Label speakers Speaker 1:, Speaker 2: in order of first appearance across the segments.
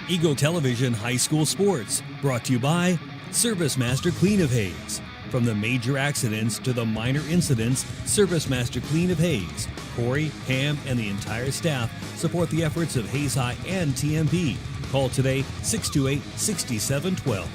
Speaker 1: Eagle Television High School Sports, brought to you by Service Master Clean of Hayes. From the major accidents to the minor incidents, Service Master Clean of Hayes, Corey, Pam, and the entire staff support the efforts of Hayes High and TMP. Call today 628-6712.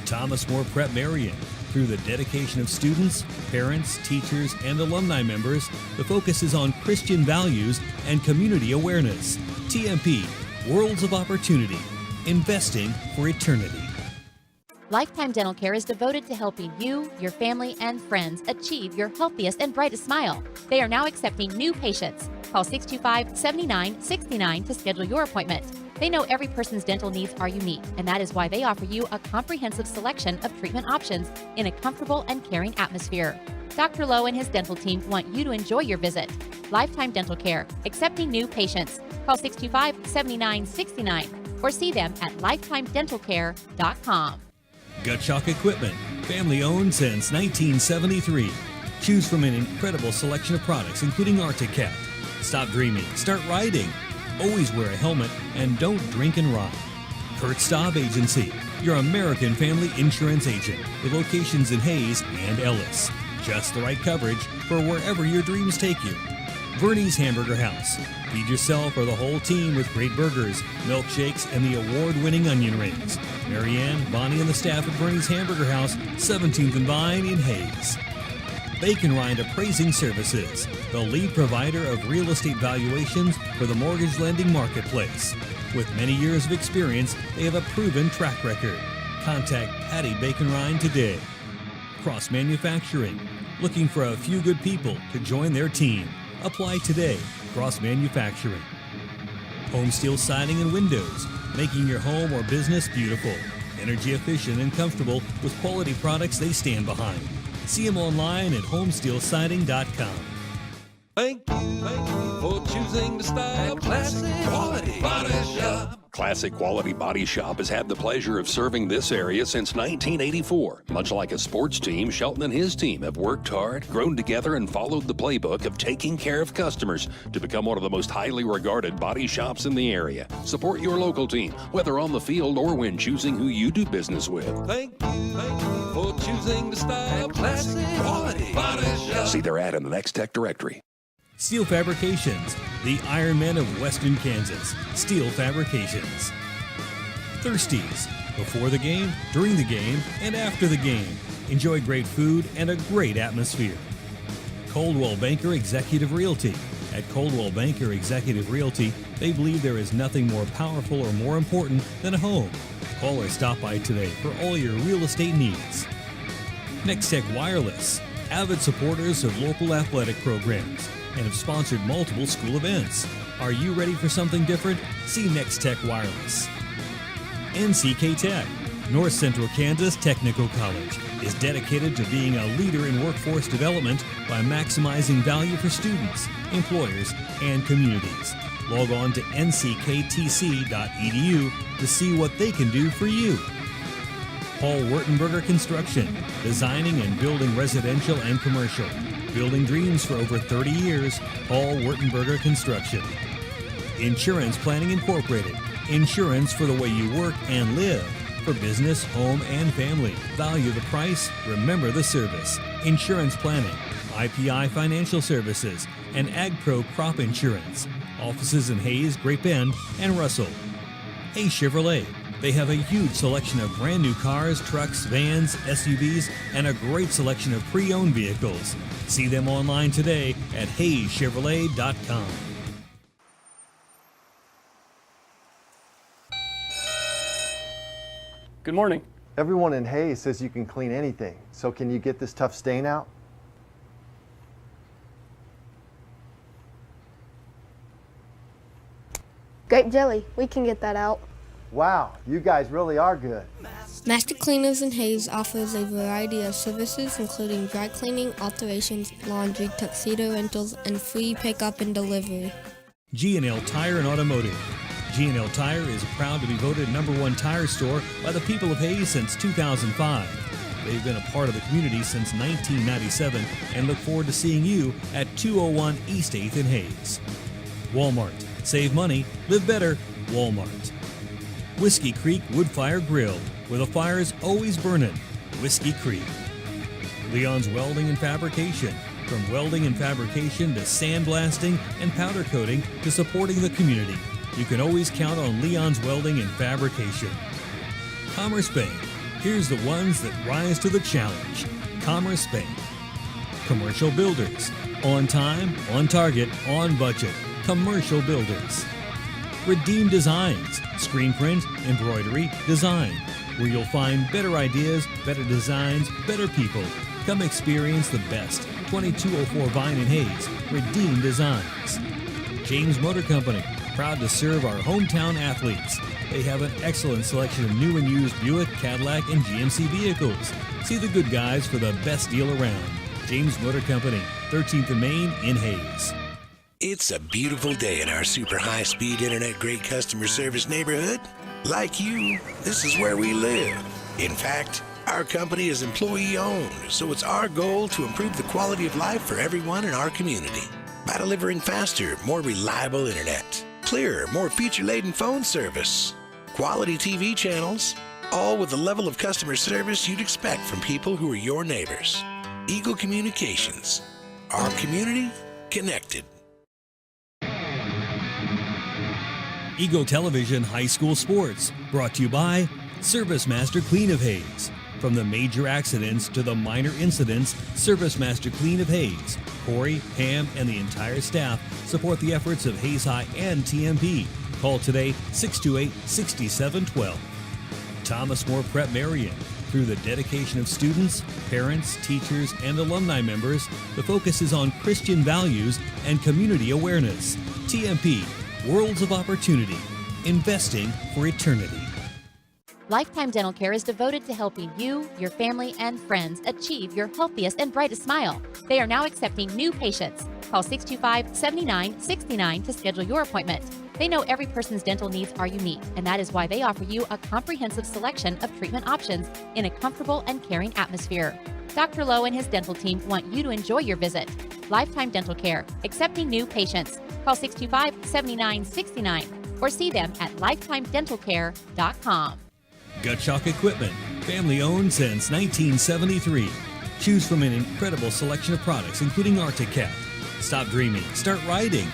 Speaker 1: Thomas More Prep Marion. Through the dedication of students, parents, teachers, and alumni members, the focus is on Christian values and community awareness. TMP, Worlds of Opportunity, investing for eternity.
Speaker 2: Lifetime Dental Care is devoted to helping you, your family, and friends achieve your healthiest and brightest smile. They are now accepting new patients. Call 625-7969 to schedule your appointment. They know every person's dental needs are unique, and that is why they offer you a comprehensive selection of treatment options in a comfortable and caring atmosphere. Dr. Lowe and his dental team want you to enjoy your visit. Lifetime Dental Care, accepting new patients. Call 625-7969 or see them at lifetimedentalcare.com.
Speaker 1: Gut Shock Equipment, family owned since 1973. Choose from an incredible selection of products, including Arctic Cat. Stop dreaming, start riding. Always wear a helmet and don't drink and ride. Kurt Staub Agency, your American family insurance agent with locations in Hayes and Ellis. Just the right coverage for wherever your dreams take you. Verney's Hamburger House. Feed yourself or the whole team with great burgers, milkshakes, and the award-winning onion rings. Marianne, Bonnie, and the staff at Verney's Hamburger House, 17th and Vine in Hayes. Bacon Rind Appraising Services, the lead provider of real estate valuations for the mortgage lending marketplace. With many years of experience, they have a proven track record. Contact Patty Bacon Rind today. Cross Manufacturing, looking for a few good people to join their team. Apply today. Cross Manufacturing. Home Steel Siding and Windows, making your home or business beautiful, energy efficient and comfortable with quality products they stand behind. See them online at homesteelsiding.com.
Speaker 3: Thank you for choosing to style Classic Quality Body Shop.
Speaker 4: Classic Quality Body Shop has had the pleasure of serving this area since 1984. Much like a sports team, Shelton and his team have worked hard, grown together, and followed the playbook of taking care of customers to become one of the most highly regarded body shops in the area. Support your local team, whether on the field or when choosing who you do business with.
Speaker 3: Thank you for choosing to style Classic Quality Body Shop.
Speaker 4: See their ad in the Next Tech directory.
Speaker 1: Steel Fabrications, the Iron Men of Western Kansas. Steel Fabrications. Thirsties, before the game, during the game, and after the game. Enjoy great food and a great atmosphere. Coldwell Banker Executive Realty. At Coldwell Banker Executive Realty, they believe there is nothing more powerful or more important than a home. Call or stop by today for all your real estate needs. Next Tech Wireless, avid supporters of local athletic programs, and have sponsored multiple school events. Are you ready for something different? See Next Tech Wireless. NCK Tech, North Central Kansas Technical College, is dedicated to being a leader in workforce development by maximizing value for students, employers, and communities. Log on to ncktc.edu to see what they can do for you. Paul Wurtenberger Construction, designing and building residential and commercial. Building dreams for over 30 years, Paul Wurtenberger Construction. Insurance Planning Incorporated, insurance for the way you work and live. For business, home, and family. Value the price, remember the service. Insurance Planning, IPI Financial Services, and AgPro Crop Insurance. Offices in Hayes, Great Bend, and Russell. Hayes Chevrolet. They have a huge selection of brand new cars, trucks, vans, SUVs, and a great selection of pre-owned vehicles. See them online today at HayesChevrolet.com.
Speaker 5: Good morning.
Speaker 6: Everyone in Hayes says you can clean anything, so can you get this tough stain out?
Speaker 7: Grape jelly, we can get that out.
Speaker 6: Wow, you guys really are good.
Speaker 8: Master Cleaners in Hayes offers a variety of services including dry cleaning, alterations, laundry, tuxedo rentals, and free pickup and delivery.
Speaker 1: G&L Tire and Automotive. G&L Tire is proud to be voted #1 tire store by the people of Hayes since 2005. They've been a part of the community since 1997 and look forward to seeing you at 201 East 8th in Hayes. Walmart. Save money, live better, Walmart. Whiskey Creek Wood Fire Grill, where the fire's always burning. Whiskey Creek. Leon's Welding and Fabrication. From welding and fabrication to sandblasting and powder coating to supporting the community, you can always count on Leon's Welding and Fabrication. Commerce Bank. Here's the ones that rise to the challenge. Commerce Bank. Commercial Builders. On time, on target, on budget. Commercial Builders. Redeem Designs. Screen print, embroidery, design. Where you'll find better ideas, better designs, better people. Come experience the best. 2204 Vine and Hayes. Redeem Designs. James Motor Company. Proud to serve our hometown athletes. They have an excellent selection of new and used Buick, Cadillac, and GMC vehicles. See the good guys for the best deal around. James Motor Company, 13th and Main in Hayes.
Speaker 5: It's a beautiful day in our super high-speed internet great customer service neighborhood. Like you, this is where we live. In fact, our company is employee-owned, so it's our goal to improve the quality of life for everyone in our community by delivering faster, more reliable internet, clearer, more feature-laden phone service, quality TV channels, all with the level of customer service you'd expect from people who are your neighbors. Eagle Communications. Our community connected.
Speaker 1: Eagle Television High School Sports, brought to you by Service Master Clean of Hayes. From the major accidents to the minor incidents, Service Master Clean of Hayes. Corey, Pam, and the entire staff support the efforts of Hayes High and TMP. Call today 628-6712. Thomas More Prep Marion. Through the dedication of students, parents, teachers, and alumni members, the focus is on Christian values and community awareness. TMP, Worlds of Opportunity, investing for eternity.
Speaker 2: Lifetime Dental Care is devoted to helping you, your family, and friends achieve your healthiest and brightest smile. They are now accepting new patients. Call 625-7969 to schedule your appointment. They know every person's dental needs are unique, and that is why they offer you a comprehensive selection of treatment options in a comfortable and caring atmosphere. Dr. Lowe and his dental team want you to enjoy your visit. Lifetime Dental Care, accepting new patients. Call 625-7969 or see them at lifetimedentalcare.com.
Speaker 1: Gut Shock Equipment, family owned since 1973. Choose from an incredible selection of products, including Arctic. Stop dreaming, start riding.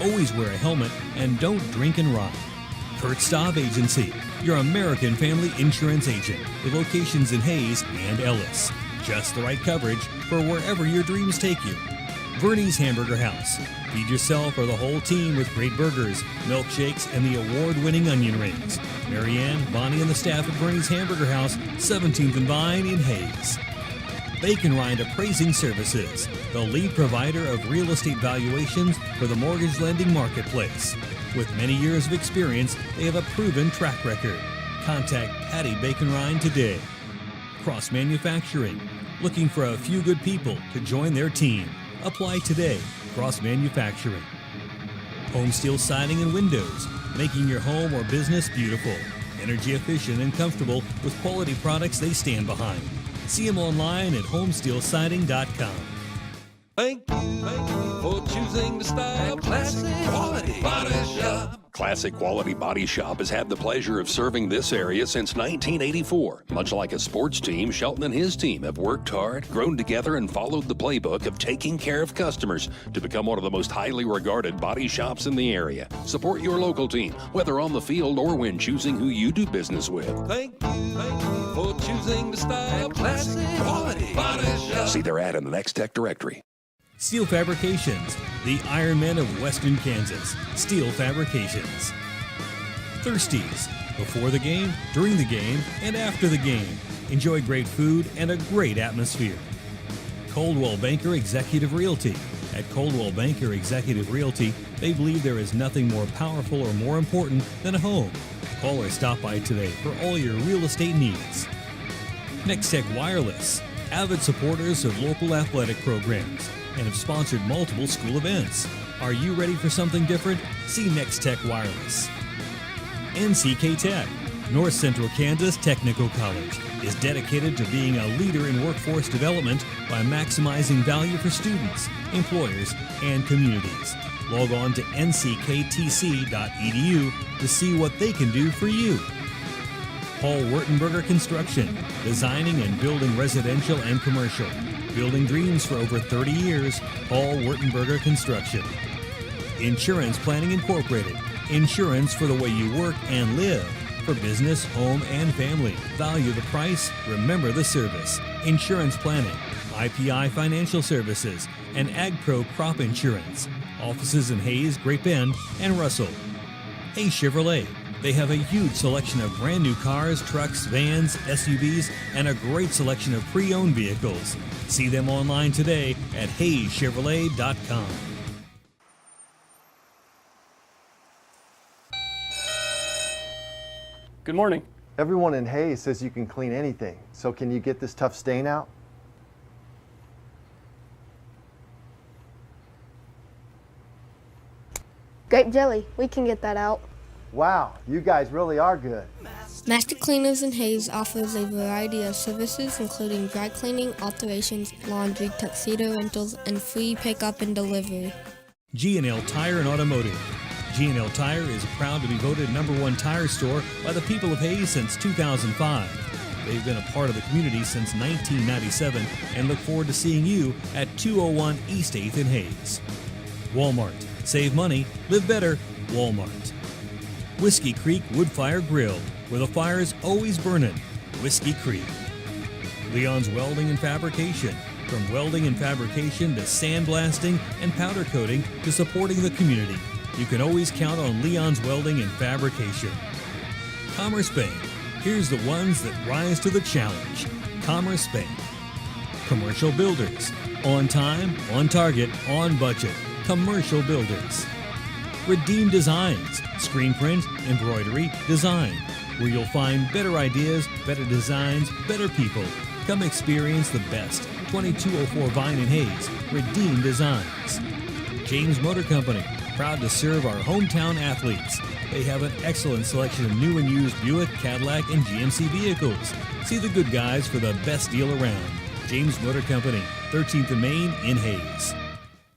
Speaker 1: Always wear a helmet and don't drink and ride. Kurt Staub Agency, your American family insurance agent with locations in Hayes and Ellis. Just the right coverage for wherever your dreams take you. Vernie's Hamburger House. Feed yourself or the whole team with great burgers, milkshakes, and the award-winning onion rings. Marianne, Bonnie, and the staff at Vernie's Hamburger House, 17th and Vine in Hayes. Bacon Rind Appraising Services, the lead provider of real estate valuations for the mortgage lending marketplace. With many years of experience, they have a proven track record. Contact Patty Bacon Rind today. Cross Manufacturing, looking for a few good people to join their team. Apply today. Cross Manufacturing. Home Steel Siding and Windows, making your home or business beautiful, energy efficient and comfortable with quality products they stand behind. See them online at homesteelsiding.com.
Speaker 3: Thank you for choosing to style Classic Quality Body Shop.
Speaker 4: Classic Quality Body Shop has had the pleasure of serving this area since 1984. Much like a sports team, Shelton and his team have worked hard, grown together, and followed the playbook of taking care of customers to become one of the most highly regarded body shops in the area. Support your local team, whether on the field or when choosing who you do business with.
Speaker 3: Thank you for choosing to style Classic Quality Body Shop.
Speaker 4: See their ad in the Next Tech directory.
Speaker 1: Steel Fabrications, the Iron Men of Western Kansas. Steel Fabrications. Thirsties, before the game, during the game, and after the game. Enjoy great food and a great atmosphere. Coldwell Banker Executive Realty. At Coldwell Banker Executive Realty, they believe there is nothing more powerful or more important than a home. Call or stop by today for all your real estate needs. Next Tech Wireless, avid supporters of local athletic programs, and have sponsored multiple school events. Are you ready for something different? See Next Tech Wireless. NCK Tech, North Central Kansas Technical College, is dedicated to being a leader in workforce development by maximizing value for students, employers, and communities. Log on to nckTC.edu to see what they can do for you. Paul Wurtenberger Construction, designing and building residential and commercial. Building dreams for over 30 years, Paul Wurtenberger Construction. Insurance Planning Incorporated, insurance for the way you work and live. For business, home, and family. Value the price, remember the service. Insurance planning, IPI Financial Services, and AgPro Crop Insurance. Offices in Hayes, Great Bend, and Russell. Hayes Chevrolet. They have a huge selection of brand new cars, trucks, vans, SUVs, and a great selection of pre-owned vehicles. See them online today at HayesChevrolet.com.
Speaker 9: Good morning.
Speaker 6: Everyone in Hayes says you can clean anything, so can you get this tough stain out?
Speaker 7: Grape jelly, we can get that out.
Speaker 6: Wow, you guys really are good.
Speaker 8: Master Cleaners in Hayes offers a variety of services including dry cleaning, alterations, laundry, tuxedo rentals, and free pickup and delivery.
Speaker 1: G&L Tire and Automotive. G&L Tire is proud to be voted #1 tire store by the people of Hayes since 2005. They've been a part of the community since 1997 and look forward to seeing you at 201 East 8th in Hayes. Walmart. Save money, live better, Walmart. Whiskey Creek Wood Fire Grill, where the fire's always burning. Whiskey Creek. Leon's Welding and Fabrication. From welding and fabrication to sandblasting and powder coating to supporting the community, you can always count on Leon's Welding and Fabrication. Commerce Bank. Here's the ones that rise to the challenge. Commerce Bank. Commercial Builders. On time, on target, on budget. Commercial Builders. Redeem Designs. Screen print, embroidery, design. Where you'll find better ideas, better designs, better people. Come experience the best. 2204 Vine in Hayes. Redeem Designs. James Motor Company. Proud to serve our hometown athletes. They have an excellent selection of new and used Buick, Cadillac, and GMC vehicles. See the good guys for the best deal around. James Motor Company, 13th and Main in Hayes.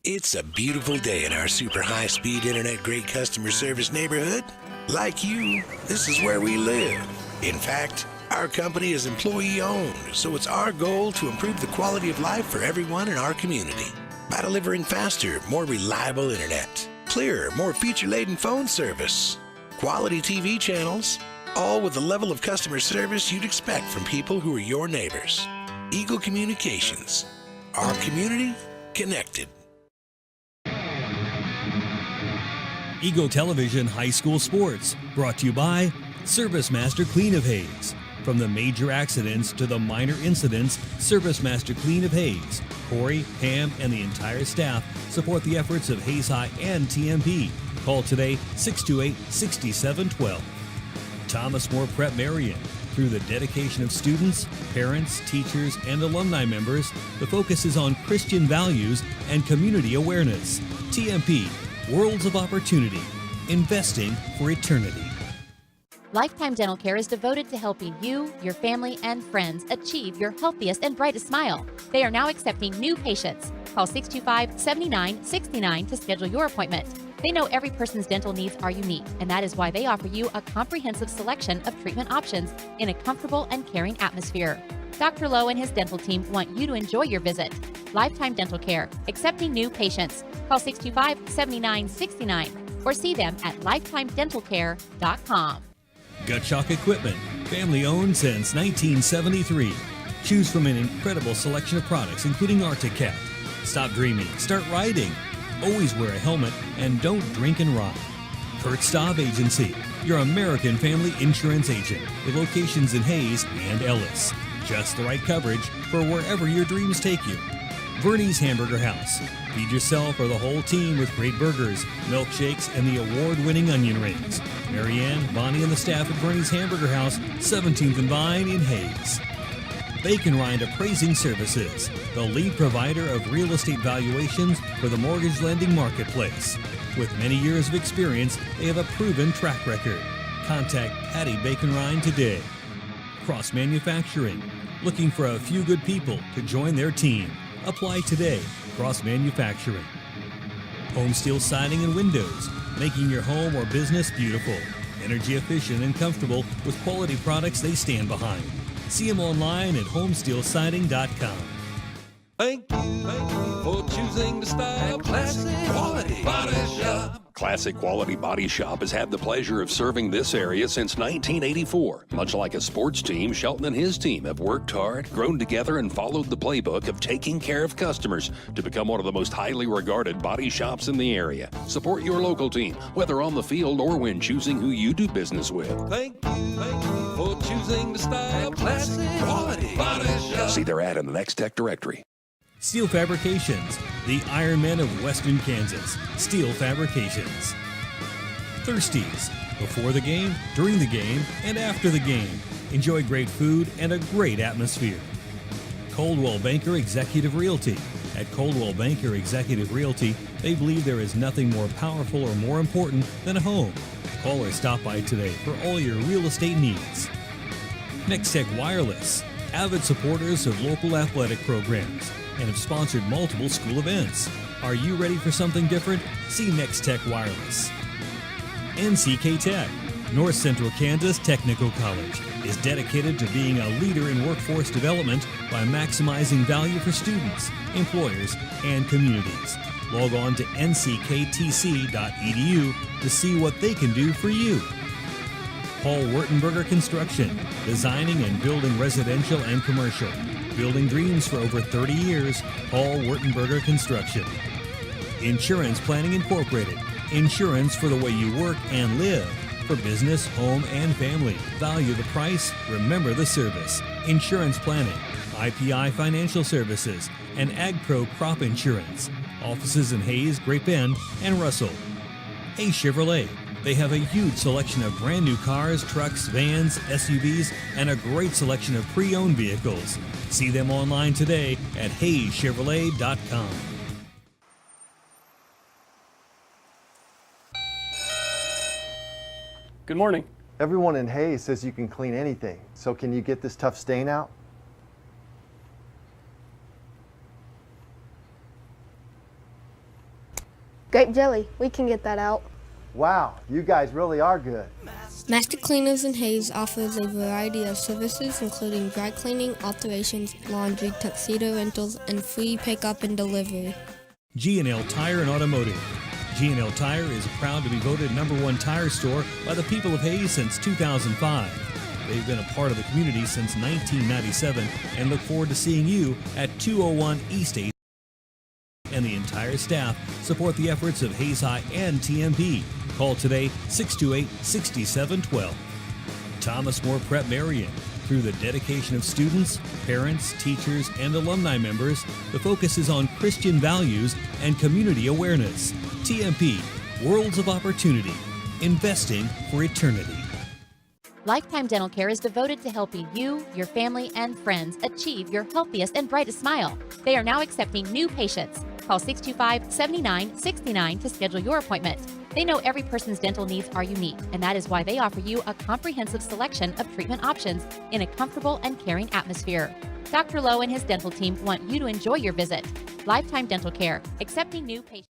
Speaker 5: It's a beautiful day in our super high-speed internet great customer service neighborhood. Like you, this is where we live. In fact, our company is employee-owned, so it's our goal to improve the quality of life for everyone in our community by delivering faster, more reliable internet, clearer, more feature-laden phone service, quality TV channels, all with the level of customer service you'd expect from people who are your neighbors. Eagle Communications. Our community connected.
Speaker 1: Eagle Television High School Sports, brought to you by Service Master Clean of Hayes. From the major accidents to the minor incidents, Service Master Clean of Hayes. Corey, Pam, and the entire staff support the efforts of Hayes High and TMP. Call today 628-6712. Thomas More Prep Marion. Through the dedication of students, parents, teachers, and alumni members, the focus is on Christian values and community awareness. TMP, Worlds of Opportunity, investing for eternity.
Speaker 2: Lifetime Dental Care is devoted to helping you, your family, and friends achieve your healthiest and brightest smile. They are now accepting new patients. Call 625-7969 to schedule your appointment. They know every person's dental needs are unique, and that is why they offer you a comprehensive selection of treatment options in a comfortable and caring atmosphere. Dr. Lowe and his dental team want you to enjoy your visit. Lifetime Dental Care, accepting new patients. Call 625-7969 or see them at lifetimedentalcare.com.
Speaker 1: Gut Shock Equipment, family owned since 1973. Choose from an incredible selection of products, including Arctic Cat. Stop dreaming, start riding. Always wear a helmet and don't drink and ride. Kurt Staub Agency, your American family insurance agent with locations in Hayes and Ellis. Just the right coverage for wherever your dreams take you. Vernie's Hamburger House. Feed yourself or the whole team with great burgers, milkshakes, and the award-winning onion rings. Marianne, Bonnie, and the staff at Vernie's Hamburger House, 17th and Vine in Hayes. Bacon Rind Appraising Services, the lead provider of real estate valuations for the mortgage lending marketplace. With many years of experience, they have a proven track record. Contact Patty Bacon Rind today. Cross Manufacturing, looking for a few good people to join their team. Apply today. Cross Manufacturing. Home Steel Siding and Windows, making your home or business beautiful. Energy efficient and comfortable with quality products they stand behind. See them online at homesteelsiding.com.
Speaker 3: Thank you for choosing the style classic quality body shop.
Speaker 4: Classic Quality Body Shop has had the pleasure of serving this area since 1984. Much like a sports team, Shelton and his team have worked hard, grown together, and followed the playbook of taking care of customers to become one of the most highly regarded body shops in the area. Support your local team, whether on the field or when choosing who you do business with.
Speaker 3: Thank you for choosing the style classic quality body shop.
Speaker 4: See their ad in the Next Tech directory.
Speaker 1: Steel Fabrications, the Ironmen of Western Kansas. Steel Fabrications. Thirsties, before the game, during the game, and after the game. Enjoy great food and a great atmosphere. Coldwell Banker Executive Realty. At Coldwell Banker Executive Realty, they believe there is nothing more powerful or more important than a home. Call or stop by today for all your real estate needs. Next Tech Wireless, avid supporters of local athletic programs, and have sponsored multiple school events. Are you ready for something different? See Next Tech Wireless. NCK Tech, North Central Kansas Technical College, is dedicated to being a leader in workforce development by maximizing value for students, employers, and communities. Log on to ncktc.edu to see what they can do for you. Paul Wurtenberger Construction, designing and building residential and commercial. Building dreams for over 30 years, Paul Wurtenberger Construction. Insurance Planning Incorporated, insurance for the way you work and live. For business, home, and family. Value the price, remember the service. Insurance Planning, IPI Financial Services, and AgPro Crop Insurance. Offices in Hayes, Great Bend, and Russell. Hayes Chevrolet. They have a huge selection of brand new cars, trucks, vans, SUVs, and a great selection of pre-owned vehicles. See them online today at hayschevrolet.com.
Speaker 9: Good morning.
Speaker 6: Everyone in Hayes says you can clean anything. So can you get this tough stain out?
Speaker 7: Grape jelly, we can get that out.
Speaker 6: Wow, you guys really are good.
Speaker 8: Master Cleaners in Hayes offers a variety of services including dry cleaning, alterations, laundry, tuxedo rentals, and free pickup and delivery.
Speaker 1: G&L Tire and Automotive. G&L Tire is proud to be voted #1 tire store by the people of Hayes since 2005. They've been a part of the community since 1997 and look forward to seeing you at 201 East 8th. And the entire staff support the efforts of Hayes High and TMP. Call today 628-6712. Thomas More Prep Marion. Through the dedication of students, parents, teachers, and alumni members, the focus is on Christian values and community awareness. TMP, Worlds of Opportunity, investing for eternity.
Speaker 2: Lifetime Dental Care is devoted to helping you, your family, and friends achieve your healthiest and brightest smile. They are now accepting new patients. Call 625-7969 to schedule your appointment. They know every person's dental needs are unique, and that is why they offer you a comprehensive selection of treatment options in a comfortable and caring atmosphere. Dr. Lowe and his dental team want you to enjoy your visit. Lifetime Dental Care, accepting new patients.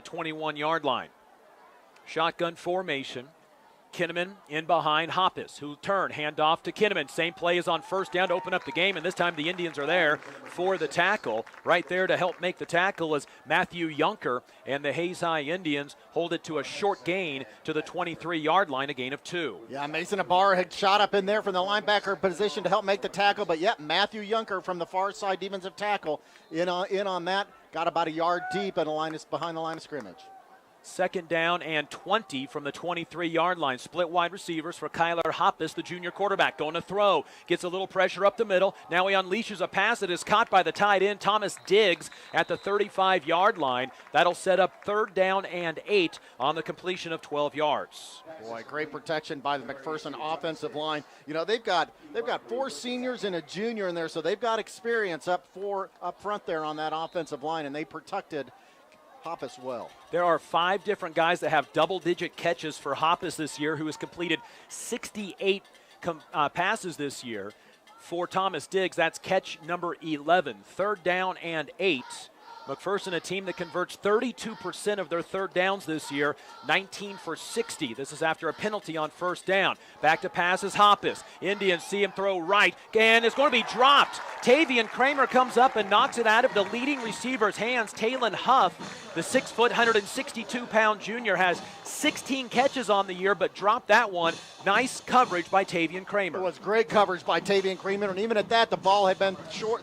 Speaker 9: 21-yard line. Shotgun formation. Kinnaman in behind Hoppus, who'll turn, hand off to Kinnaman. Same play as on first down to open up the game, and this time the Indians are there for the tackle. Right there to help make the tackle is Matthew Yunker, and the Hayes High Indians hold it to a short gain to the 23-yard line, a gain of 2.
Speaker 10: Yeah, Mason Ibarra had shot up in there from the linebacker position to help make the tackle, but yep, Matthew Yunker from the far side defensive tackle in on that, got about a yard deep and behind the line of scrimmage.
Speaker 9: Second down and 20 from the 23-yard line. Split wide receivers for Kyler Hoppus, the junior quarterback. Going to throw. Gets a little pressure up the middle. Now he unleashes a pass that is caught by the tight end, Thomas Diggs, at the 35-yard line. That'll set up 3rd down and 8 on the completion of 12 yards.
Speaker 10: Boy, great protection by the McPherson offensive line. You know, they've got 4 seniors and a junior in there, so they've got experience up front there on that offensive line, and they protected Hoppus well.
Speaker 9: There are 5 different guys that have double-digit catches for Hoppus this year, who has completed 68 passes this year. For Thomas Diggs, that's catch number 11. 3rd down and 8. McPherson, a team that converts 32% of their 3rd downs this year, 19 for 60. This is after a penalty on 1st down. Back to pass is Hoppus. Indians see him throw right, and it's going to be dropped. Tavian Kramer comes up and knocks it out of the leading receiver's hands. Talon Huff, the 6-foot, 162-pound junior, has 16 catches on the year, but dropped that one. Nice coverage by Tavian Kramer.
Speaker 10: It was great coverage by Tavian Kramer, and even at that, the ball had been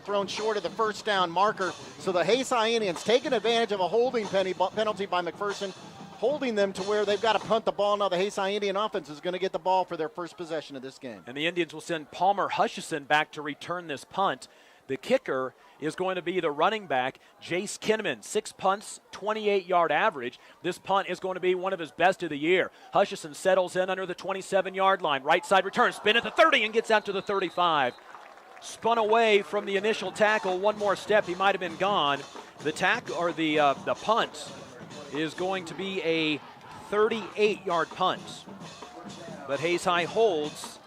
Speaker 10: thrown short of the 1st down marker. So the Hayes High Indians taking advantage of a holding penalty by McPherson, holding them to where they've got to punt the ball. Now the Hayes High Indian offense is going to get the ball for their first possession of this game.
Speaker 9: And the Indians will send Palmer Hutchison back to return this punt. The kicker is going to be the running back, Jace Kinnaman. 6 punts, 28-yard average. This punt is going to be one of his best of the year. Hutchison settles in under the 27-yard line. Right side return, spin at the 30 and gets out to the 35. Spun away from the initial tackle. One more step, he might have been gone. The the punt is going to be a 38-yard punt. But Hayes High holds,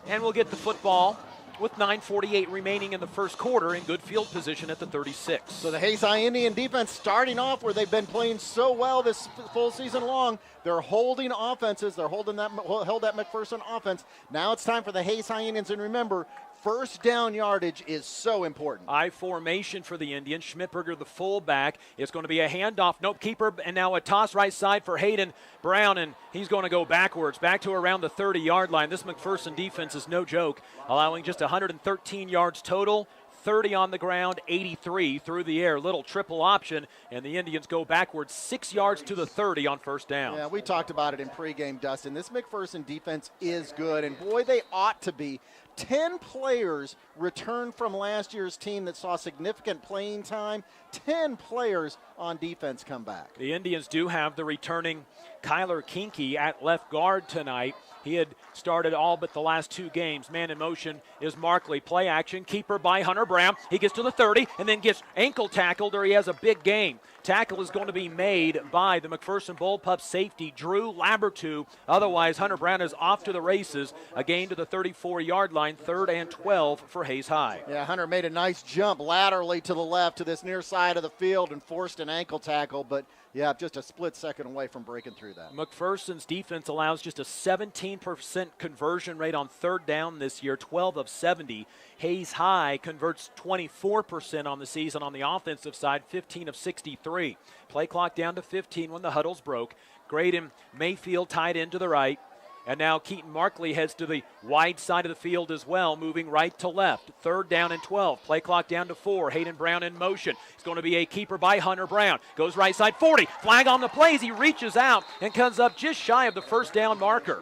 Speaker 9: and we'll get the football with 9:48 remaining in the first quarter in good field position at the 36.
Speaker 10: So the Hayes High Indian defense starting off where they've been playing so well this full season long. They're holding offenses. They're held that McPherson offense. Now it's time for the Hayes High Indians, and remember, 1st down yardage is so important.
Speaker 9: I formation for the Indians. Schmidberger, the fullback. It's going to be a handoff. Nope, keeper, and now a toss right side for Hayden Brown, and he's going to go backwards, back to around the 30-yard line. This McPherson defense is no joke, allowing just 113 yards total. 30 on the ground, 83 through the air. Little triple option, and the Indians go backwards 6 yards to the 30 on 1st down.
Speaker 10: Yeah, we talked about it in pregame, Dustin. This McPherson defense is good, and boy, they ought to be. 10 players returned from last year's team that saw significant playing time. 10 players on defense come back.
Speaker 9: The Indians do have the returning Kyler Kinke at left guard tonight. He had started all but the last 2 games. Man in motion is Markley. Play action. Keeper by Hunter Brown. He gets to the 30 and then gets ankle tackled, or he has a big gain. Tackle is going to be made by the McPherson Bullpups safety, Drew Labertu. Otherwise, Hunter Brown is off to the races. A gain to the 34-yard line, 3rd and 12 for Hayes High.
Speaker 10: Yeah, Hunter made a nice jump laterally to the left to this near side of the field and forced an ankle tackle, but yeah, just a split second away from breaking through that.
Speaker 9: McPherson's defense allows just a 17% conversion rate on 3rd down this year, 12 of 70. Hayes High converts 24% on the season on the offensive side, 15 of 63. Play clock down to 15 when the huddles broke. Graydon Mayfield tied in to the right. And now Keaton Markley heads to the wide side of the field as well, moving right to left. 3rd down and 12. Play clock down to 4. Hayden Brown in motion. It's going to be a keeper by Hunter Brown. Goes right side, 40. Flag on the plays. He reaches out and comes up just shy of the 1st down marker.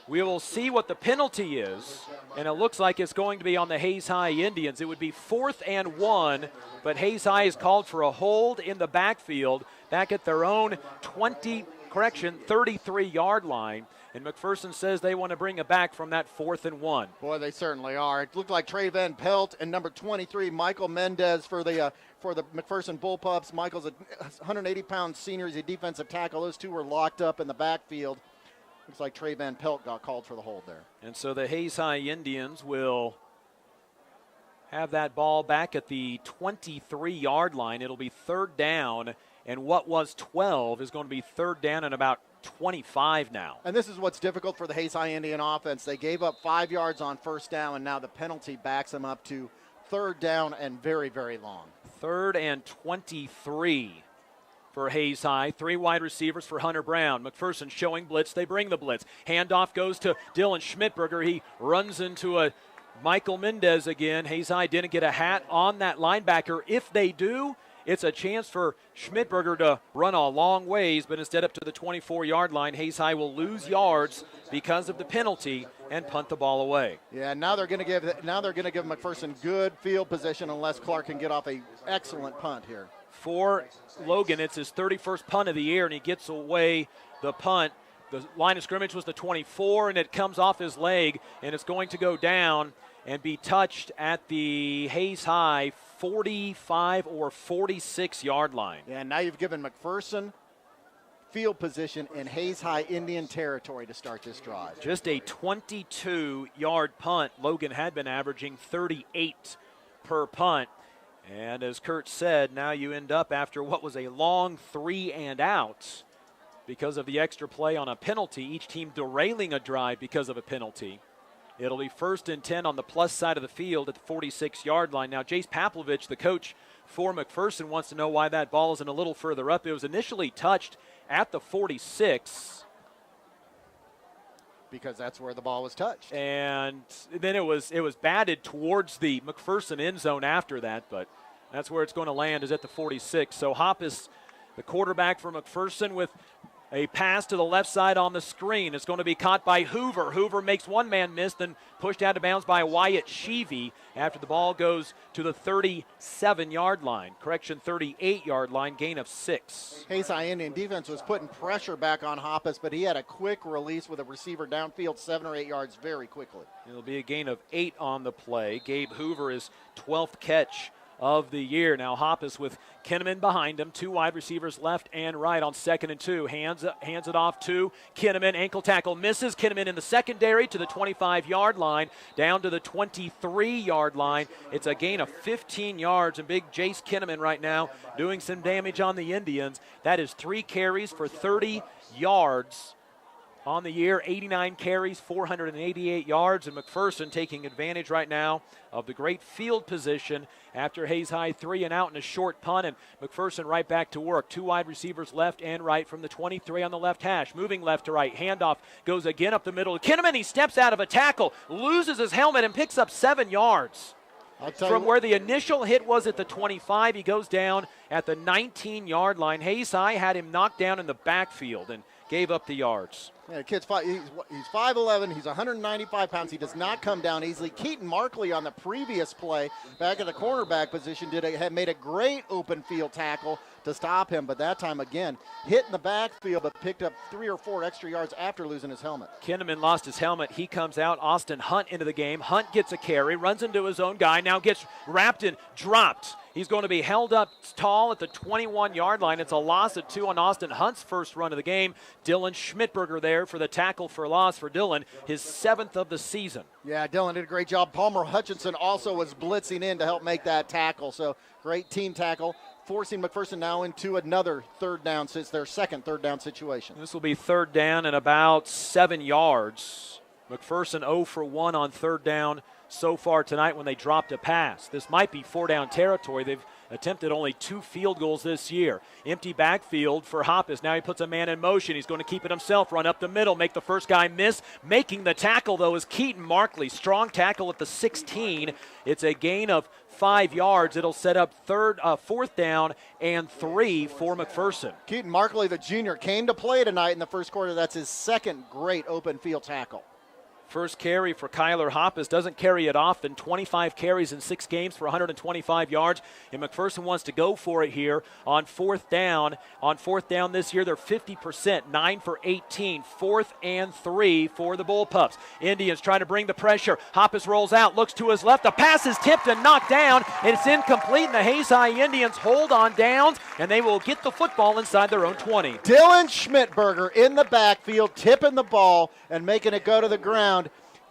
Speaker 9: We will see what the penalty is, and it looks like it's going to be on the Hayes High Indians. It would be 4th and 1, but Hayes High is called for a hold in the backfield, back at their own 33-yard line. And McPherson says they want to bring it back from that 4th and 1.
Speaker 10: Boy, they certainly are. It looked like Trey Van Pelt and number 23, Michael Mendez for the McPherson Bullpups. Michael's a 180-pound senior. He's a defensive tackle. Those two were locked up in the backfield. Looks like Trey Van Pelt got called for the hold there.
Speaker 9: And so the Hayes High Indians will have that ball back at the 23-yard line. It'll be third down, and what was 12 is going to be third down and about 25 now.
Speaker 10: And this is what's difficult for the Hayes High Indian offense. They gave up 5 yards on first down, and now the penalty backs them up to third down and very, very long.
Speaker 9: Third and 23 for Hayes High. 3 wide receivers for Hunter Brown. McPherson showing blitz. They bring the blitz. Handoff goes to Dylan Schmidberger. He runs into a Michael Mendez again. Hayes High didn't get a hat on that linebacker. If they do, it's a chance for Schmidberger to run a long ways, but instead up to the 24-yard line, Hayes High will lose yards because of the penalty and punt the ball away.
Speaker 10: Yeah, now they're going to give McPherson good field position unless Clark can get off a excellent punt here.
Speaker 9: For Logan, it's his 31st punt of the year, and he gets away the punt. The line of scrimmage was the 24, and it comes off his leg, and it's going to go down and be touched at the Hayes High 45 or 46-yard line.
Speaker 10: Yeah, and now you've given McPherson field position in Hayes High Indian territory to start this drive.
Speaker 9: Just a 22-yard punt. Logan had been averaging 38 per punt. And as Kurt said, now you end up after what was a long 3 and out because of the extra play on a penalty, each team derailing a drive because of a penalty. It'll be 1st and 10 on the plus side of the field at the 46-yard line. Now, Jace Paplovich, the coach for McPherson, wants to know why that ball isn't a little further up. It was initially touched at the 46.
Speaker 10: Because that's where the ball was touched.
Speaker 9: And then it was batted towards the McPherson end zone after that, but that's where it's going to land is at the 46. So Hoppus, the quarterback for McPherson, with a pass to the left side on the screen. It's going to be caught by Hoover. Hoover makes one man miss, then pushed out of bounds by Wyatt Sheevy after the ball goes to the 37-yard line. 38-yard line, gain of 6.
Speaker 10: Hayes High Indian defense was putting pressure back on Hoppus, but he had a quick release with a receiver downfield 7 or 8 yards very quickly.
Speaker 9: It'll be a gain of 8 on the play. Gabe Hoover is 12th catch of the year. Now Hoppus with Kinnaman behind him, 2 wide receivers left and right on 2nd and 2. Hands it off to Kinnaman. Ankle tackle misses. Kinnaman in the secondary to the 25-yard line, down to the 23-yard line. It's a gain of 15 yards, and big Jace Kinnaman right now doing some damage on the Indians. That is 3 carries for 30 yards. On the year, 89 carries, 488 yards, and McPherson taking advantage right now of the great field position after Hayes High 3 and out in a short punt, and McPherson right back to work. 2 wide receivers left and right from the 23 on the left hash. Moving left to right. Handoff goes again up the middle. Kinnaman, he steps out of a tackle, loses his helmet, and picks up 7 yards. From where the initial hit was at the 25, he goes down at the 19-yard line. Hayes High had him knocked down in the backfield and gave up the yards.
Speaker 10: Yeah, the kid's he's 5'11", he's 195 pounds. He does not come down easily. Keaton Markley on the previous play, back at the cornerback position, had made a great open field tackle to stop him, but that time again, hit in the backfield, but picked up 3 or 4 extra yards after losing his helmet.
Speaker 9: Kinnaman lost his helmet. He comes out. Austin Hunt into the game. Hunt gets a carry, runs into his own guy, now gets wrapped and dropped. He's going to be held up tall at the 21-yard line. It's a loss of 2 on Austin Hunt's first run of the game. Dylan Schmidberger there for the tackle for loss for Dylan, his 7th of the season.
Speaker 10: Yeah, Dylan did a great job. Palmer Hutchinson also was blitzing in to help make that tackle. So great team tackle, forcing McPherson now into another third down since their second third down situation.
Speaker 9: This will be third down and about 7 yards. McPherson 0 for 1 on third down so far tonight when they dropped a pass. This might be 4-down territory. They've attempted only 2 field goals this year. Empty backfield for Hoppus. Now he puts a man in motion. He's going to keep it himself, run up the middle, make the first guy miss. Making the tackle, though, is Keaton Markley. Strong tackle at the 16. It's a gain of 5 yards. It'll set up 4th down and 3 for McPherson.
Speaker 10: Keaton Markley, the junior, came to play tonight in the first quarter. That's his second great open field tackle.
Speaker 9: First carry for Kyler Hoppus. Doesn't carry it often. 25 carries in 6 games for 125 yards. And McPherson wants to go for it here on 4th down. On 4th down this year, they're 50%. 9 for 18. 4th and 3 for the Bullpups. Indians trying to bring the pressure. Hoppus rolls out, looks to his left. The pass is tipped and knocked down. It's incomplete, and the Hayes High Indians hold on downs, and they will get the football inside their own 20.
Speaker 10: Dylan Schmidberger in the backfield, tipping the ball and making it go to the ground.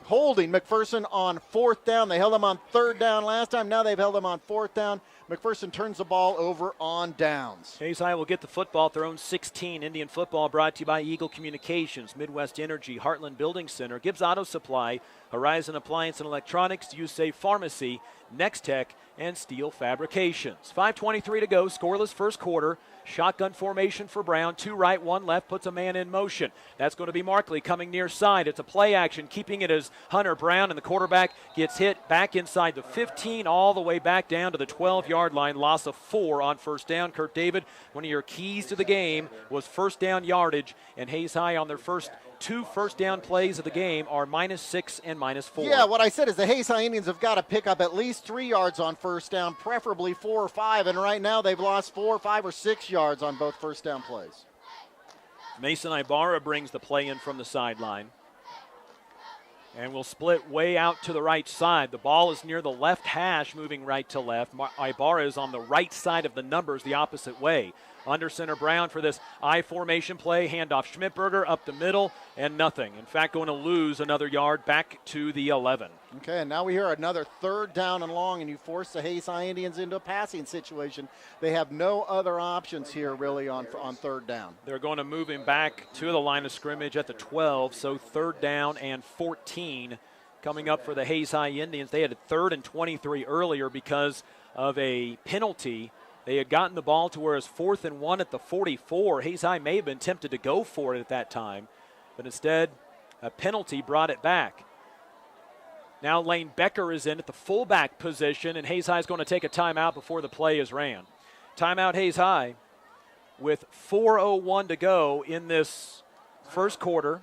Speaker 10: holding McPherson on 4th down. They held them on 3rd down last time. Now they've held them on 4th down. McPherson turns the ball over on downs.
Speaker 9: Hayes High will get the football at their own 16. Indian football brought to you by Eagle Communications, Midwest Energy, Heartland Building Center, Gibbs Auto Supply, Horizon Appliance and Electronics, USAFE Pharmacy, Next Tech, and Steel Fabrications. 5:23 to go, scoreless first quarter. Shotgun formation for Brown. 2 right, 1 left, puts a man in motion. That's going to be Markley coming near side. It's a play action, keeping it as Hunter Brown, and the quarterback gets hit back inside the 15, all the way back down to the 12-yard line. Loss of 4 on first down. Kurt David, one of your keys to the game was first down yardage, and Hayes High on their first 2 first down plays of the game are -6 and -4.
Speaker 10: Yeah, what I said is the Hayes High Indians have got to pick up at least 3 yards on first down, preferably 4 or 5, and right now they've lost 4, 5, or 6 yards on both first down plays.
Speaker 9: Mason Ibarra brings the play in from the sideline. And we'll split way out to the right side. The ball is near the left hash, moving right to left. Ibarra is on the right side of the numbers, the opposite way. Under center Brown for this I formation play. Handoff Schmidberger up the middle, and nothing. In fact, going to lose another yard back to the 11.
Speaker 10: Okay, and now we hear another 3rd down and long, and you force the Hayes High Indians into a passing situation. They have no other options here really on 3rd down.
Speaker 9: They're going to move him back to the line of scrimmage at the 12, so 3rd down and 14 coming up for the Hayes High Indians. They had a 3rd and 23 earlier because of a penalty. They had gotten the ball to where it's 4th and 1 at the 44. Hayes High may have been tempted to go for it at that time, but instead a penalty brought it back. Now Lane Becker is in at the fullback position, and Hayes High is going to take a timeout before the play is ran. Timeout Hayes High with 4:01 to go in this first quarter.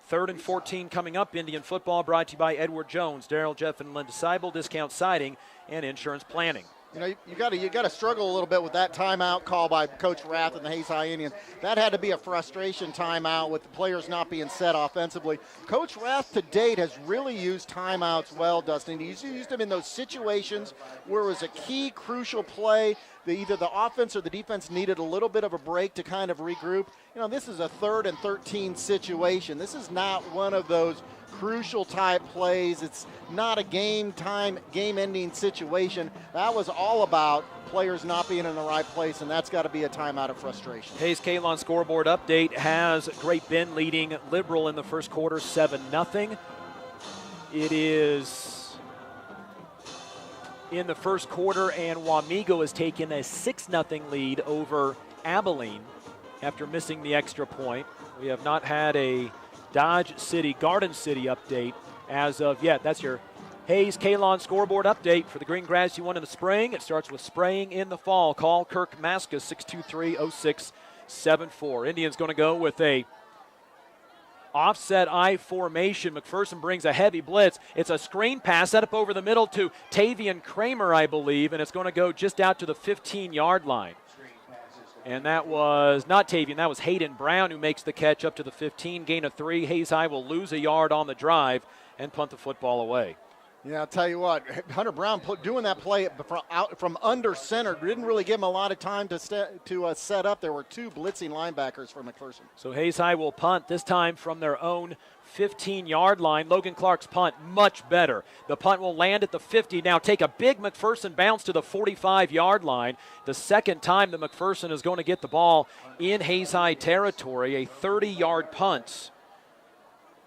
Speaker 9: 3rd and 14 coming up. Indian football brought to you by Edward Jones, Darrell Jeff, and Linda Seibel, Discount Siding and Insurance Planning.
Speaker 10: You know, you got to struggle a little bit with that timeout call by Coach Rath and the Hayes High Indians. That had to be a frustration timeout with the players not being set offensively. Coach Rath to date has really used timeouts well, Dustin. He's used them in those situations where it was a key, crucial play. Either the offense or the defense needed a little bit of a break to kind of regroup. You know, this is a 3rd and 13 situation. This is not one of those crucial type plays. It's not a game-ending situation. That was all about players not being in the right place, and that's got to be a timeout of frustration.
Speaker 9: Hayes Kalon scoreboard update has Great Bend leading Liberal in the first quarter 7-0. It is in the first quarter, and Wamego has taken a 6-0 lead over Abilene after missing the extra point. We have not had a Dodge City, Garden City update as of yet. That's your Hayes Kalon scoreboard update for the green grass you want in the spring. It starts with spraying in the fall. Call Kirk Maska, 623-0674. Indians going to go with a offset I formation. McPherson brings a heavy blitz. It's a screen pass set up over the middle to Tavian Kramer, I believe, and it's going to go just out to the 15-yard line. And that was not Tavian, that was Hayden Brown who makes the catch up to the 15, gain of 3. Hayes High will lose a yard on the drive and punt the football away.
Speaker 10: Yeah, I'll tell you what, Hunter Brown doing that play from under center didn't really give him a lot of time to set up. There were 2 blitzing linebackers for McPherson.
Speaker 9: So Hayes High will punt, this time from their own 15-yard line. Logan Clark's punt, much better. The punt will land at the 50. Now take a big McPherson bounce to the 45-yard line. The second time that McPherson is going to get the ball in Hayes High territory. A 30-yard punt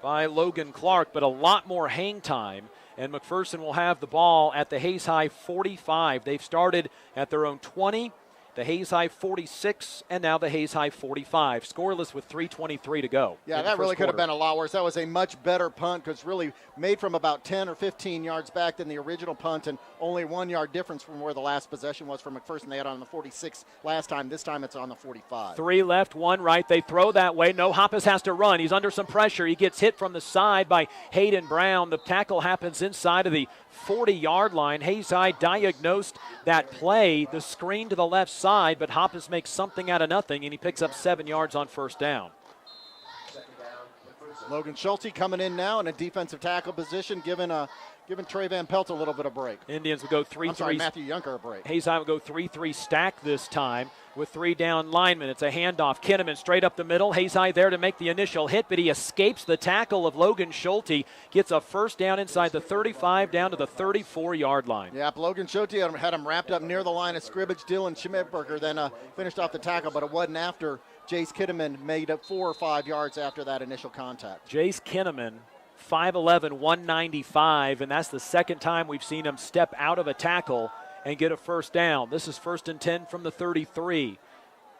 Speaker 9: by Logan Clark, but a lot more hang time. And McPherson will have the ball at the Hayes High 45. They've started at their own 20, the Hayes High 46, and now the Hayes High 45. Scoreless with 3:23 to go.
Speaker 10: Yeah, that really could have been a lot worse. That was a much better punt because really made from about 10 or 15 yards back than the original punt, and only 1 yard difference from where the last possession was for McPherson. They had on the 46 last time. This time it's on the 45.
Speaker 9: 3 left, 1 right. They throw that way. No, Hoppus has to run. He's under some pressure. He gets hit from the side by Hayden Brown. The tackle happens inside of the 40-yard line. Hayes High diagnosed that play, the screen to the left side, but Hoppus makes something out of nothing, and he picks up 7 yards on first down.
Speaker 10: Logan Schulte coming in now in a defensive tackle position, giving Trey Van Pelt a little bit of break.
Speaker 9: Indians will go 3-3.
Speaker 10: I'm sorry, Matthew Yunker a break.
Speaker 9: Hayes High will go 3-3 stack this time with 3 down linemen. It's a handoff. Kinnaman straight up the middle. Hayes High there to make the initial hit, but he escapes the tackle of Logan Schulte. Gets a first down inside the 35 down to the 34-yard line.
Speaker 10: Yeah, Logan Schulte had him wrapped up near the line of scrimmage. Dylan Schmidberger then finished off the tackle, but it wasn't after Jace Kinnaman made it 4 or 5 yards after that initial contact.
Speaker 9: Jace Kinnaman, 5'11", 195, and that's the second time we've seen him step out of a tackle and get a first down. This is 1st and 10 from the 33.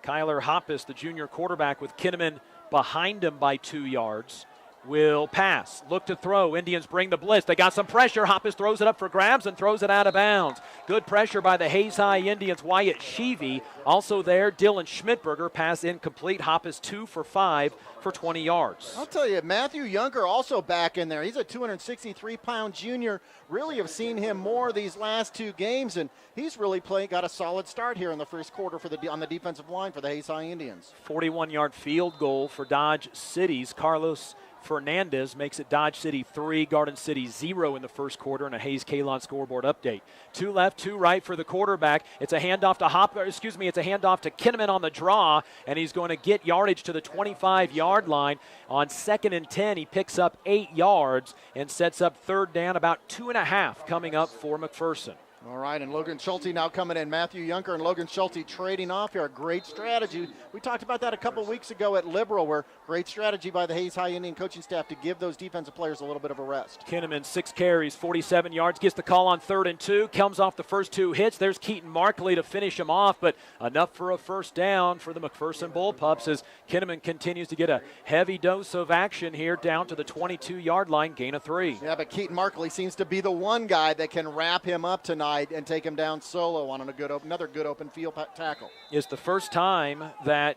Speaker 9: Kyler Hoppus, the junior quarterback, with Kinnaman behind him by 2 yards, will pass. Look to throw. Indians bring the blitz. They got some pressure. Hoppus throws it up for grabs and throws it out of bounds. Good pressure by the Hayes High Indians. Wyatt Sheevy also there. Dylan Schmidberger, pass incomplete. Hoppus 2 for 5 for 20 yards.
Speaker 10: I'll tell you, Matthew Younger also back in there. He's a 263-pound junior. Really have seen him more these last 2 games, and he's really got a solid start here in the first quarter on the defensive line for the Hayes High Indians.
Speaker 9: 41-yard field goal for Dodge City's Carlos Fernandez makes it Dodge City 3, Garden City 0 in the first quarter, and a Hayes Kalon scoreboard update. 2 left, 2 right for the quarterback. It's a handoff to Kinnaman on the draw, and he's going to get yardage to the 25-yard line. On 2nd and 10, he picks up 8 yards and sets up 3rd down, about 2.5 coming up for McPherson.
Speaker 10: All right, and Logan Schulte now coming in. Matthew Younger and Logan Schulte trading off here. A great strategy. We talked about that a couple weeks ago at Liberal, where great strategy by the Hayes High Indian coaching staff to give those defensive players a little bit of a rest.
Speaker 9: Kinnaman, 6 carries, 47 yards, gets the call on 3rd and 2, comes off the first 2 hits. There's Keaton Markley to finish him off, but enough for a first down for the McPherson Bullpups as Kinnaman continues to get a heavy dose of action here down to the 22-yard line, gain of 3.
Speaker 10: Yeah, but Keaton Markley seems to be the one guy that can wrap him up tonight and take him down solo on another good open field tackle.
Speaker 9: It's the first time that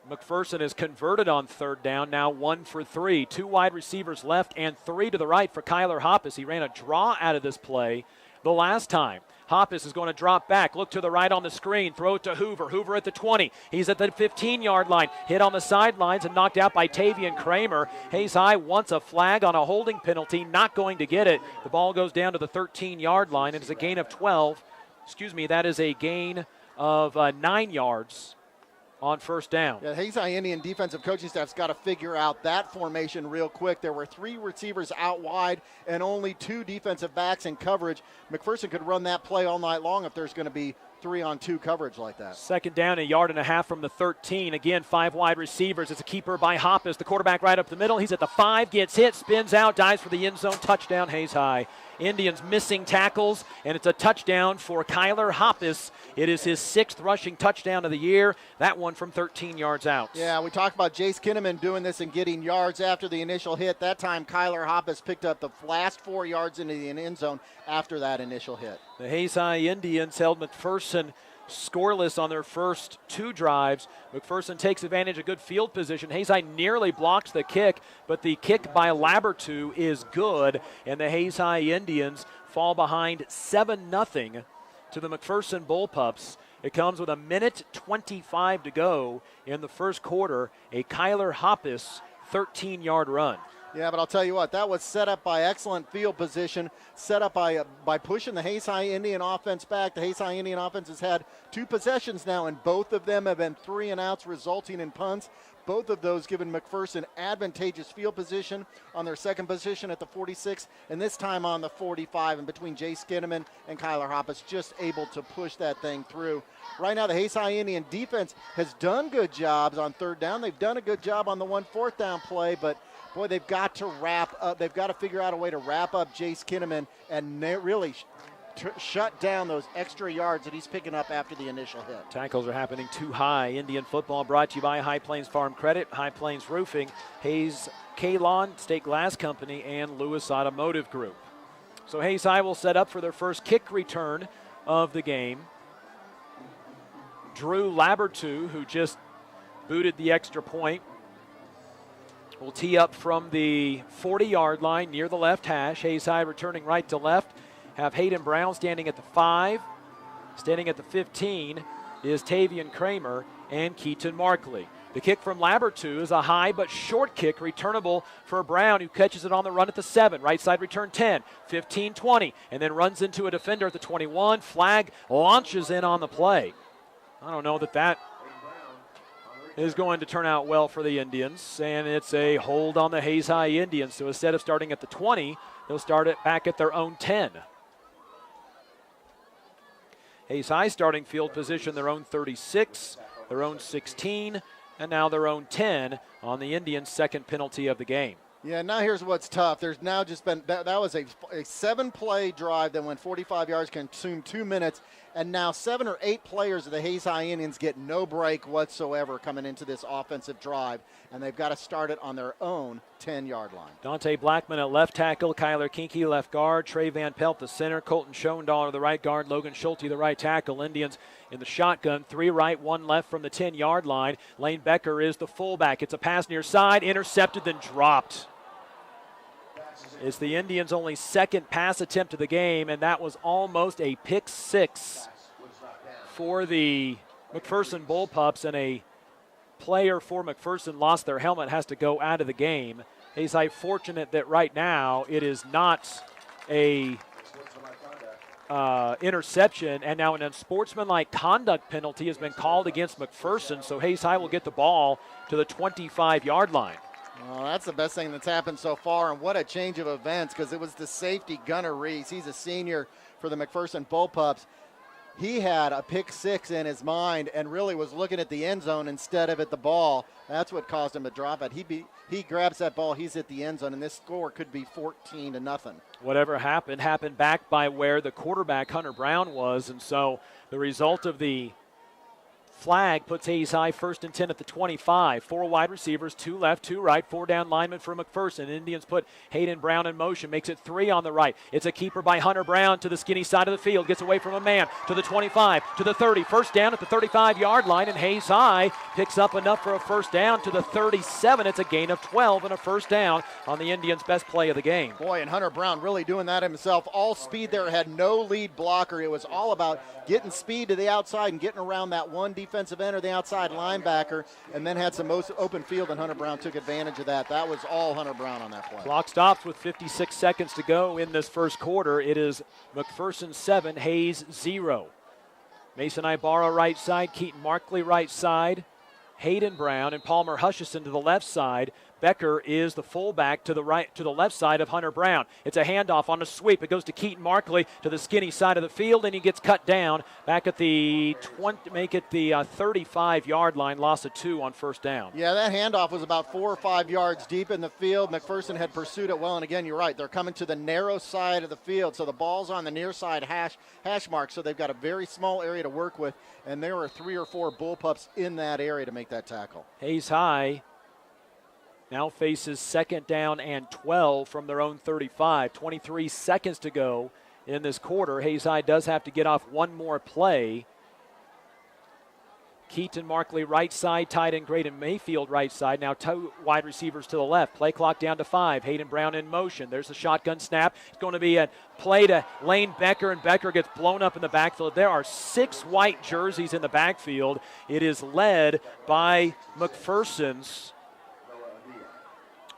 Speaker 9: McPherson has converted on 3rd down, now 1 for 3. 2 wide receivers left and 3 to the right for Kyler Hoppus. He ran a draw out of this play the last time. Hoppus is going to drop back, look to the right on the screen, throw it to Hoover. Hoover at the 20. He's at the 15-yard line, hit on the sidelines and knocked out by Tavian Kramer. Hayes High wants a flag on a holding penalty, not going to get it. The ball goes down to the 13-yard line, and it's a gain of 12. That is a gain of 9 yards on 1st down.
Speaker 10: Yeah, Hayes High Indian defensive coaching staff's got to figure out that formation real quick. There were 3 receivers out wide and only 2 defensive backs in coverage. McPherson could run that play all night long if there's going to be 3-on-2 coverage like that.
Speaker 9: 2nd down, 1.5 yards from the 13. Again, 5 wide receivers. It's a keeper by Hoppus. The quarterback right up the middle. He's at the 5, gets hit, spins out, dives for the end zone. Touchdown, Hayes High. Indians missing tackles, and it's a touchdown for Kyler Hoppus. It is his 6th rushing touchdown of the year. That one from 13 yards out.
Speaker 10: Yeah, we talked about Jace Kinnaman doing this and getting yards after the initial hit. That time, Kyler Hoppus picked up the last 4 yards into the end zone after that initial hit.
Speaker 9: The Hayes High Indians held McPherson scoreless on their first 2 drives. McPherson takes advantage of good field position. Hayes High nearly blocks the kick, but the kick by Labertu is good, and the Hayes High Indians fall behind 7-0 to the McPherson Bullpups. It comes with 1:25 to go in the first quarter. A Kyler Hoppus 13-yard run.
Speaker 10: Yeah, but I'll tell you what, that was set up by excellent field position, set up by pushing the Hayes High Indian offense back. The Hayes High Indian offense has had 2 possessions now, and both of them have been 3-and-outs, resulting in punts. Both of those giving McPherson advantageous field position on their second position at the 46, and this time on the 45, and between Jace Kinnaman and Kyler Hoppus, just able to push that thing through. Right now, the Hayes High Indian defense has done good jobs on 3rd down. They've done a good job on the 1 4th down play, but boy, they've got to wrap up. They've got to figure out a way to wrap up Jace Kinnaman and really shut down those extra yards that he's picking up after the initial hit.
Speaker 9: Tackles are happening too high. Indian football brought to you by High Plains Farm Credit, High Plains Roofing, Hayes Kalon State Glass Company, and Lewis Automotive Group. So Hayes High will set up for their first kick return of the game. Drew Labertu, who just booted the extra point, will tee up from the 40-yard line near the left hash. Hayes High returning right to left. Have Hayden Brown standing at the 5. Standing at the 15 is Tavian Kramer and Keaton Markley. The kick from Labertu is a high but short kick, returnable for Brown, who catches it on the run at the 7. Right side return 10, 15, 20, and then runs into a defender at the 21. Flag launches in on the play. I don't know that is going to turn out well for the Indians, and it's a hold on the Hayes High Indians. So instead of starting at the 20, they'll start it back at their own 10. Hayes High starting field position, their own 36, their own 16, and now their own 10 on the Indians' second penalty of the game.
Speaker 10: Yeah, now here's what's tough. There's now just been, that was a 7-play drive that went 45 yards, consumed 2 minutes, and now 7 or 8 players of the Hayes High Indians get no break whatsoever coming into this offensive drive, and they've got to start it on their own 10-yard line.
Speaker 9: Dante Blackman at left tackle, Kyler Kinke left guard, Trey Van Pelt the center, Colton Schoendahl the right guard, Logan Schulte the right tackle. Indians in the shotgun, 3 right, 1 left from the 10-yard line. Lane Becker is the fullback. It's a pass near side, intercepted, then dropped. It's the Indians' only second pass attempt of the game, and that was almost a pick 6 for the McPherson Bullpups, and a player for McPherson lost their helmet, has to go out of the game. Hayes High fortunate that right now it is not a interception, and now an unsportsmanlike conduct penalty has been called against McPherson, so Hayes High will get the ball to the 25-yard line.
Speaker 10: Well, that's the best thing that's happened so far, and what a change of events, because it was the safety, Gunnar Reese. He's a senior for the McPherson Bullpups. He had a pick 6 in his mind and really was looking at the end zone instead of at the ball. That's what caused him to drop it. He grabs that ball, he's at the end zone, and this score could be 14-0.
Speaker 9: Whatever happened back by where the quarterback, Hunter Brown, was, and so the result of the flag puts Hayes High 1st and 10 at the 25. 4 wide receivers, 2 left, 2 right, 4 down linemen for McPherson. Indians put Hayden Brown in motion, makes it 3 on the right. It's a keeper by Hunter Brown to the skinny side of the field, gets away from a man to the 25, to the 30. First down at the 35-yard line, and Hayes High picks up enough for a first down to the 37. It's a gain of 12 and a first down on the Indians' best play of the game.
Speaker 10: Boy, and Hunter Brown really doing that himself. All speed there, had no lead blocker. It was all about getting speed to the outside and getting around that one defensive end or the outside linebacker, and then had some most open field, and Hunter Brown took advantage of that. That was all Hunter Brown on that play.
Speaker 9: Clock stops with 56 seconds to go in this first quarter. It is McPherson 7, Hayes 0. Mason Ibarra right side, Keaton Markley right side, Hayden Brown and Palmer Hutchison to the left side. Becker is the fullback to the left side of Hunter Brown. It's a handoff on a sweep. It goes to Keaton Markley to the skinny side of the field, and he gets cut down back at the 35-yard line. Loss of 2 on first down.
Speaker 10: Yeah, that handoff was about 4 or 5 yards deep in the field. McPherson had pursued it well, and again, you're right. They're coming to the narrow side of the field, so the ball's on the near side hash mark, so they've got a very small area to work with, and there were 3 or 4 Bullpups in that area to make that tackle.
Speaker 9: Hayes High now faces 2nd down and 12 from their own 35. 23 seconds to go in this quarter. Hayes High does have to get off one more play. Keaton Markley right side, tight end Graydon Mayfield right side. Now 2 wide receivers to the left. Play clock down to 5. Hayden Brown in motion. There's the shotgun snap. It's going to be a play to Lane Becker, and Becker gets blown up in the backfield. There are 6 white jerseys in the backfield. It is led by McPherson's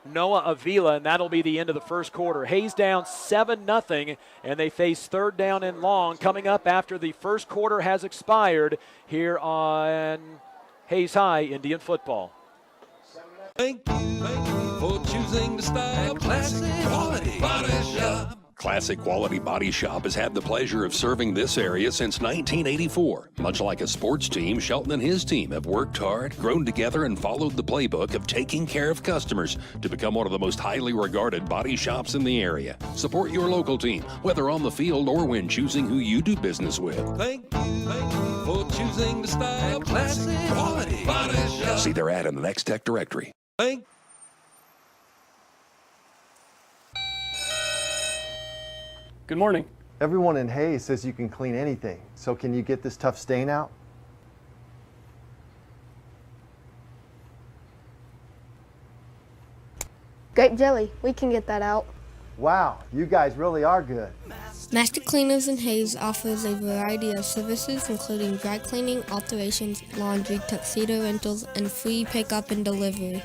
Speaker 9: Noah Avila, and that'll be the end of the first quarter. Hayes down 7-0, and they face 3rd down and long coming up after the first quarter has expired here on Hayes High Indian football.
Speaker 3: Thank you for choosing the style classic quality body shop.
Speaker 4: Classic Quality Body Shop has had the pleasure of serving this area since 1984. Much like a sports team, Shelton and his team have worked hard, grown together, and followed the playbook of taking care of customers to become one of the most highly regarded body shops in the area. Support your local team, whether on the field or when choosing who you do business with.
Speaker 3: Thank you for choosing the style classic quality body shop.
Speaker 4: See their ad in the Next Tech directory.
Speaker 3: Thank
Speaker 11: Good morning.
Speaker 6: Everyone in Hayes says you can clean anything, so can you get this tough stain out?
Speaker 7: Grape jelly, we can get that out.
Speaker 6: Wow, you guys really are good.
Speaker 8: Master Cleaners in Hayes offers a variety of services including dry cleaning, alterations, laundry, tuxedo rentals, and free pickup and delivery.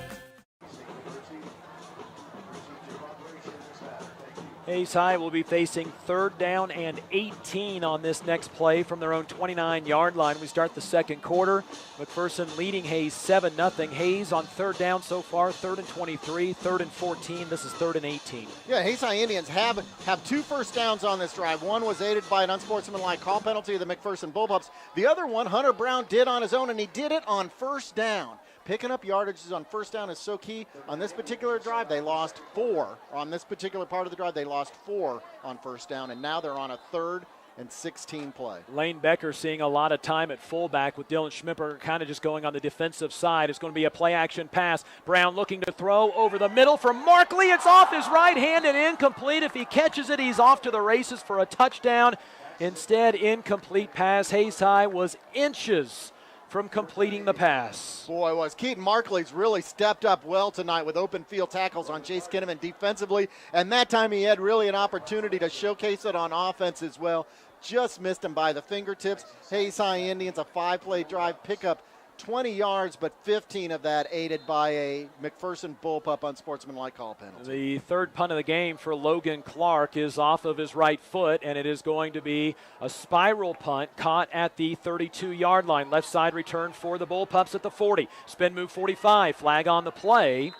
Speaker 9: Hayes High will be facing 3rd down and 18 on this next play from their own 29-yard line. We start the second quarter. McPherson leading Hayes 7-0. Hayes on 3rd down so far, 3rd and 23, 3rd and 14. This is 3rd and 18.
Speaker 10: Yeah, Hayes High Indians have 2 first downs on this drive. One was aided by an unsportsmanlike call penalty of the McPherson Bullpups. The other one, Hunter Brown did on his own, and he did it on 1st down. Picking up yardages on 1st down is so key. On this particular drive, they lost 4. On this particular part of the drive, they lost 4 on 1st down, and now they're on a 3rd and 16 play.
Speaker 9: Lane Becker seeing a lot of time at fullback with Dylan Schmipper kind of just going on the defensive side. It's going to be a play-action pass. Brown looking to throw over the middle for Markley. It's off his right hand and incomplete. If he catches it, he's off to the races for a touchdown. Instead, incomplete pass. Hayes High was inches from completing the pass.
Speaker 10: Boy, was Keaton Markley's really stepped up well tonight with open field tackles on Chase Kinnaman defensively, and that time he had really an opportunity to showcase it on offense as well. Just missed him by the fingertips. Hayes High Indians, a 5-play drive, pick up 20 yards, but 15 of that aided by a McPherson Bullpup unsportsmanlike call penalty.
Speaker 9: The 3rd punt of the game for Logan Clark is off of his right foot, and it is going to be a spiral punt caught at the 32-yard line. Left side return for the Bullpups at the 40. Spin move 45, flag on the play.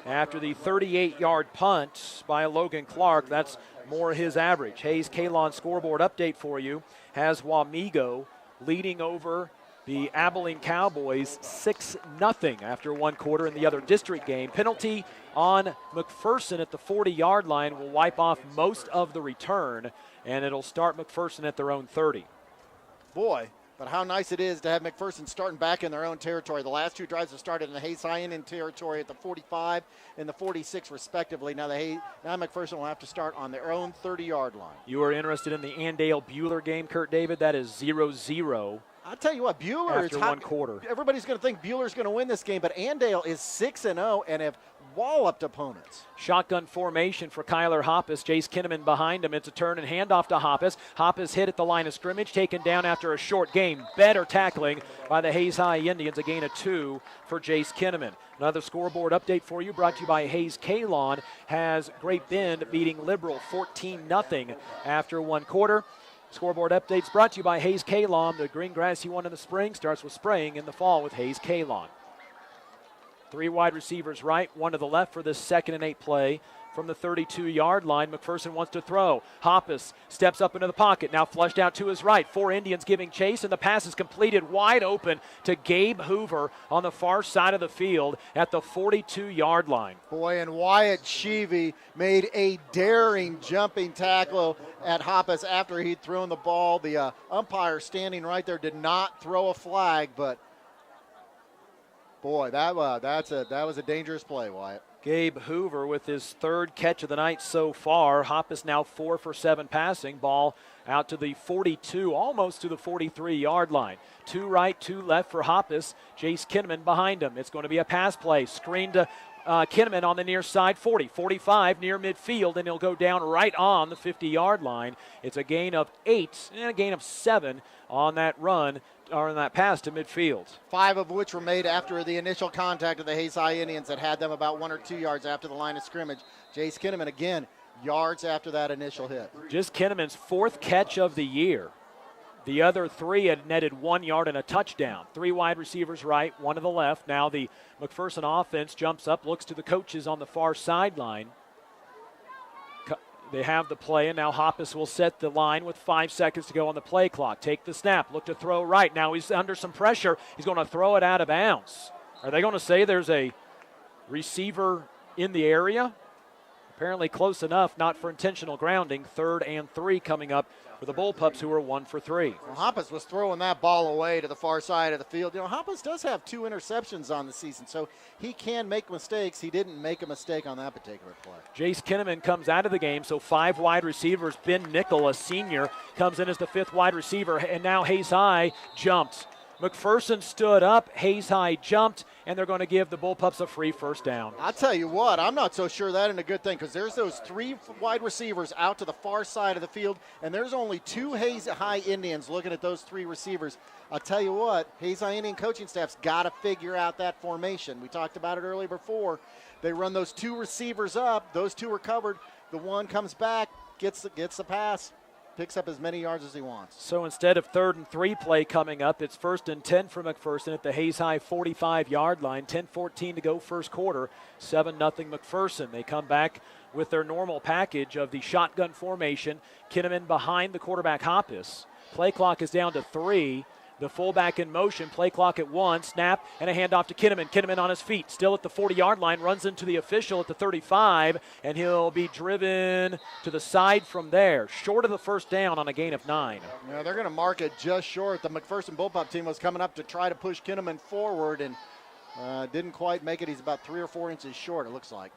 Speaker 9: After the 38-yard punt by Logan Clark, that's more his average. Hayes Kalon scoreboard update for you has Wamego leading over the Abilene Cowboys 6-0 after 1 quarter in the other district game. Penalty on McPherson at the 40-yard line will wipe off most of the return, and it'll start McPherson at their own 30.
Speaker 10: Boy, but how nice it is to have McPherson starting back in their own territory. The last 2 drives have started in the Hayes High Indian territory at the 45 and the 46 respectively. Now McPherson will have to start on their own 30-yard line.
Speaker 9: You are interested in the Andale-Buhler game, Kurt David? That is 0-0.
Speaker 10: I'll tell you what, Buhler
Speaker 9: after 1 quarter.
Speaker 10: Everybody's going to think Buehler's going to win this game, but Andale is 6-0 and have walloped opponents.
Speaker 9: Shotgun formation for Kyler Hoppus. Jace Kinnaman behind him. It's a turn and handoff to Hoppus. Hoppus hit at the line of scrimmage, taken down after a short game. Better tackling by the Hayes High Indians. A gain of 2 for Jace Kinnaman. Another scoreboard update for you brought to you by Hayes Kalon. Has Great Bend beating Liberal 14-0 after 1 quarter. Scoreboard updates brought to you by Hayes Kalon. The green grass you want in the spring starts with spraying in the fall with Hayes Kalon. 3 wide receivers right, 1 to the left for this 2nd and 8 play. From the 32-yard line, McPherson wants to throw. Hoppus steps up into the pocket, now flushed out to his right. 4 Indians giving chase, and the pass is completed wide open to Gabe Hoover on the far side of the field at the 42-yard line.
Speaker 10: Boy, and Wyatt Sheevy made a daring jumping tackle at Hoppus after he'd thrown the ball. The umpire standing right there did not throw a flag, but boy, that was a dangerous play, Wyatt.
Speaker 9: Gabe Hoover with his 3rd catch of the night so far. Hoppus now 4 for 7 passing. Ball out to the 42, almost to the 43-yard line. 2 right, 2 left for Hoppus. Jace Kinnaman behind him. It's going to be a pass play. Screen to Kinnaman on the near side, 40, 45 near midfield, and he'll go down right on the 50-yard line. It's a gain of 8 and a gain of 7 on that run, or on that pass to midfield.
Speaker 10: 5 of which were made after the initial contact of the Hayes High Indians that had them about 1 or 2 yards after the line of scrimmage. Jace Kinnaman, again, yards after that initial hit.
Speaker 9: Just Kinnaman's 4th catch of the year. The other 3 had netted 1 yard and a touchdown. 3 wide receivers right, 1 to the left. Now the McPherson offense jumps up, looks to the coaches on the far sideline. They have the play, and now Hoppus will set the line with 5 seconds to go on the play clock. Take the snap, look to throw right. Now he's under some pressure. He's going to throw it out of bounds. Are they going to say there's a receiver in the area? Apparently close enough, not for intentional grounding. 3rd and 3 coming up for the Bullpups, who are 1 for 3.
Speaker 10: Well, Hoppus was throwing that ball away to the far side of the field. You know, Hoppus does have 2 interceptions on the season, so he can make mistakes. He didn't make a mistake on that particular play.
Speaker 9: Jace Kinnaman comes out of the game, so 5 wide receivers. Ben Nickel, a senior, comes in as the 5th wide receiver, and now Hayes High jumped. McPherson stood up, Hayes High jumped, and they're going to give the Bullpups a free 1st down.
Speaker 10: I'll tell you what, I'm not so sure that is a good thing, because there's those 3 wide receivers out to the far side of the field, and there's only 2 Hayes High Indians looking at those 3 receivers. I'll tell you what, Hayes High Indian coaching staff's got to figure out that formation. We talked about it earlier before. They run those 2 receivers up. Those 2 are covered. the one, comes back, gets the pass, picks up as many yards as he wants.
Speaker 9: So instead of 3rd and 3 play coming up, it's 1st and 10 for McPherson at the Hayes High 45-yard line. 10-14 to go first quarter. 7-0 McPherson. They come back with their normal package of the shotgun formation. Kinnaman behind the quarterback Hoppus. Play clock is down to 3. The fullback in motion, play clock at 1, snap, and a handoff to Kinnaman. Kinnaman on his feet, still at the 40-yard line, runs into the official at the 35, and he'll be driven to the side from there, short of the first down on a gain of 9.
Speaker 10: Yeah, they're going to mark it just short. The McPherson Bullpup team was coming up to try to push Kinnaman forward and didn't quite make it. He's about 3 or 4 inches short, it looks like.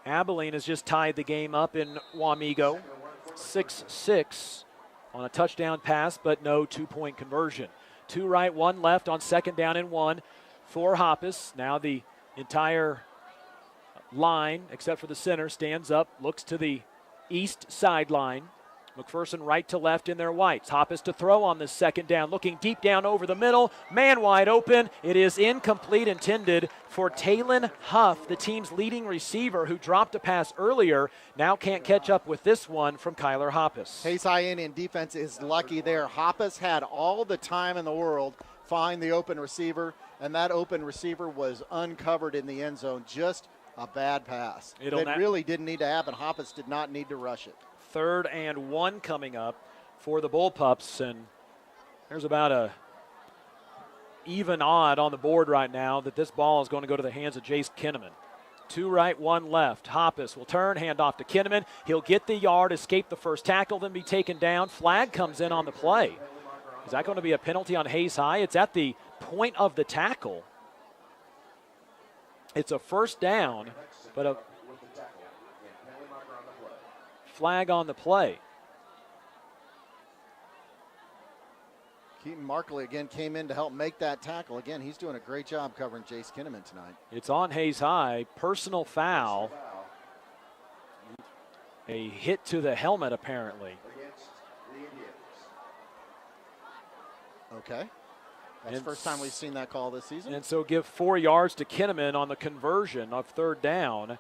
Speaker 9: Abilene has just tied the game up in Wamego, 6-6. On a touchdown pass, but no two-point conversion. 2 right, 1 left on 2nd down and 1 for Hoppus. Now the entire line, except for the center, stands up, looks to the east sideline. McPherson right to left in their whites. Hoppus to throw on this 2nd down, looking deep down over the middle. Man wide open. It is incomplete, intended for Talon Huff, the team's leading receiver who dropped a pass earlier. Now can't catch up with this one from Kyler Hoppus.
Speaker 10: Hayes High Indian defense is lucky there. Hoppus had all the time in the world find the open receiver, and that open receiver was uncovered in the end zone. Just a bad pass. It really didn't need to happen. Hoppus did not need to rush it.
Speaker 9: 3rd and 1 coming up for the Bullpups, and there's about a even odd on the board right now that this ball is going to go to the hands of Jace Kinnaman. 2 right, 1 left. Hoppus will turn, hand off to Kinnaman. He'll get the yard, escape the first tackle, then be taken down. Flag comes in on the play. Is that going to be a penalty on Hayes High? It's at the point of the tackle. It's a first down, but a flag on the play.
Speaker 10: Keaton Markley again came in to help make that tackle. Again, he's doing a great job covering Jace Kinnaman tonight.
Speaker 9: It's on Hayes High. Personal foul. A hit to the helmet, apparently.
Speaker 10: Okay. That's the first time we've seen that call this season.
Speaker 9: And so give 4 yards to Kinnaman on the conversion of 3rd down.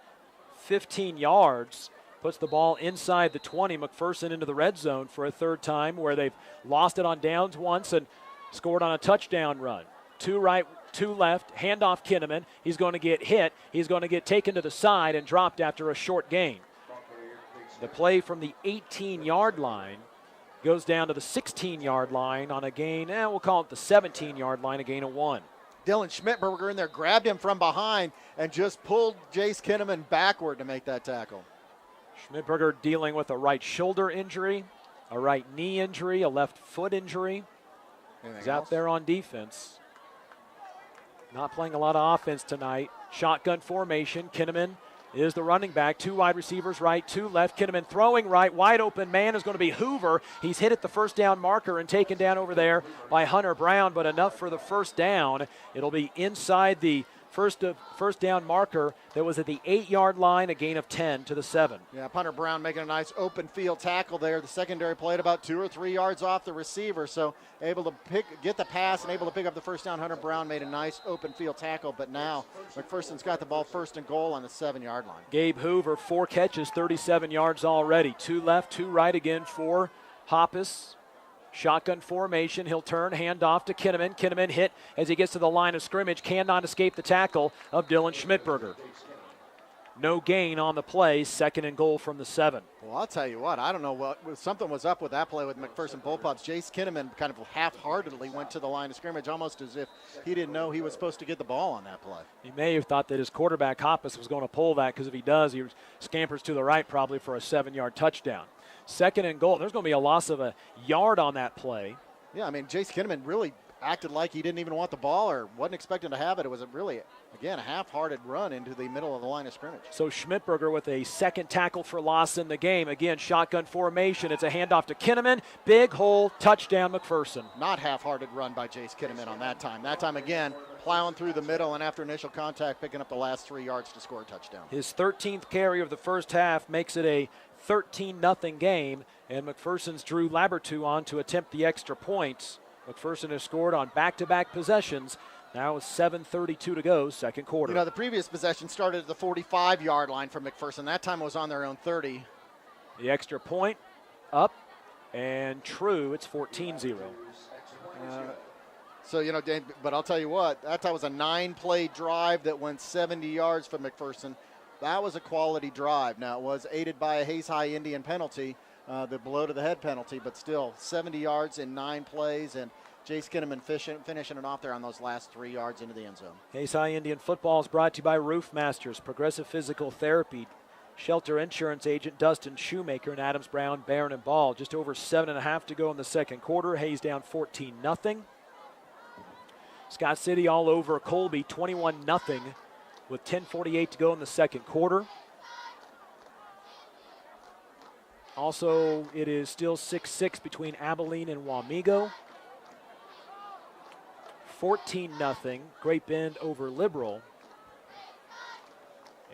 Speaker 9: 15 yards. Puts the ball inside the 20. McPherson into the red zone for a 3rd time, where they've lost it on downs once and scored on a touchdown run. 2 right, 2 left, handoff Kinnaman. He's going to get hit. He's going to get taken to the side and dropped after a short gain. The play from the 18-yard line goes down to the 16-yard line on a gain, we'll call it the 17-yard line, a gain of 1.
Speaker 10: Dylan Schmidberger in there grabbed him from behind and just pulled Jace Kinnaman backward to make that tackle.
Speaker 9: Schmidberger dealing with a right shoulder injury, a right knee injury, a left foot injury. He's out there on defense. Not playing a lot of offense tonight. Shotgun formation. Kinnaman is the running back. 2 wide receivers right, 2 left. Kinnaman throwing right. Wide open man is going to be Hoover. He's hit at the first down marker and taken down over there by Hunter Brown, but enough for the first down. It'll be inside the first down marker that was at the 8-yard line, a gain of 10 to the 7.
Speaker 10: Yeah, Hunter Brown making a nice open field tackle there. The secondary played about 2 or 3 yards off the receiver, so able to get the pass and able to pick up the first down. Hunter Brown made a nice open field tackle, but now McPherson's got the ball 1st and goal on the 7-yard line.
Speaker 9: Gabe Hoover, 4 catches, 37 yards already. 2 left, 2 right again for Hoppus. Shotgun formation. He'll turn, hand off to Kinnaman. Kinnaman hit as he gets to the line of scrimmage. Cannot escape the tackle of Dylan Schmidberger. No gain on the play. 2nd and goal from the 7.
Speaker 10: Well, I'll tell you what. I don't know what. Something was up with that play with McPherson Bullpups. Jace Kinnaman kind of half-heartedly went to the line of scrimmage, almost as if he didn't know he was supposed to get the ball on that play.
Speaker 9: He may have thought that his quarterback, Hoppus, was going to pull that, because if he does, he scampers to the right probably for a 7-yard touchdown. 2nd and goal. There's going to be a loss of a yard on that play.
Speaker 10: Yeah, I mean, Jace Kinnaman really acted like he didn't even want the ball or wasn't expecting to have it. It was really, again, a half-hearted run into the middle of the line of scrimmage.
Speaker 9: So Schmidberger with a 2nd tackle for loss in the game. Again, shotgun formation. It's a handoff to Kinnaman. Big hole, touchdown McPherson.
Speaker 10: Not half-hearted run by Jace Kinnaman on that time. That time, again, plowing through the middle and after initial contact, picking up the last 3 yards to score a touchdown.
Speaker 9: His 13th carry of the first half makes it a 13-0 game, and McPherson's Drew Labertu on to attempt the extra points, McPherson has scored on back-to-back possessions. Now with 7:32 to go, second quarter.
Speaker 10: You know, the previous possession started at the 45-yard line for McPherson. That time it was on their own 30.
Speaker 9: The extra point up and true. It's 14-0.
Speaker 10: So, you know, but I'll tell you what, that was a 9-play drive that went 70 yards for McPherson. That was a quality drive. Now, it was aided by a Hayes High Indian penalty, the blow-to-the-head penalty, but still 70 yards in 9 plays, and Jay Skinnaman finishing it off there on those last 3 yards into the end zone.
Speaker 9: Hayes High Indian football is brought to you by Roof Masters, Progressive Physical Therapy, Shelter Insurance Agent Dustin Shoemaker, and Adams Brown, Barron, and Ball. Just over 7.5 to go in the second quarter. Hayes down 14-0. Scott City all over Colby, 21-0 with 10:48 to go in the second quarter. Also, it is still 6-6 between Abilene and Wamego. 14-0, Great Bend over Liberal.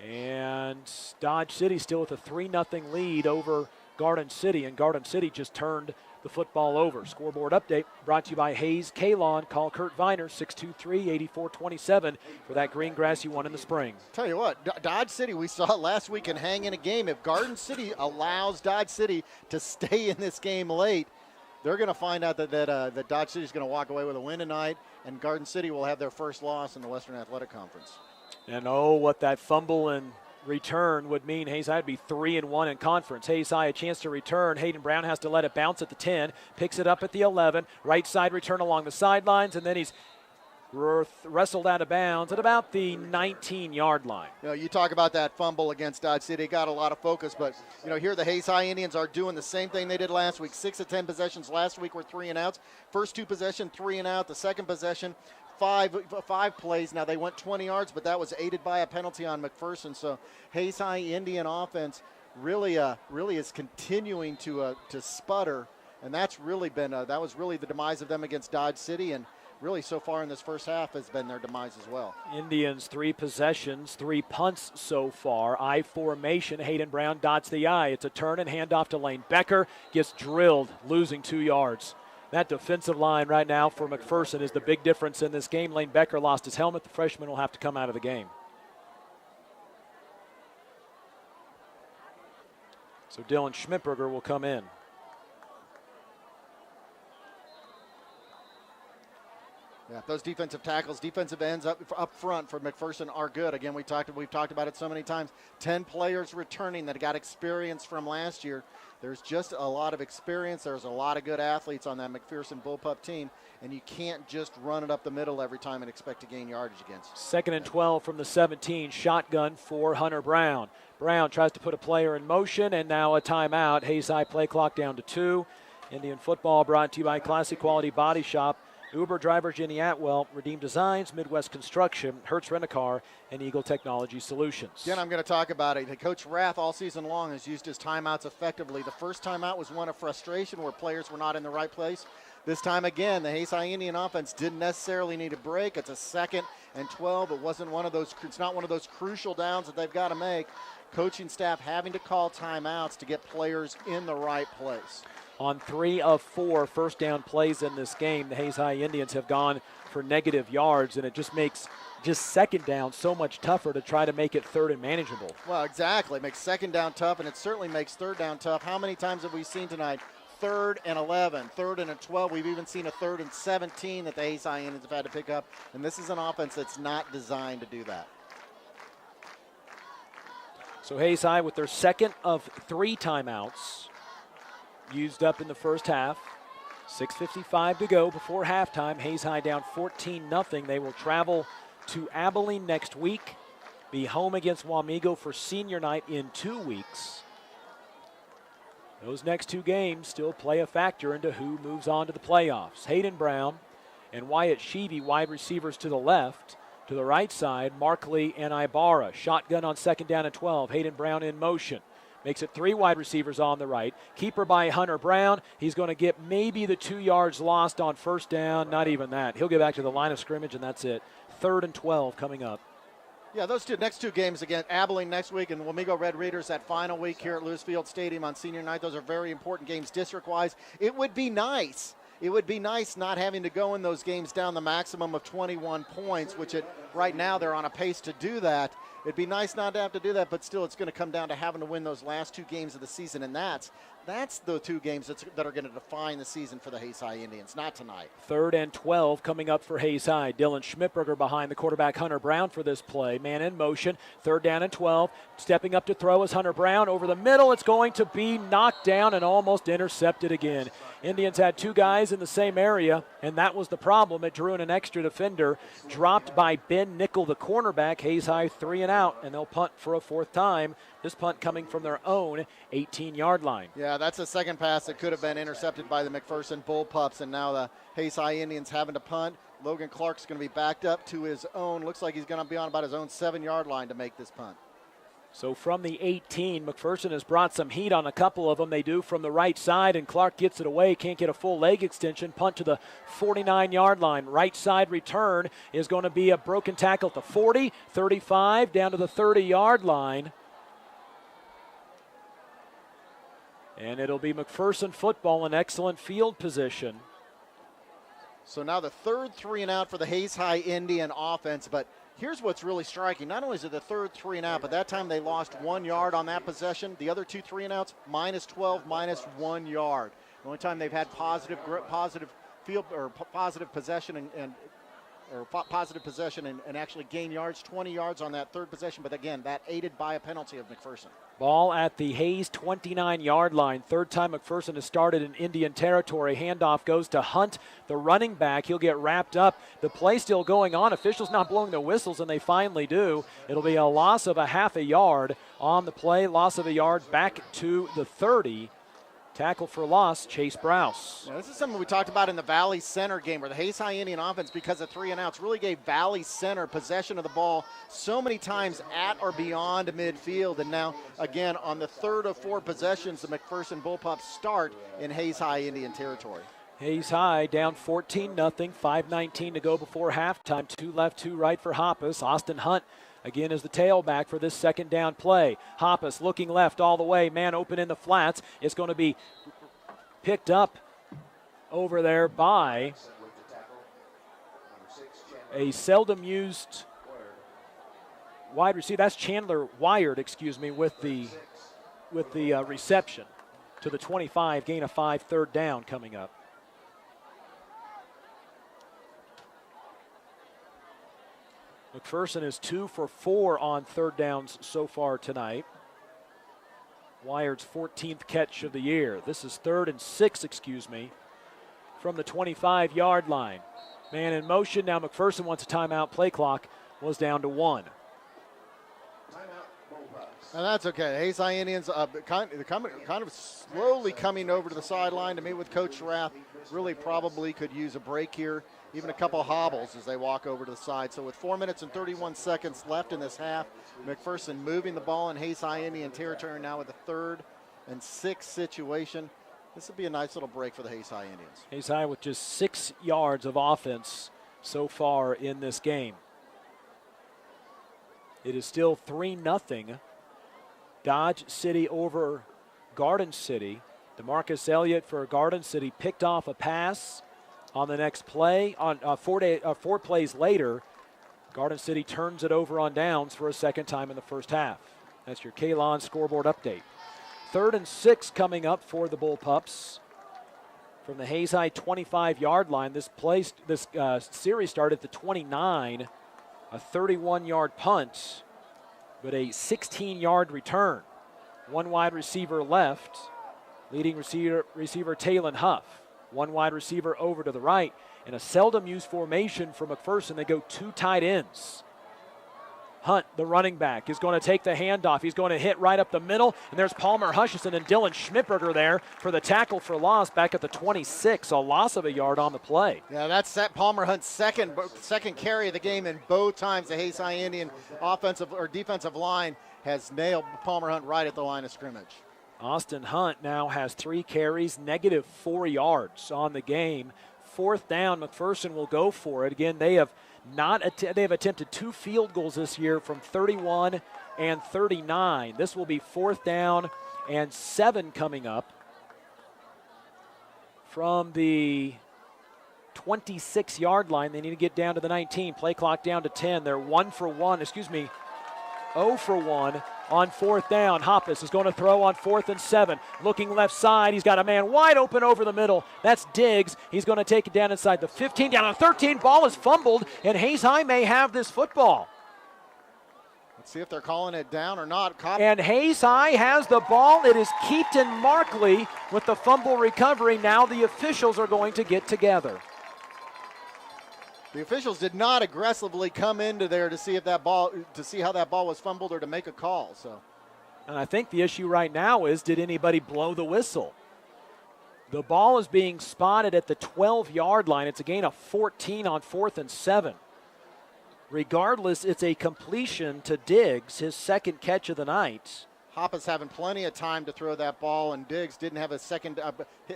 Speaker 9: And Dodge City still with a 3-0 lead over Garden City, and Garden City just turned the football over. Scoreboard update brought to you by Hayes Kalon. Call Kurt Viner, 623-8427 for that green grass you won in the spring.
Speaker 10: Tell you what, Dodge City, we saw it last week and hang in a game. If Garden City allows Dodge City to stay in this game late, they're going to find out that Dodge City is going to walk away with a win tonight, and Garden City will have their first loss in the Western Athletic Conference.
Speaker 9: And oh, what that fumble and return would mean. Hayes High would be 3-1 in conference. Hayes High a chance to return. Hayden Brown has to let it bounce at the 10, picks it up at the 11, right side return along the sidelines, and then he's wrestled out of bounds at about the 19-yard line.
Speaker 10: You know, you talk about that fumble against Dodge City. It got a lot of focus, but, you know, here the Hayes High Indians are doing the same thing they did last week. 6 of 10 possessions last week were 3 and outs. First 2 possessions, 3 and out. The second possession, five plays. Now they went 20 yards, but that was aided by a penalty on McPherson. So Hayes High Indian offense really is continuing to sputter, and that's really been that was really the demise of them against Dodge City, and really so far in this first half has been their demise as well.
Speaker 9: Indians 3 possessions, 3 punts so far. I formation. Hayden Brown dots the I. It's a turn and handoff to Lane Becker. Gets drilled, losing 2 yards. That defensive line right now for McPherson is the big difference in this game. Lane Becker lost his helmet. The freshman will have to come out of the game. So Dylan Schmidberger will come in.
Speaker 10: Yeah, those defensive tackles, defensive ends up front for McPherson are good. Again, we've talked about it so many times. 10 players returning that got experience from last year. There's just a lot of experience. There's a lot of good athletes on that McPherson Bullpup team, and you can't just run it up the middle every time and expect to gain yardage against.
Speaker 9: 2nd and 12 from the 17, shotgun for Hunter Brown. Brown tries to put a player in motion, and now a timeout. Hayes High play clock down to 2. Indian football brought to you by Classic Quality Body Shop, Uber driver Jenny Atwell, Redeem Designs, Midwest Construction, Hertz Rent-A-Car, and Eagle Technology Solutions.
Speaker 10: Again, I'm going to talk about it. Coach Rath all season long has used his timeouts effectively. The first timeout was one of frustration where players were not in the right place. This time again, the Hayes High Indian offense didn't necessarily need a break. It's a 2nd and 12. It's not one of those crucial downs that they've got to make. Coaching staff having to call timeouts to get players in the right place.
Speaker 9: On 3 of 4 first down plays in this game, the Hayes High Indians have gone for negative yards, and it just makes second down so much tougher to try to make it third and manageable.
Speaker 10: Well, exactly. It makes second down tough, and it certainly makes third down tough. How many times have we seen tonight 3rd and 11, 3rd and 12? We've even seen a 3rd and 17 that the Hayes High Indians have had to pick up, and this is an offense that's not designed to do that.
Speaker 9: So Hayes High with their 2nd of 3 timeouts used up in the first half. 6:55 to go before halftime. Hayes High down 14-0. They will travel to Abilene next week, be home against Wamego for senior night in 2 weeks. Those next 2 games still play a factor into who moves on to the playoffs. Hayden Brown and Wyatt Sheevy, wide receivers to the left. To the right side, Markley and Ibarra. Shotgun on 2nd down and 12. Hayden Brown in motion. Makes it 3 wide receivers on the right. Keeper by Hunter Brown. He's going to get maybe the 2 yards lost on 1st down. Not even that. He'll get back to the line of scrimmage, and that's it. 3rd and 12 coming up.
Speaker 10: Yeah, those next two games again, Abilene next week and Wamego Red Raiders that final week here at Lewis Field Stadium on senior night. Those are very important games district-wise. It would be nice it would be nice not having to go in those games down the maximum of 21 points, which right now they're on a pace to do that. It'd be nice not to have to do that, but still it's going to come down to having to win those last 2 games of the season, and that's the 2 games that are going to define the season for the Hayes High Indians, not tonight.
Speaker 9: 3rd and 12 coming up for Hayes High. Dylan Schmidberger behind the quarterback Hunter Brown for this play. Man in motion, 3rd down and 12. Stepping up to throw is Hunter Brown over the middle. It's going to be knocked down and almost intercepted again. Indians had 2 guys in the same area, and that was the problem. It drew in an extra defender, dropped by Ben Nickel, the cornerback. Hayes High 3 and out, and they'll punt for a 4th time. This punt coming from their own 18-yard line.
Speaker 10: Yeah, that's a second pass that could have been intercepted by the McPherson Bullpups, and now the Hayes High Indians having to punt. Logan Clark's going to be backed up to his own. Looks like he's going to be on about his own 7-yard line to make this punt.
Speaker 9: So from the 18, McPherson has brought some heat on a couple of them. They do from the right side, and Clark gets it away. Can't get a full leg extension. Punt to the 49-yard line. Right side return is going to be a broken tackle at the 40, 35, down to the 30-yard line. And it'll be McPherson football in excellent field position.
Speaker 10: So now the 3rd 3 and out for the Hayes High Indian offense, but here's what's really striking. Not only is it the 3rd 3 and out, but that time they lost 1 yard on that possession. The other 2 3 and outs, minus 12, minus 1 yard. The only time they've had positive field or positive possession and actually gain yards, 20 yards on that 3rd possession. But again, that aided by a penalty of McPherson.
Speaker 9: Ball at the Hayes 29-yard line. 3rd time McPherson has started in Indian territory. Handoff goes to Hunt, the running back. He'll get wrapped up. The play still going on. Officials not blowing their whistles, and they finally do. It'll be a loss of a half a yard on the play. Loss of a yard back to the 30. Tackle for loss, Chase Browse.
Speaker 10: Yeah, this is something we talked about in the Valley Center game where the Hayes High Indian offense, because of 3 and outs, really gave Valley Center possession of the ball so many times at or beyond midfield. And now, again, on the 3rd of 4 possessions, the McPherson Bullpups start in Hayes High Indian territory.
Speaker 9: Hayes High down 14-0, 5:19 to go before halftime. 2 left, 2 right for Hoppus. Austin Hunt again is the tailback for this 2nd down play. Hoppus looking left all the way. Man open in the flats. It's going to be picked up over there by a seldom used wide receiver. That's Chandler Wired, with the reception to the 25. Gain of 5, 3rd down coming up. McPherson is 2 for 4 on 3rd downs so far tonight. Wired's 14th catch of the year. This is 3rd and 6, from the 25-yard line. Man in motion. Now McPherson wants a timeout. Play clock was down to 1.
Speaker 10: And that's okay. The Hayes High Indians kind of slowly coming over to the sideline to meet with Coach Rath. Really probably could use a break here. Even a couple of hobbles as they walk over to the side. So with 4 minutes and 31 seconds left in this half, McPherson moving the ball in Hayes High Indian territory now with a 3rd and 6 situation. This would be a nice little break for the Hayes High Indians.
Speaker 9: Hayes High with just 6 yards of offense so far in this game. It is still 3-0. Dodge City over Garden City. DeMarcus Elliott for Garden City picked off a pass on the next play. On 4 plays later, Garden City turns it over on downs for a 2nd time in the first half. That's your Kalon scoreboard update. 3rd and 6 coming up for the Bullpups from the Hayes High 25-yard line. This series started at the 29, a 31-yard punt, but a 16-yard return. 1 wide receiver left, leading receiver Talon Huff. 1 wide receiver over to the right. In a seldom used formation for McPherson, they go 2 tight ends. Hunt, the running back, is going to take the handoff. He's going to hit right up the middle, and there's Palmer Hutchison and Dylan Schmidberger there for the tackle for loss back at the 26. A loss of a yard on the play.
Speaker 10: Yeah, that's Palmer Hunt's second carry of the game, and both times the Hayes High Indian offensive or defensive line has nailed Palmer Hunt right at the line of scrimmage.
Speaker 9: Austin Hunt now has 3 carries, -4 yards on the game. 4th down, McPherson will go for it. Again, they have attempted 2 field goals this year from 31 and 39. This will be 4th down and 7 coming up from the 26-yard line. They need to get down to the 19. Play clock down to 10. They're 0 for 1 on 4th down. Hoppus is going to throw on 4th and 7. Looking left side. He's got a man wide open over the middle. That's Diggs. He's going to take it down inside the 15. Down to 13. Ball is fumbled, and Hayes High may have this football.
Speaker 10: Let's see if they're calling it down or not.
Speaker 9: And Hayes High has the ball. It is Keaton Markley with the fumble recovery. Now the officials are going to get together.
Speaker 10: The officials did not aggressively come into there to see if that ball, to see how that ball was fumbled or to make a call. So,
Speaker 9: and I think the issue right now is, did anybody blow the whistle? The ball is being spotted at the 12-yard line. It's a gain of 14 on 4th and 7. Regardless, it's a completion to Diggs, his second catch of the night.
Speaker 10: Hoppus having plenty of time to throw that ball, and Diggs didn't have a second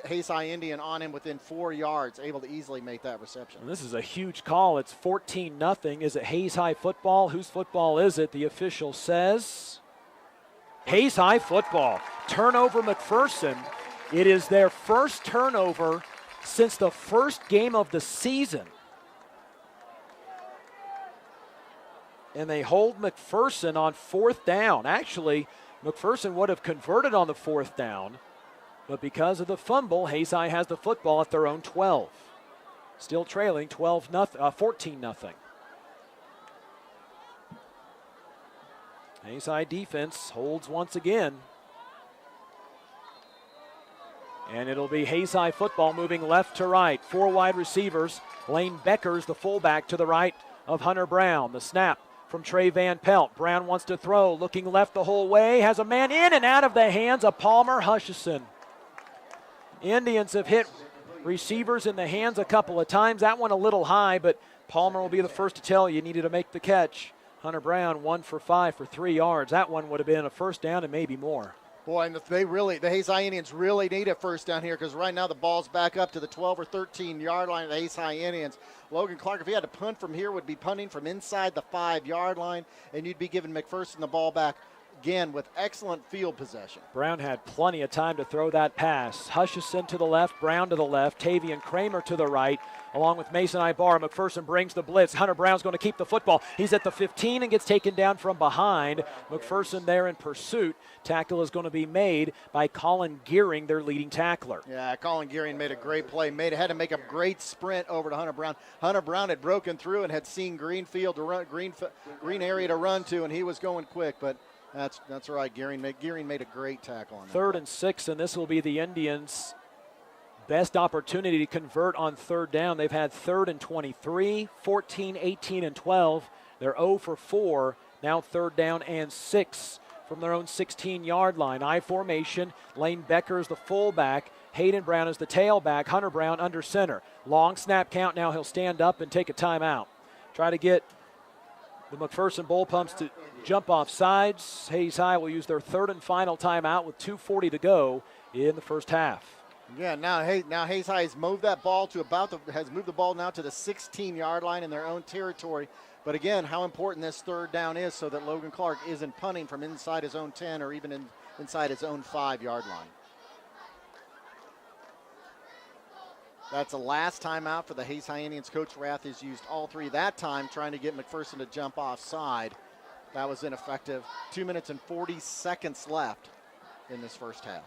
Speaker 10: Hayes High Indian on him within 4 yards, able to easily make that reception.
Speaker 9: And this is a huge call. It's 14-0. Is it Hayes High football? Whose football is it? The official says Hayes High football. Turnover McPherson. It is their first turnover since the first game of the season. And they hold McPherson on 4th down. Actually, McPherson would have converted on the 4th down, but because of the fumble, Hayes High has the football at their own 12. Still trailing 14-0. Hayes High defense holds once again. And it'll be Hayes High football moving left to right. 4 wide receivers. Lane Beckers, the fullback, to the right of Hunter Brown. The snap from Trey Van Pelt. Brown wants to throw, looking left the whole way, has a man in and out of the hands of Palmer Hutchison. Indians have hit receivers in the hands a couple of times. That one a little high, but Palmer will be the first to tell you needed to make the catch. Hunter Brown 1 for 5 for 3 yards. That one would have been a first down and maybe more.
Speaker 10: Boy, and the Hayes High Indians really need a first down here, because right now the ball's back up to the 12 or 13-yard line of the Hayes High Indians. Logan Clark, if he had to punt from here, would be punting from inside the 5-yard line, and you'd be giving McPherson the ball back again with excellent field possession.
Speaker 9: Brown had plenty of time to throw that pass. Hutchison to the left, Brown to the left, Tavian Kramer to the right, along with Mason Ibarra. McPherson brings the blitz. Hunter Brown's going to keep the football. He's at the 15 and gets taken down from behind. McPherson there in pursuit. Tackle is going to be made by Colin Gearing, their leading tackler.
Speaker 10: Yeah, Colin Gearing made a great play. Had to make a great sprint over to Hunter Brown. Hunter Brown had broken through and had seen green field to run, green area to run to, and he was going quick, but that's right. Gearing made a great tackle on that.
Speaker 9: 3rd and 6, and this will be the Indians' best opportunity to convert on 3rd down. They've had 3rd and 23, 14, 18, and 12. They're 0 for 4. Now 3rd down and 6 from their own 16-yard line. I formation. Lane Becker is the fullback. Hayden Brown is the tailback. Hunter Brown under center. Long snap count. Now he'll stand up and take a timeout. Try to get the McPherson Bullpups to jump off sides. Hayes High will use their 3rd and final timeout with 2:40 to go in the first half.
Speaker 10: Yeah, now Hayes High has moved that ball to has moved the ball now to the 16-yard line in their own territory. But again, how important this 3rd down is, so that Logan Clark isn't punting from inside his own 10 or even inside his own 5-yard line. That's the last timeout for the Hayes High Indians. Coach Rath has used all 3 that time, trying to get McPherson to jump offside. That was ineffective. 2 minutes and 40 seconds left in this first half.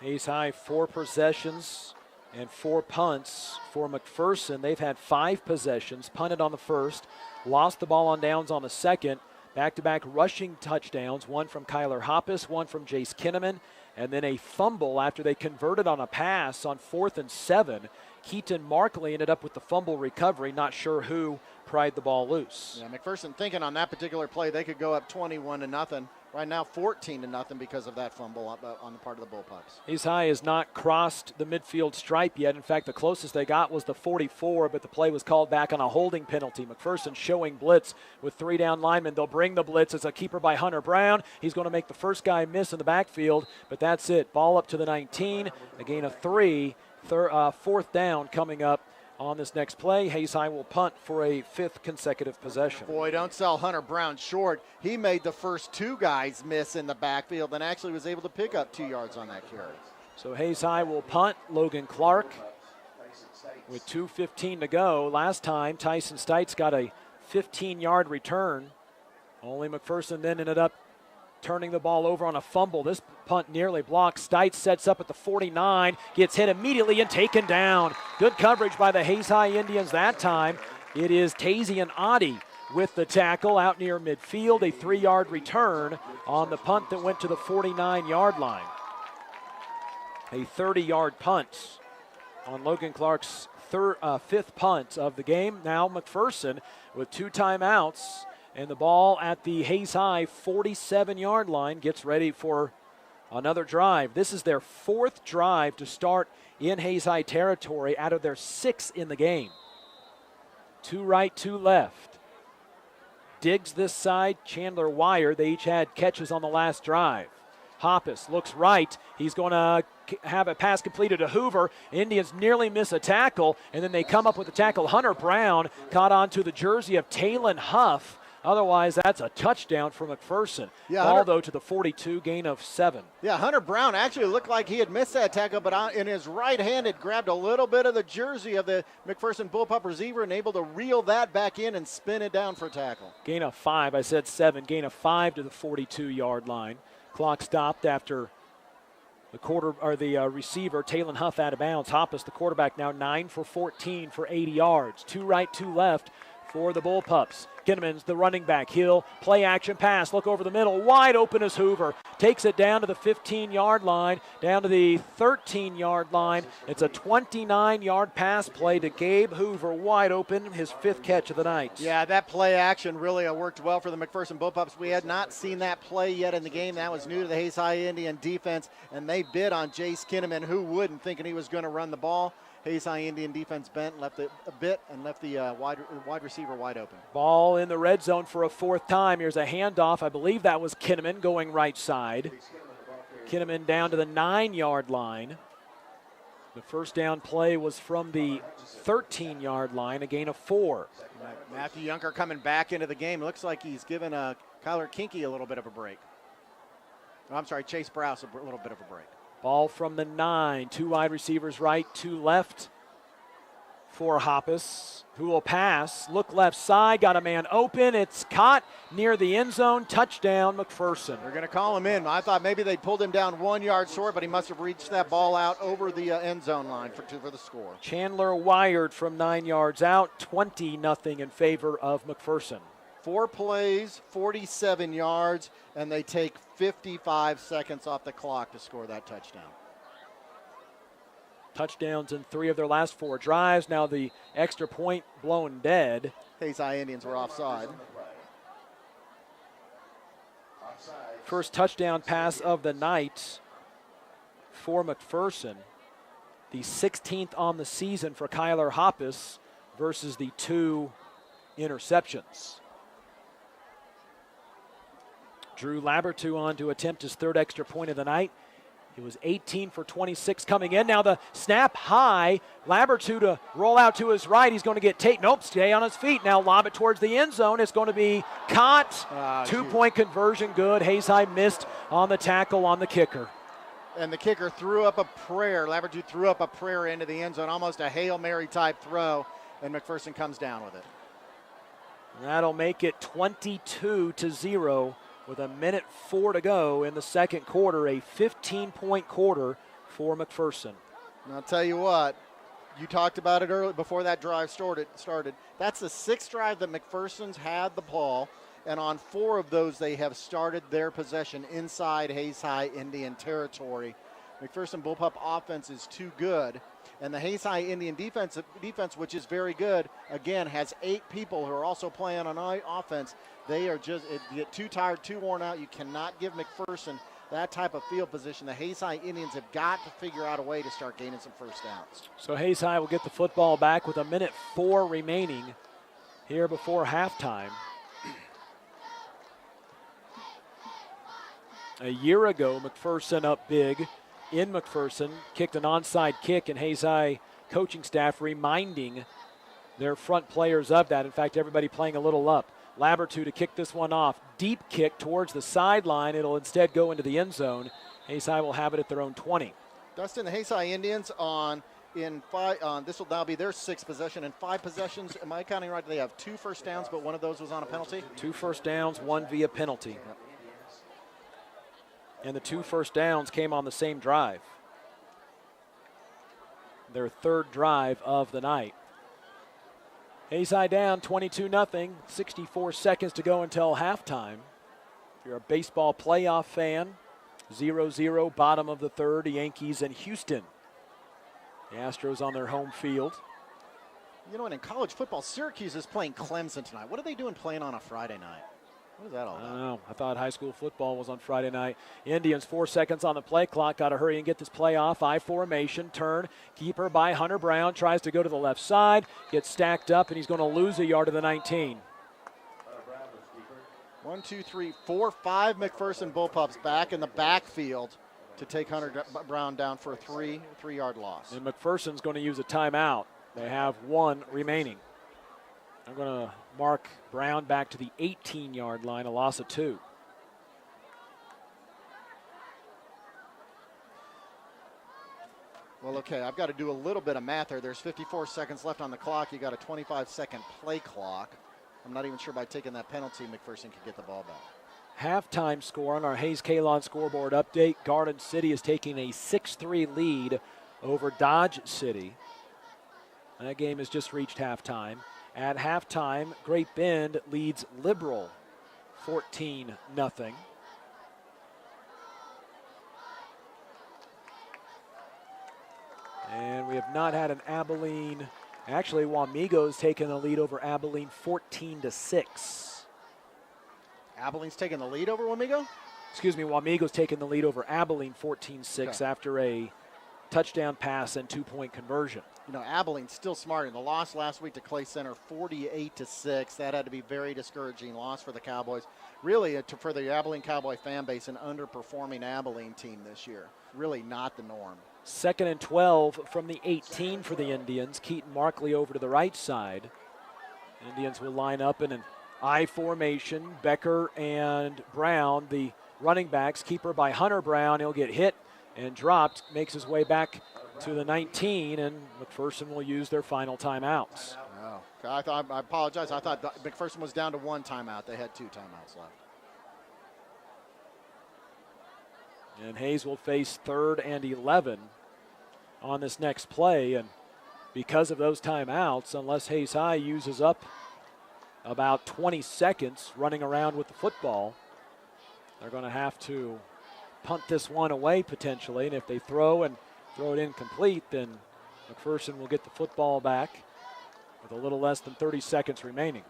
Speaker 9: Hayes High 4 possessions and 4 punts for McPherson. They've had 5 possessions, punted on the first, lost the ball on downs on the second. Back-to-back rushing touchdowns, one from Kyler Hoppus, one from Jace Kinnaman, and then a fumble after they converted on a pass on 4th and 7. Keaton Markley ended up with the fumble recovery, not sure who pried the ball loose.
Speaker 10: Yeah, McPherson thinking on that particular play they could go up 21-0. Right now 14-0 because of that fumble on the part of the Bullpups.
Speaker 9: Hayes High has not crossed the midfield stripe yet. In fact, the closest they got was the 44, but the play was called back on a holding penalty. McPherson showing blitz with 3 down linemen. They'll bring the blitz as a keeper by Hunter Brown. He's going to make the first guy miss in the backfield, but that's it. Ball up to the 19, a gain of 3, 4th down coming up on this next play. Hayes High will punt for a 5th consecutive possession.
Speaker 10: Boy, don't sell Hunter Brown short. He made the first 2 guys miss in the backfield and actually was able to pick up 2 yards on that carry.
Speaker 9: So Hayes High will punt. Logan Clark with 2:15 to go. Last time, Tyson Stites got a 15-yard return. Only McPherson then ended up turning the ball over on a fumble. This punt nearly blocked. Stites sets up at the 49, gets hit immediately and taken down. Good coverage by the Hayes High Indians that time. It is Tazian Adi with the tackle out near midfield. A 3-yard return on the punt that went to the 49-yard line. A 30-yard punt on Logan Clark's fifth punt of the game. Now McPherson with 2 timeouts, and the ball at the Hayes High 47-yard line gets ready for another drive. This is their 4th drive to start in Hayes High territory out of their 6 in the game. 2 right, 2 left. Diggs this side, Chandler Wire. They each had catches on the last drive. Hoppus looks right. He's going to have a pass completed to Hoover. Indians nearly miss a tackle, and then they come up with a tackle. Hunter Brown caught onto the jersey of Talon Huff. Otherwise, that's a touchdown for McPherson.
Speaker 10: Yeah,
Speaker 9: ball, though, to the 42, gain of 7.
Speaker 10: Yeah, Hunter Brown actually looked like he had missed that tackle, but in his right hand, it grabbed a little bit of the jersey of the McPherson Bullpup receiver and able to reel that back in and spin it down for a tackle.
Speaker 9: Gain of 5. I said 7. Gain of 5 to the 42-yard line. Clock stopped after the receiver, Talon Huff, out of bounds. Hoppus, the quarterback, now 9 for 14 for 80 yards. 2 right, 2 left for the Bullpups. Kinnaman's the running back. He'll play action pass. Look over the middle. Wide open is Hoover. Takes it down to the 15-yard line, down to the 13-yard line. It's a 29-yard pass play to Gabe Hoover. Wide open, his 5th catch of the night.
Speaker 10: Yeah, that play action really worked well for the McPherson Bullpups. We had not seen that play yet in the game. That was new to the Hayes High Indian defense, and they bid on Jace Kinnaman, who wouldn't, thinking he was going to run the ball. Hayes High Indian defense bent, left it a bit, and left the wide receiver wide open.
Speaker 9: Ball in the red zone for a 4th time. Here's a handoff. I believe that was Kinnaman going right side. Kinnaman down to the 9-yard line. The first down play was from the 13-yard line, a gain of 4.
Speaker 10: Matthew Yunker coming back into the game. Looks like he's given Kyler Kinky a little bit of a break. Oh, I'm sorry, Chase Browse a little bit of a break.
Speaker 9: Ball from the 9. 2 wide receivers right, 2 left for Hoppus, who will pass. Look left side, got a man open. It's caught near the end zone. Touchdown, McPherson.
Speaker 10: They're going to call him in. I thought maybe they pulled him down 1 yard short, but he must have reached that ball out over the end zone line for the score.
Speaker 9: Chandler wired from 9 yards out. 20-0 in favor of McPherson.
Speaker 10: 4 plays, 47 yards, and they take 55 seconds off the clock to score that touchdown.
Speaker 9: Touchdowns in 3 of their last 4 drives. Now the extra point blown dead.
Speaker 10: Hayes High Indians were offside.
Speaker 9: First touchdown pass of the night for McPherson. The 16th on the season for Kyler Hoppus versus the 2 interceptions. Drew Labertu on to attempt his 3rd extra point of the night. He was 18 for 26 coming in. Now the snap high. Labertu to roll out to his right. He's going to get taken. Nope, stay on his feet. Now lob it towards the end zone. It's going to be caught. 2-point conversion good. Hayes High missed on the tackle on the kicker.
Speaker 10: And the kicker threw up a prayer. Labertu threw up a prayer into the end zone, almost a Hail Mary type throw, and McPherson comes down with it.
Speaker 9: That'll make it 22-0. With 1:04 to go in the second quarter, a 15-point quarter for McPherson.
Speaker 10: And I'll tell you what, you talked about it early before that drive started. That's the 6th drive that McPherson's had the ball, and on 4 of those they have started their possession inside Hayes High Indian territory. McPherson Bullpup offense is too good, and the Hayes High Indian defense, which is very good, again has 8 people who are also playing on offense. They are just get too tired, too worn out. You cannot give McPherson that type of field position. The Hayes High Indians have got to figure out a way to start gaining some first downs.
Speaker 9: So Hayes High will get the football back with 1:04 remaining here before halftime. A year ago, McPherson up big in McPherson, kicked an onside kick, and Hayes High coaching staff reminding their front players of that. In fact, everybody playing a little up. Labertu to kick this one off. Deep kick towards the sideline. It'll instead go into the end zone. Hayes High will have it at their own 20.
Speaker 10: Dustin, the Hayes High Indians on in 5. This will now be their 6th possession. In 5 possessions, am I counting right? They have 2 first downs, but one of those was on a penalty?
Speaker 9: 2 first downs, 1 via penalty. Yep. And the 2 first downs came on the same drive. Their 3rd drive of the night. Hayes High down 22-0, 64 seconds to go until halftime. If you're a baseball playoff fan, 0-0, bottom of the 3rd, the Yankees and Houston. The Astros on their home field.
Speaker 10: You know, and in college football, Syracuse is playing Clemson tonight. What are they doing playing on a Friday night? What is that all about?
Speaker 9: I don't know. I thought high school football was on Friday night. Indians 4 seconds on the play clock. Got to hurry and get this play off. I formation, turn, keeper by Hunter Brown. Tries to go to the left side. Gets stacked up, and he's going to lose a yard to the 19.
Speaker 10: 1, 2, 3, 4, 5 McPherson Bullpups back in the backfield to take Hunter Brown down for a 3-yard loss.
Speaker 9: And McPherson's going to use a timeout. They have 1 remaining. I'm going to mark Brown back to the 18-yard line, a loss of 2.
Speaker 10: Well, okay, I've got to do a little bit of math there. There's 54 seconds left on the clock. You got a 25-second play clock. I'm not even sure by taking that penalty, McPherson could get the ball back.
Speaker 9: Halftime score on our Hayes Kalon scoreboard update. Garden City is taking a 6-3 lead over Dodge City. That game has just reached halftime. At halftime, Great Bend leads Liberal 14-0. And we have not had an Abilene. Actually, Wamego's taken the lead over Abilene 14-6.
Speaker 10: Abilene's taking the lead over Wamego?
Speaker 9: Excuse me, Wamego's taken the lead over Abilene 14-6 after a touchdown pass and 2-point conversion.
Speaker 10: You know, Abilene's still smart. In the loss last week to Clay Center, 48-6. That had to be very discouraging loss for the Cowboys. Really, for the Abilene Cowboy fan base, an underperforming Abilene team this year. Really not the norm.
Speaker 9: 2nd and 12 from the 18 for the Indians. Keaton Markley over to the right side. Indians will line up in an I formation. Becker and Brown, the running backs. Keeper by Hunter Brown. He'll get hit and dropped. Makes his way back to the 19, and McPherson will use their final timeouts.
Speaker 10: Oh, I apologize. I thought McPherson was down to 1 timeout. They had 2 timeouts left.
Speaker 9: And Hayes will face 3rd and 11 on this next play. And because of those timeouts, unless Hayes High uses up about 20 seconds running around with the football, they're going to have to punt this one away potentially. And if they throw it incomplete, then McPherson will get the football back with a little less than 30 seconds remaining.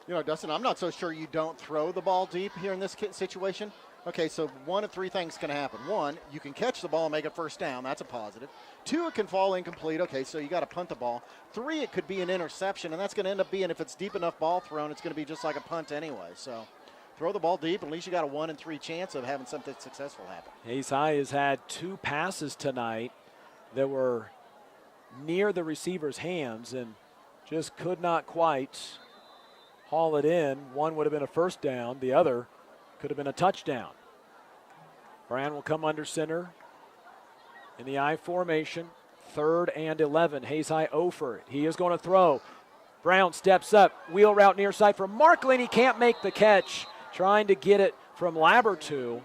Speaker 10: You know, Dustin, I'm not so sure you don't throw the ball deep here in this situation. Okay, so 1 of 3 things can happen. 1, you can catch the ball and make it first down. That's a positive. 2, it can fall incomplete. Okay, so you got to punt the ball. 3, it could be an interception, and that's going to end up being, if it's deep enough ball thrown, it's going to be just like a punt anyway. So throw the ball deep. At least you got a 1 in 3 chance of having something successful happen.
Speaker 9: Hayes High has had 2 passes tonight that were near the receiver's hands and just could not quite haul it in. One would have been a first down. The other could have been a touchdown. Brown will come under center in the I formation. 3rd and 11. Hayes High over. He is going to throw. Brown steps up. Wheel route near side for Markley, and he can't make the catch. Trying to get it from Labertu.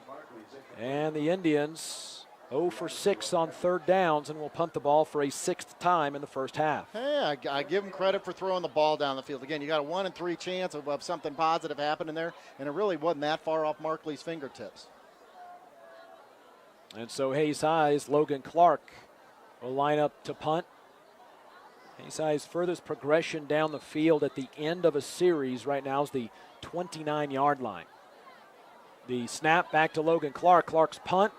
Speaker 9: And the Indians 0 for 6 on 3rd downs and will punt the ball for a 6th time in the first half.
Speaker 10: Hey, I give him credit for throwing the ball down the field. Again, you got a 1 in 3 chance of something positive happening there, and it really wasn't that far off Markley's fingertips.
Speaker 9: And so Hayes High's Logan Clark will line up to punt. Hayes High's furthest progression down the field at the end of a series right now is the 29-yard line. The snap back to Logan Clark. Clark's punt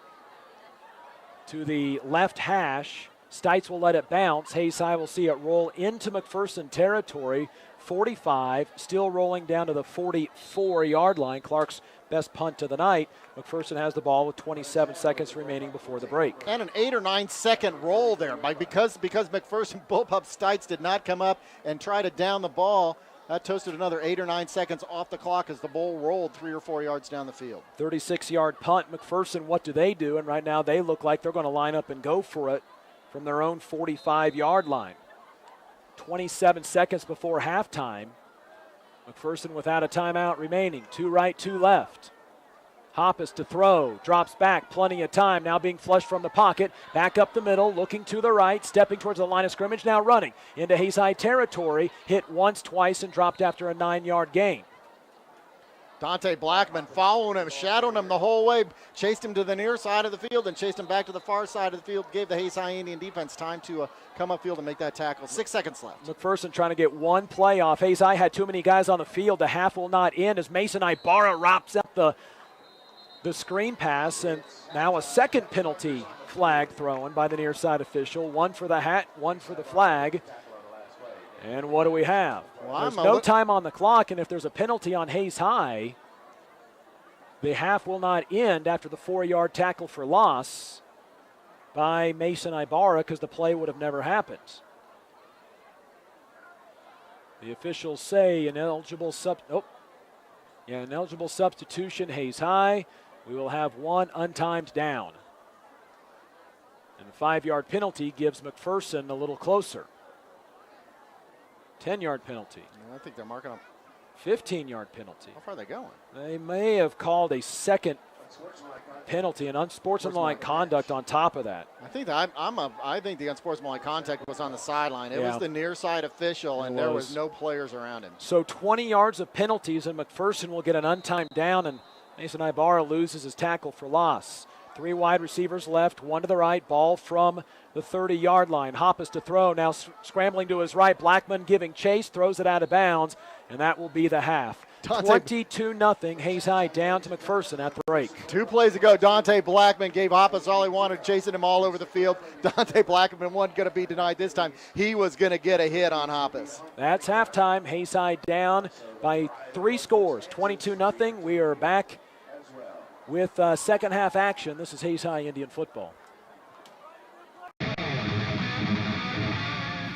Speaker 9: to the left hash. Stites will let it bounce. Hayes High will see it roll into McPherson territory. 45, still rolling down to the 44-yard line. Clark's best punt of the night. McPherson has the ball with 27 seconds remaining before the break.
Speaker 10: And an 8 or 9 second roll there because McPherson Bullpup Stites did not come up and try to down the ball. That toasted another 8 or 9 seconds off the clock as the ball rolled 3 or 4 yards down the field.
Speaker 9: 36-yard punt. McPherson, what do? And right now they look like they're going to line up and go for it from their own 45-yard line. 27 seconds before halftime. McPherson without a timeout remaining. 2 right, 2 left. Hoppus to throw, drops back, plenty of time, now being flushed from the pocket, back up the middle, looking to the right, stepping towards the line of scrimmage, now running into Hayes High territory, hit once, twice, and dropped after a 9-yard gain.
Speaker 10: Dante Blackman following him, shadowing him the whole way, chased him to the near side of the field and chased him back to the far side of the field, gave the Hayes High Indian defense time to come upfield and make that tackle. 6 seconds left.
Speaker 9: McPherson trying to get one play off. Hayes High had too many guys on the field. The half will not end as Mason Ibarra wraps up the screen pass, and now a second penalty flag thrown by the near side official. One for the hat, one for the flag. And what do we have?
Speaker 10: Well,
Speaker 9: there's no time on the clock, and if there's a penalty on Hayes High, the half will not end after the 4-yard tackle for loss by Mason Ibarra because the play would have never happened. The officials say an eligible substitution, Hayes High. We will have one untimed down. And the 5-yard penalty gives McPherson a little closer. 10-yard penalty.
Speaker 10: I think they're marking up.
Speaker 9: 15-yard penalty.
Speaker 10: How far are they going?
Speaker 9: They may have called a second penalty, and unsportsmanlike conduct on top of that.
Speaker 10: I think I think the unsportsmanlike contact was on the sideline. It was the near side official, and there was no players around him.
Speaker 9: So 20 yards of penalties, and McPherson will get an untimed down, and Mason Ibarra loses his tackle for loss. 3 wide receivers left, 1 to the right, ball from the 30-yard line. Hoppus to throw, now scrambling to his right. Blackman giving chase, throws it out of bounds, and that will be the half. 22-0, Hayes High down to McPherson at the break.
Speaker 10: 2 plays ago, Dante Blackman gave Hoppus all he wanted, chasing him all over the field. Dante Blackman wasn't going to be denied this time. He was going to get a hit on Hoppus.
Speaker 9: That's halftime. Hayes High down by 3 scores, 22-0. We are back with second half action. This is Hayes High Indian football.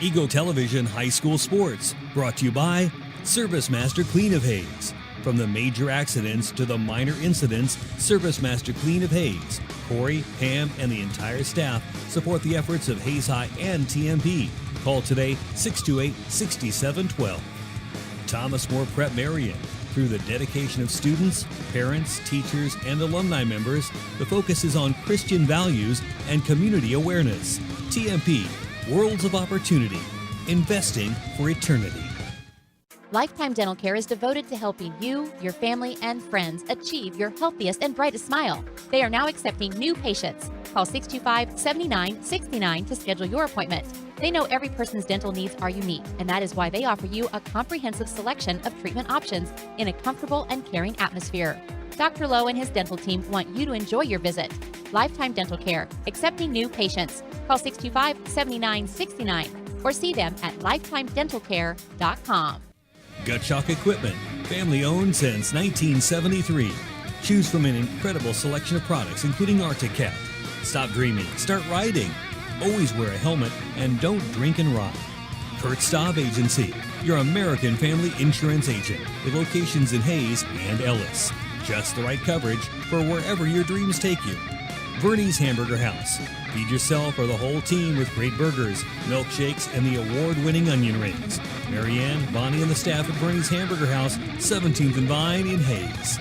Speaker 1: Eagle Television High School Sports, brought to you by Service Master Clean of Hayes. From the major accidents to the minor incidents, Service Master Clean of Hayes. Corey, Pam, and the entire staff support the efforts of Hayes High and TMP. Call today 628-6712. Thomas More Prep Marion. Through the dedication of students, parents, teachers, and alumni members, the focus is on Christian values and community awareness. TMP, Worlds of Opportunity, investing for eternity.
Speaker 2: Lifetime Dental Care is devoted to helping you, your family, and friends achieve your healthiest and brightest smile. They are now accepting new patients. Call 625-7969 to schedule your appointment. They know every person's dental needs are unique, and that is why they offer you a comprehensive selection of treatment options in a comfortable and caring atmosphere. Dr. Lowe and his dental team want you to enjoy your visit. Lifetime Dental Care, accepting new patients. Call 625-7969 or see them at lifetimedentalcare.com.
Speaker 1: Gut Shock Equipment, family owned since 1973. Choose from an incredible selection of products, including Arctic Cat. Stop dreaming, start riding. Always wear a helmet and don't drink and ride. Kurt Staub Agency, your American family insurance agent with locations in Hayes and Ellis. Just the right coverage for wherever your dreams take you. Bernie's Hamburger House. Feed yourself or the whole team with great burgers, milkshakes, and the award-winning onion rings. Marianne, Bonnie, and the staff at Bernie's Hamburger House, 17th and Vine in Hayes.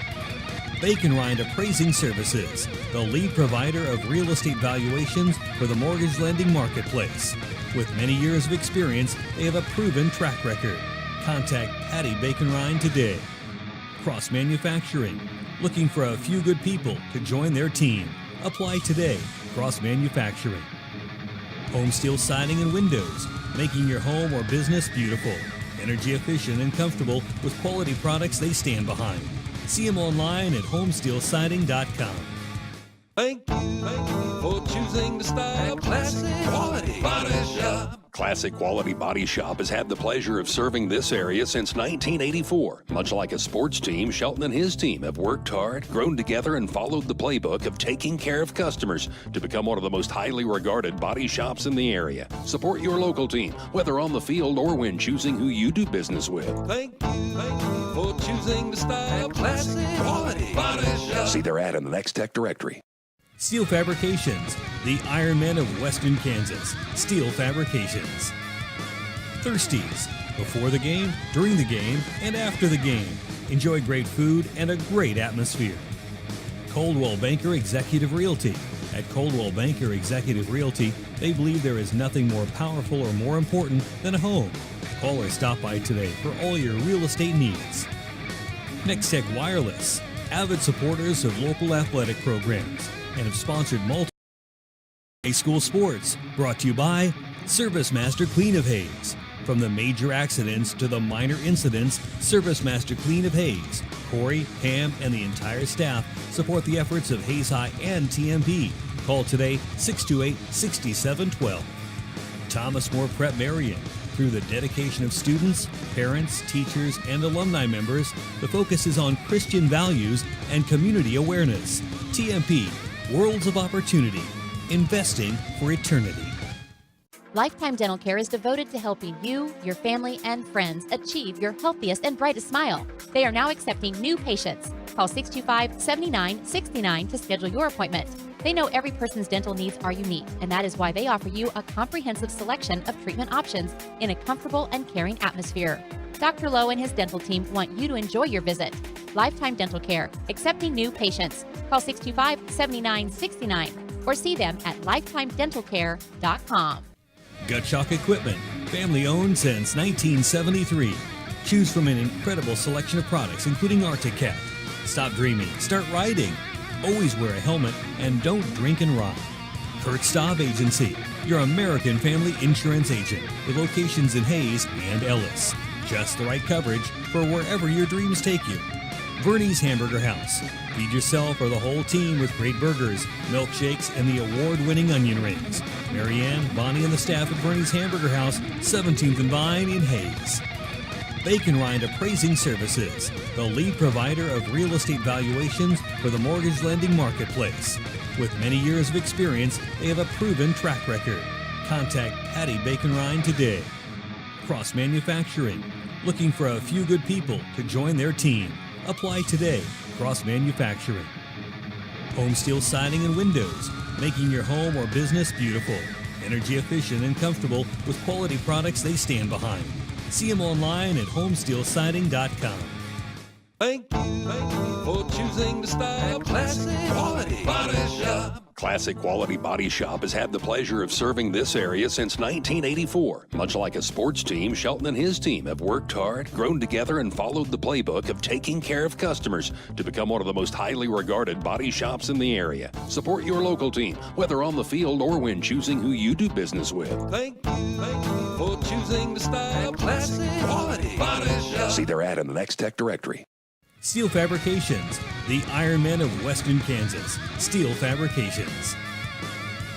Speaker 1: Bacon Rind Appraising Services, the lead provider of real estate valuations for the mortgage lending marketplace. With many years of experience, they have a proven track record. Contact Patty Bacon Rind today. Cross Manufacturing, looking for a few good people to join their team. Apply today. Cross Manufacturing. Home Steel Siding and Windows, making your home or business beautiful. Energy efficient and comfortable with quality products they stand behind. See them online at homesteelsiding.com.
Speaker 3: Thank you for choosing to style Classic Quality Body Shop.
Speaker 4: Classic Quality Body Shop has had the pleasure of serving this area since 1984. Much like a sports team, Shelton and his team have worked hard, grown together, and followed the playbook of taking care of customers to become one of the most highly regarded body shops in the area. Support your local team, whether on the field or when choosing who you do business with.
Speaker 3: Thank you for choosing to style Classic Quality Body Shop.
Speaker 4: See their ad in the Next Tech directory.
Speaker 1: Steel Fabrications, the Iron Men of Western Kansas. Steel Fabrications. Thirsties, before the game, during the game, and after the game. Enjoy great food and a great atmosphere. Coldwell Banker Executive Realty. At Coldwell Banker Executive Realty, they believe there is nothing more powerful or more important than a home. Call or stop by today for all your real estate needs. Nextech Wireless, avid supporters of local athletic programs and have sponsored multiple high school sports. Brought to you by Service Master Clean of Hayes. From the major accidents to the minor incidents, Service Master Clean of Hayes, Corey, Pam, and the entire staff support the efforts of Hayes High and TMP. Call today 628-6712. Thomas More Prep Marion. Through the dedication of students, parents, teachers, and alumni members, the focus is on Christian values and community awareness. TMP, Worlds of Opportunity, investing for eternity.
Speaker 2: Lifetime Dental Care is devoted to helping you, your family, and friends achieve your healthiest and brightest smile. They are now accepting new patients. Call 625-7969 to schedule your appointment. They know every person's dental needs are unique, and that is why they offer you a comprehensive selection of treatment options in a comfortable and caring atmosphere. Dr. Lowe and his dental team want you to enjoy your visit. Lifetime Dental Care, accepting new patients. Call 625-7969 or see them at lifetimedentalcare.com.
Speaker 1: Gut Shock Equipment, family owned since 1973. Choose from an incredible selection of products, including Arctic Cat. Stop dreaming, start riding. Always wear a helmet and don't drink and ride. Kurt Staub Agency, your American family insurance agent with locations in Hayes and Ellis. Just the right coverage for wherever your dreams take you. Vernie's Hamburger House. Feed yourself or the whole team with great burgers, milkshakes, and the award-winning onion rings. Marianne, Bonnie, and the staff at Vernie's Hamburger House, 17th and Vine in Hayes. Bacon Rind Appraising Services, the lead provider of real estate valuations for the mortgage lending marketplace. With many years of experience, they have a proven track record. Contact Patty Bacon Rind today. Cross Manufacturing, looking for a few good people to join their team. Apply today. Cross Manufacturing. Home Steel Siding and Windows, making your home or business beautiful. Energy efficient and comfortable with quality products they stand behind. See them online at homesteelsiding.com.
Speaker 3: Thank you for choosing to stop Classic Quality Body Shop.
Speaker 4: Classic Quality Body Shop has had the pleasure of serving this area since 1984. Much like a sports team, Shelton and his team have worked hard, grown together, and followed the playbook of taking care of customers to become one of the most highly regarded body shops in the area. Support your local team, whether on the field or when choosing who you do business with.
Speaker 3: Thank you for choosing to stop Classic Quality Body Shop.
Speaker 4: See their ad in the Next Tech directory.
Speaker 1: Steel Fabrications, the Iron Men of Western Kansas. Steel Fabrications.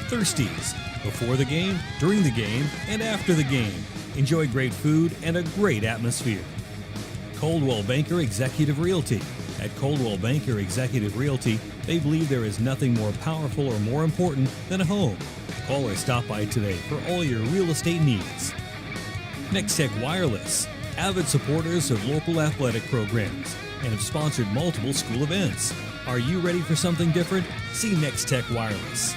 Speaker 1: Thirsties, before the game, during the game, and after the game. Enjoy great food and a great atmosphere. Coldwell Banker Executive Realty. At Coldwell Banker Executive Realty, they believe there is nothing more powerful or more important than a home. Call or stop by today for all your real estate needs. Nextech Wireless, avid supporters of local athletic programs and have sponsored multiple school events. Are you ready for something different? See Nextech Wireless.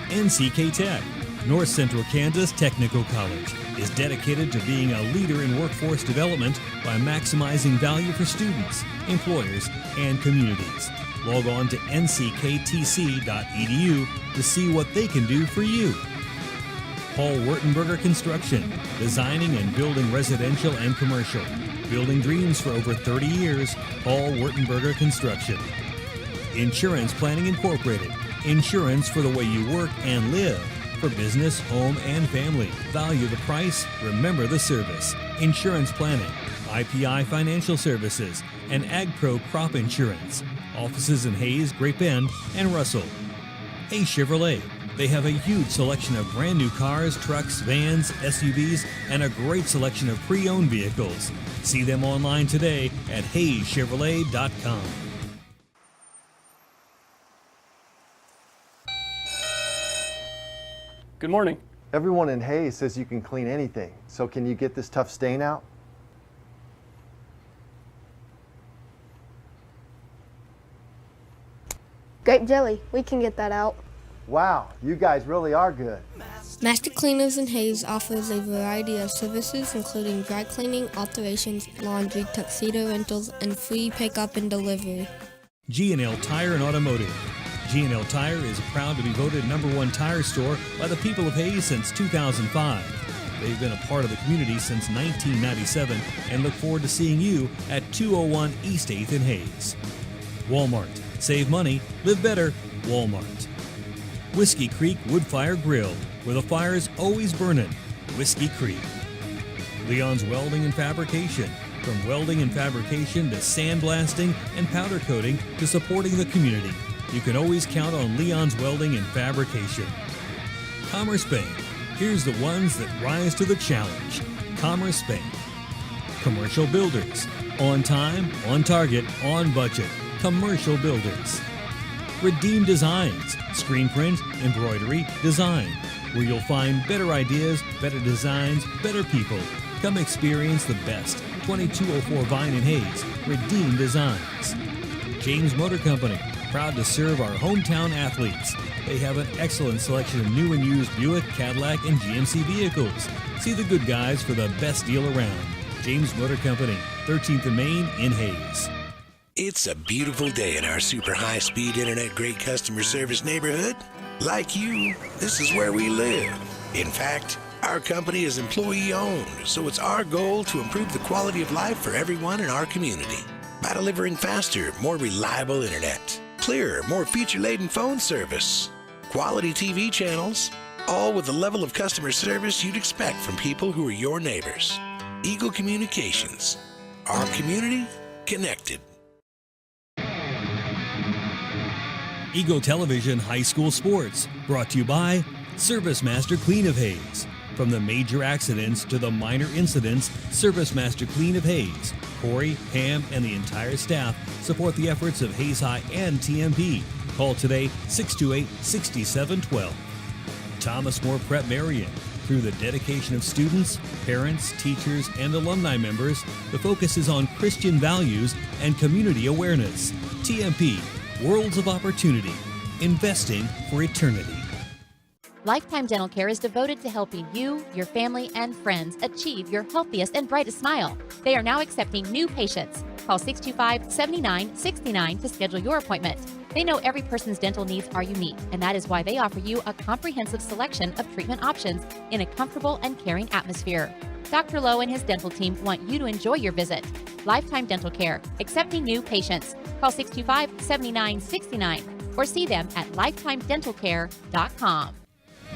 Speaker 1: NCK Tech, North Central Kansas Technical College, is dedicated to being a leader in workforce development by maximizing value for students, employers, and communities. Log on to ncktc.edu to see what they can do for you. Paul Wurtenberger Construction, designing and building residential and commercial. Building dreams for over 30 years, Paul Wurtenberger Construction. Insurance Planning Incorporated, insurance for the way you work and live. For business, home, and family. Value the price, remember the service. Insurance Planning, IPI Financial Services, and AgPro Crop Insurance. Offices in Hayes, Great Bend, and Russell. Hayes Chevrolet. They have a huge selection of brand new cars, trucks, vans, SUVs, and a great selection of pre-owned vehicles. See them online today at HayesChevrolet.com.
Speaker 11: Good morning.
Speaker 6: Everyone in Hayes says you can clean anything. So can you get this tough stain out?
Speaker 7: Grape jelly, we can get that out.
Speaker 6: Wow, you guys really are good.
Speaker 8: Master Cleaners in Hayes offers a variety of services including dry cleaning, alterations, laundry, tuxedo rentals, and free pickup and delivery.
Speaker 1: G&L Tire and Automotive. G&L Tire is proud to be voted #1 tire store by the people of Hayes since 2005. They've been a part of the community since 1997 and look forward to seeing you at 201 East 8th in Hayes. Walmart. Save money, live better, Walmart. Whiskey Creek Wood Fire Grill, where the fire's always burning. Whiskey Creek. Leon's Welding and Fabrication. From welding and fabrication to sandblasting and powder coating to supporting the community, you can always count on Leon's Welding and Fabrication. Commerce Bank. Here's the ones that rise to the challenge. Commerce Bank. Commercial Builders. On time, on target, on budget. Commercial Builders. Redeem Designs. Screen print, embroidery, design. Where you'll find better ideas, better designs, better people. Come experience the best. 2204 Vine in Hayes. Redeem Designs. James Motor Company. Proud to serve our hometown athletes. They have an excellent selection of new and used Buick, Cadillac, and GMC vehicles. See the good guys for the best deal around. James Motor Company, 13th and Main in Hayes.
Speaker 5: It's a beautiful day in our super high-speed internet great customer service neighborhood. Like you, this is where we live. In fact, our company is employee-owned, so it's our goal to improve the quality of life for everyone in our community by delivering faster, more reliable internet, clearer, more feature-laden phone service, quality TV channels, all with the level of customer service you'd expect from people who are your neighbors. Eagle Communications. Our community connected.
Speaker 1: Eagle Television High School Sports, brought to you by Service Master Clean of Hayes. From the major accidents to the minor incidents, Service Master Clean of Hayes, Corey, Pam, and the entire staff support the efforts of Hayes High and TMP. Call today 628-6712. Thomas More Prep Marion. Through the dedication of students, parents, teachers, and alumni members, the focus is on Christian values and community awareness. TMP, Worlds of Opportunity, investing for eternity.
Speaker 2: Lifetime Dental Care is devoted to helping you, your family, and friends achieve your healthiest and brightest smile. They are now accepting new patients. Call 625-7969 to schedule your appointment. They know every person's dental needs are unique, and that is why they offer you a comprehensive selection of treatment options in a comfortable and caring atmosphere. Dr. Lowe and his dental team want you to enjoy your visit. Lifetime Dental Care, accepting new patients. Call 625-7969 or see them at lifetimedentalcare.com.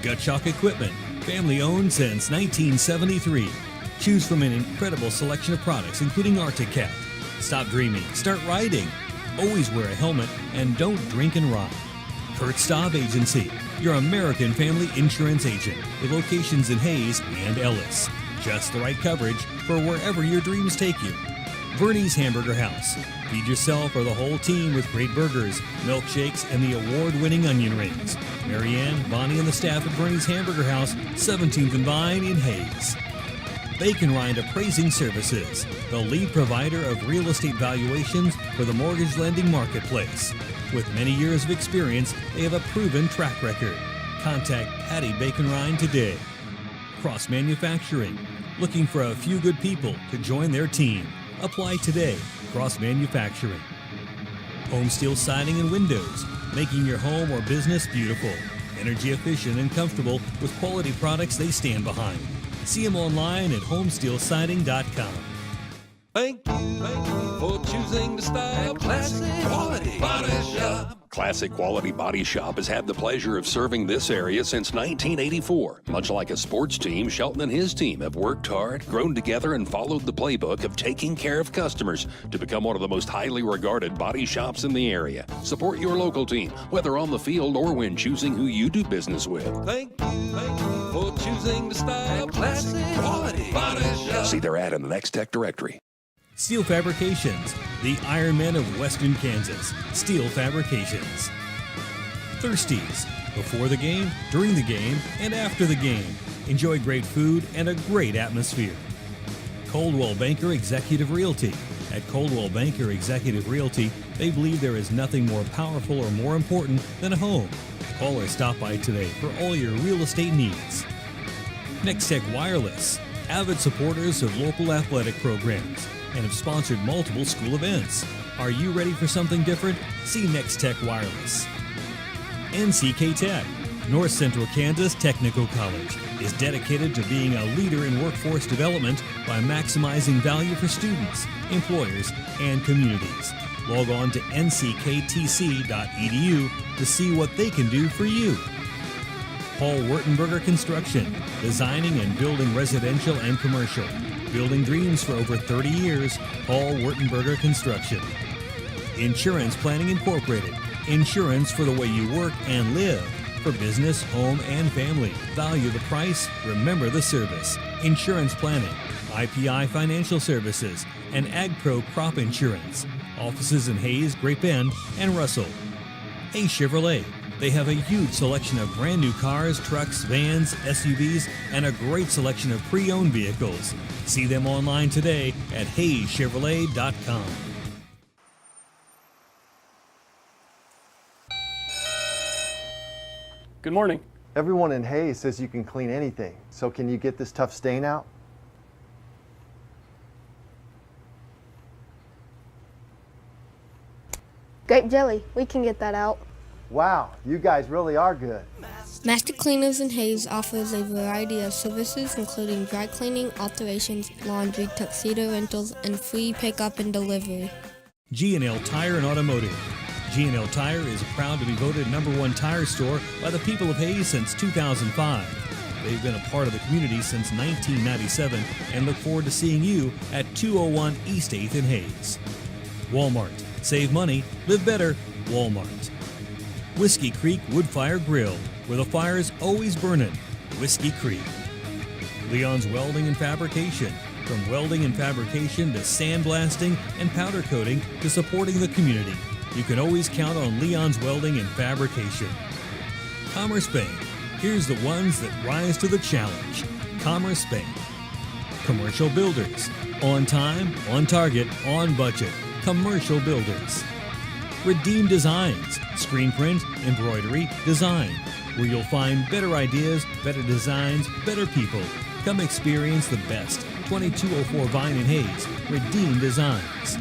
Speaker 1: Gut Shock Equipment, family owned since 1973. Choose from an incredible selection of products, including Arctic Cat. Stop dreaming, start riding. Always wear a helmet and don't drink and ride. Kurt Staub Agency, your American family insurance agent with locations in Hayes and Ellis. Just the right coverage for wherever your dreams take you. Bernie's Hamburger House. Feed yourself or the whole team with great burgers, milkshakes, and the award-winning onion rings. Marianne, Bonnie, and the staff at Bernie's Hamburger House, 17th and Vine in Hayes. Bacon Rind Appraising Services, the lead provider of real estate valuations for the mortgage lending marketplace. With many years of experience, they have a proven track record. Contact Patty Bacon Rind today. Cross Manufacturing, looking for a few good people to join their team. Apply today. Cross Manufacturing. Home Steel Siding and Windows, making your home or business beautiful. Energy efficient and comfortable with quality products they stand behind. See them online at homesteelsiding.com.
Speaker 3: Thank you for choosing to style Classic Quality Body Shop.
Speaker 4: Classic Quality Body Shop has had the pleasure of serving this area since 1984. Much like a sports team, Shelton and his team have worked hard, grown together, and followed the playbook of taking care of customers to become one of the most highly regarded body shops in the area. Support your local team, whether on the field or when choosing who you do business with.
Speaker 3: Thank you for choosing to style Classic Quality Body Shop.
Speaker 4: See their ad in the Next Tech directory.
Speaker 1: Steel Fabrications, the Iron Men of Western Kansas. Steel Fabrications. Thirsties, before the game, during the game, and after the game. Enjoy great food and a great atmosphere. Coldwell Banker Executive Realty, At Coldwell Banker Executive Realty, they believe there is nothing more powerful or more important than a home. Call or stop by today for all your real estate needs. Nextech Wireless, avid supporters of local athletic programs and have sponsored multiple school events. Are you ready for something different? See Nextech Wireless. NCK Tech, North Central Kansas Technical College, is dedicated to being a leader in workforce development by maximizing value for students, employers, and communities. Log on to ncktc.edu to see what they can do for you. Paul Wurtenberger Construction, designing and building residential and commercial. Building dreams for over 30 years, Paul Wurtenberger Construction. Insurance Planning Incorporated, insurance for the way you work and live. For business, home, and family. Value the price, remember the service. Insurance Planning, IPI Financial Services, and AgPro Crop Insurance. Offices in Hayes, Great Bend, and Russell. Hey Chevrolet, they have a huge selection of brand new cars, trucks, vans, SUVs, and a great selection of pre-owned vehicles. See them online today at HeyChevrolet.com.
Speaker 11: Good morning.
Speaker 6: Everyone in Hayes says you can clean anything. So can you get this tough stain out?
Speaker 7: Grape jelly, we can get that out.
Speaker 6: Wow, you guys really are good.
Speaker 8: Master Cleaners in Hayes offers a variety of services including dry cleaning, alterations, laundry, tuxedo rentals, and free pickup and delivery.
Speaker 1: G&L Tire and Automotive. G&L Tire is proud to be voted #1 tire store by the people of Hayes since 2005. They've been a part of the community since 1997 and look forward to seeing you at 201 East 8th in Hayes. Walmart. Save money, live better, Walmart. Whiskey Creek Woodfire Grill, where the fire's always burning. Whiskey Creek. Leon's Welding and Fabrication. From welding and fabrication to sandblasting and powder coating to supporting the community, you can always count on Leon's Welding and Fabrication. Commerce Bank. Here's the ones that rise to the challenge. Commerce Bank. Commercial Builders. On time, on target, on budget. Commercial Builders. Redeem Designs. Screen print, embroidery, design. Where you'll find better ideas, better designs, better people. Come experience the best. 2204 Vine in Hayes. Redeem Designs.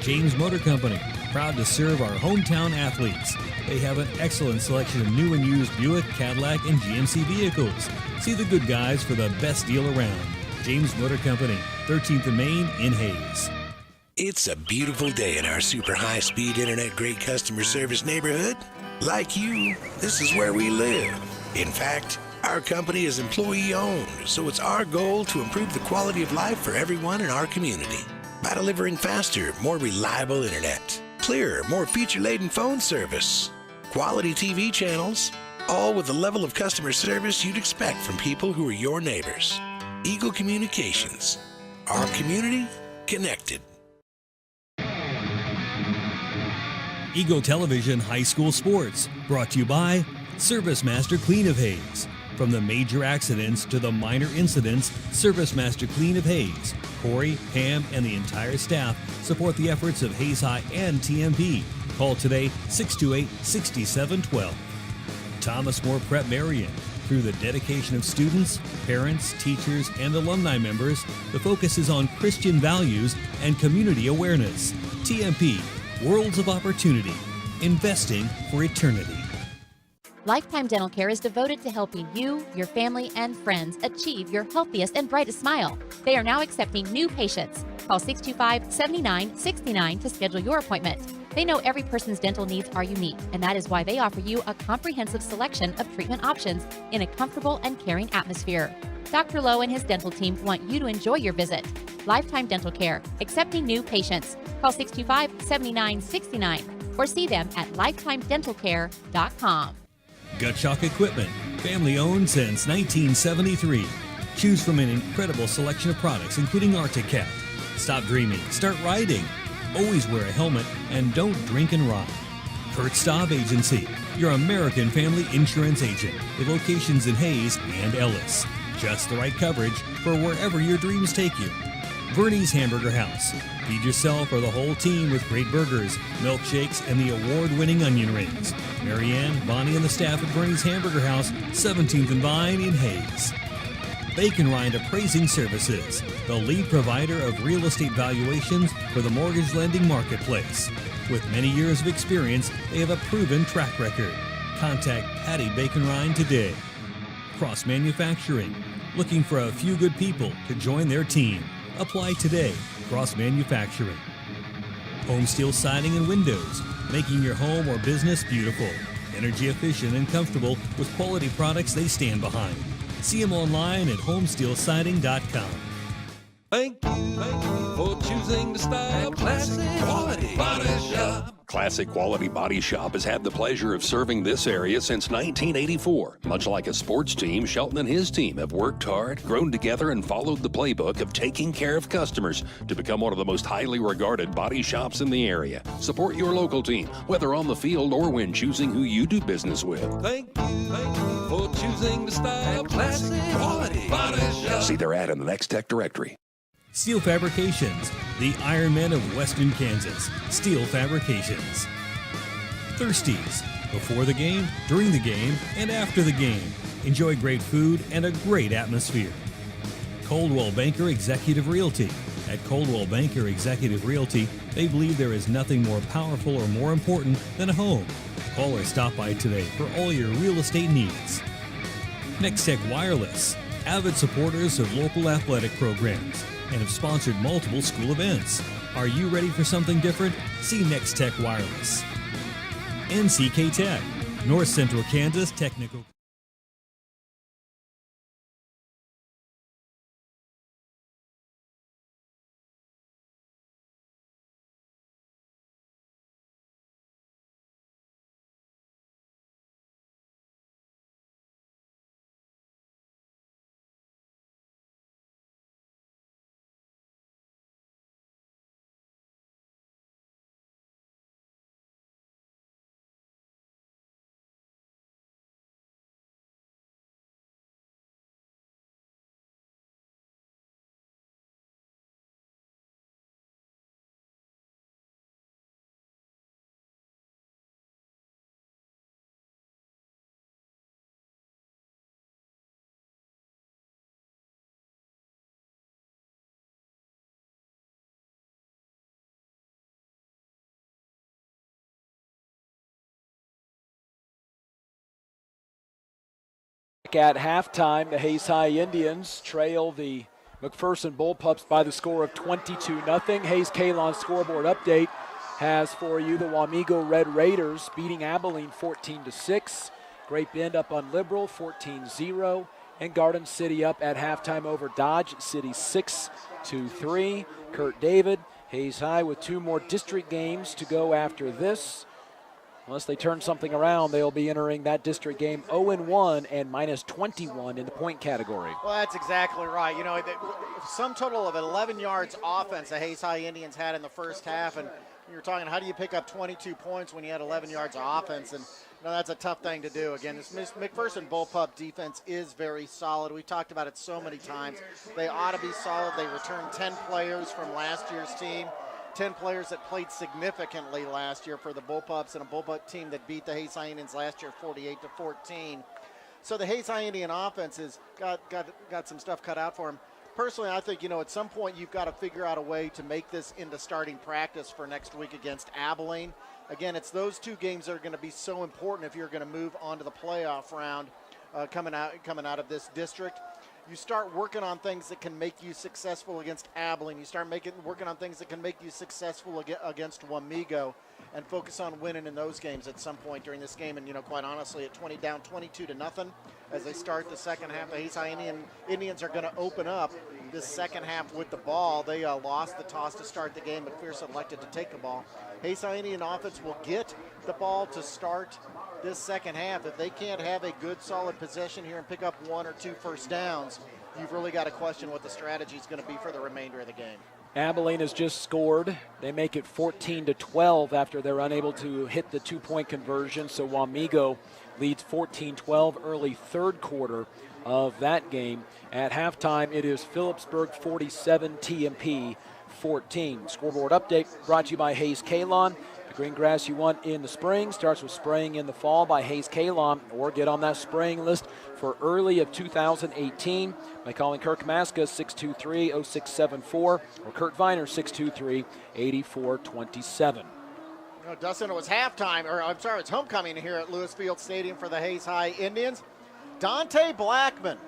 Speaker 1: James Motor Company. Proud to serve our hometown athletes. They have an excellent selection of new and used Buick, Cadillac, and GMC vehicles. See the good guys for the best deal around. James Motor Company, 13th and Main in Hayes.
Speaker 5: It's a beautiful day in our super high-speed internet great customer service neighborhood. Like you, this is where we live. In fact, our company is employee-owned, so it's our goal to improve the quality of life for everyone in our community by delivering faster, more reliable internet, clearer, more feature-laden phone service, quality TV channels, all with the level of customer service you'd expect from people who are your neighbors. Eagle Communications. Our community connected.
Speaker 1: Eagle Television High School Sports, brought to you by Service Master Clean of Hayes. From the major accidents to the minor incidents, Service Master Clean of Hayes, Corey, Pam, and the entire staff support the efforts of Hayes High and TMP. Call today 628-6712. Thomas More Prep Marion. Through the dedication of students, parents, teachers, and alumni members, the focus is on Christian values and community awareness. TMP, Worlds of Opportunity, investing for eternity.
Speaker 2: Lifetime Dental Care is devoted to helping you, your family, and friends achieve your healthiest and brightest smile. They are now accepting new patients. Call 625-7969 to schedule your appointment. They know every person's dental needs are unique, and that is why they offer you a comprehensive selection of treatment options in a comfortable and caring atmosphere. Dr. Lowe and his dental team want you to enjoy your visit. Lifetime Dental Care, accepting new patients. Call 625-7969 or see them at lifetimedentalcare.com.
Speaker 1: Gut Shock Equipment, family owned since 1973. Choose from an incredible selection of products, including Arctic Cat. Stop dreaming, start riding. Always wear a helmet and don't drink and ride. Kurt Staub Agency, your American family insurance agent with locations in Hayes and Ellis. Just the right coverage for wherever your dreams take you. Bernie's Hamburger House, Feed yourself or the whole team with great burgers, milkshakes, and the award-winning onion rings. Marianne, Bonnie, and the staff at Bernie's Hamburger House, 17th and Vine in Hayes. Bacon Rind Appraising Services, the lead provider of real estate valuations for the mortgage lending marketplace. With many years of experience, they have a proven track record. Contact Patty Bacon Rind today. Cross Manufacturing, looking for a few good people to join their team. Apply today. Cross Manufacturing. Home Steel Siding and Windows, making your home or business beautiful. Energy efficient and comfortable with quality products they stand behind. See them online at homesteelsiding.com.
Speaker 3: Thank you for choosing to style Classic Quality Body Shop.
Speaker 4: Classic Quality Body Shop has had the pleasure of serving this area since 1984. Much like a sports team, Shelton and his team have worked hard, grown together, and followed the playbook of taking care of customers to become one of the most highly regarded body shops in the area. Support your local team, whether on the field or when choosing who you do business with.
Speaker 3: Thank you for choosing to style Classic Quality Body Shop.
Speaker 4: See their ad in the Next Tech directory.
Speaker 1: Steel Fabrications, the Iron Men of Western Kansas. Steel Fabrications. Thirsties, before the game, during the game, and after the game. Enjoy great food and a great atmosphere. Coldwell Banker Executive Realty. At Coldwell Banker Executive Realty, they believe there is nothing more powerful or more important than a home. Call or stop by today for all your real estate needs. Next Tech Wireless, avid supporters of local athletic programs, and have sponsored multiple school events. Are you ready for something different? See Next Tech Wireless. NCK Tech, North Central Kansas Technical.
Speaker 9: At halftime, the Hayes High Indians trail the McPherson Bullpups by the score of 22-0. Hayes Kalon scoreboard update has for you the Wamego Red Raiders beating Abilene 14-6. Great Bend up on Liberal 14-0. And Garden City up at halftime over Dodge City 6-3. Kurt David, Hayes High with 2 more district games to go after this. Unless they turn something around, they'll be entering that district game 0-1 and minus 21 in the point category.
Speaker 10: Well, that's exactly right. You know, some total of 11 yards offense the Hayes High Indians had in the first half, and you're talking, how do you pick up 22 points when you had 11 yards of offense? And you know, that's a tough thing to do. Again, this McPherson Bullpup defense is very solid. We've talked about it so many times. They ought to be solid. They returned 10 players from last year's team. 10 players that played significantly last year for the Bullpups, and a Bullpup team that beat the Hayes High Indians last year 48-14. So the Hayes High Indian offense has got some stuff cut out for them. Personally, I think, you know, at some point you've got to figure out a way to make this into starting practice for next week against Abilene. Again, it's those 2 games that are going to be so important if you're going to move on to the playoff round coming out of this district. You start working on things that can make you successful against Abilene. You start working on things that can make you successful against Wamego, and focus on winning in those games at some point during this game. And, you know, quite honestly, at down 22-0 as they start the second half, the Hayes High Indians are going to open up this second half with the ball. They lost the toss to start the game. McPherson elected to take the ball. Hayes High Indian offense will get the ball to start this second half. If they can't have a good, solid possession here and pick up 1 or 2 first downs, you've really got to question what the strategy is going to be for the remainder of the game.
Speaker 9: Abilene has just scored. They make it 14-12 after they're unable to hit the 2-point conversion. So Wamego leads 14-12 early third quarter of that game. At halftime, it is Phillipsburg 47, TMP 14. Scoreboard update brought to you by Hayes Kalon. The green grass you want in the spring starts with spraying in the fall by Hayes Kalon, or get on that spraying list for early of 2018 by calling Kirk Maska 623-0674 or Kurt Viner 623-8427.
Speaker 10: You know, Dustin, it was it's homecoming here at Lewis Field Stadium for the Hayes High Indians. Dante Blackman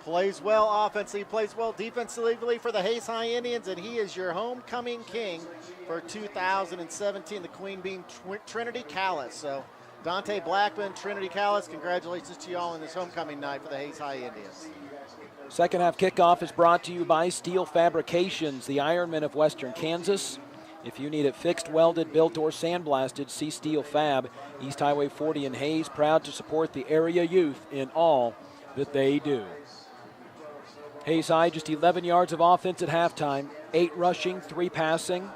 Speaker 10: plays well offensively, plays well defensively for the Hayes High Indians, and he is your homecoming king for 2017, the queen being Trinity Callis. So Dante Blackman, Trinity Callis, congratulations to you all on this homecoming night for the Hayes High Indians.
Speaker 9: Second half kickoff is brought to you by Steel Fabrications, the Ironmen of Western Kansas. If you need it fixed, welded, built, or sandblasted, see Steel Fab. East Highway 40 in Hayes, proud to support the area youth in all that they do. Hayes High just 11 yards of offense at halftime, 8 rushing, 3 passing.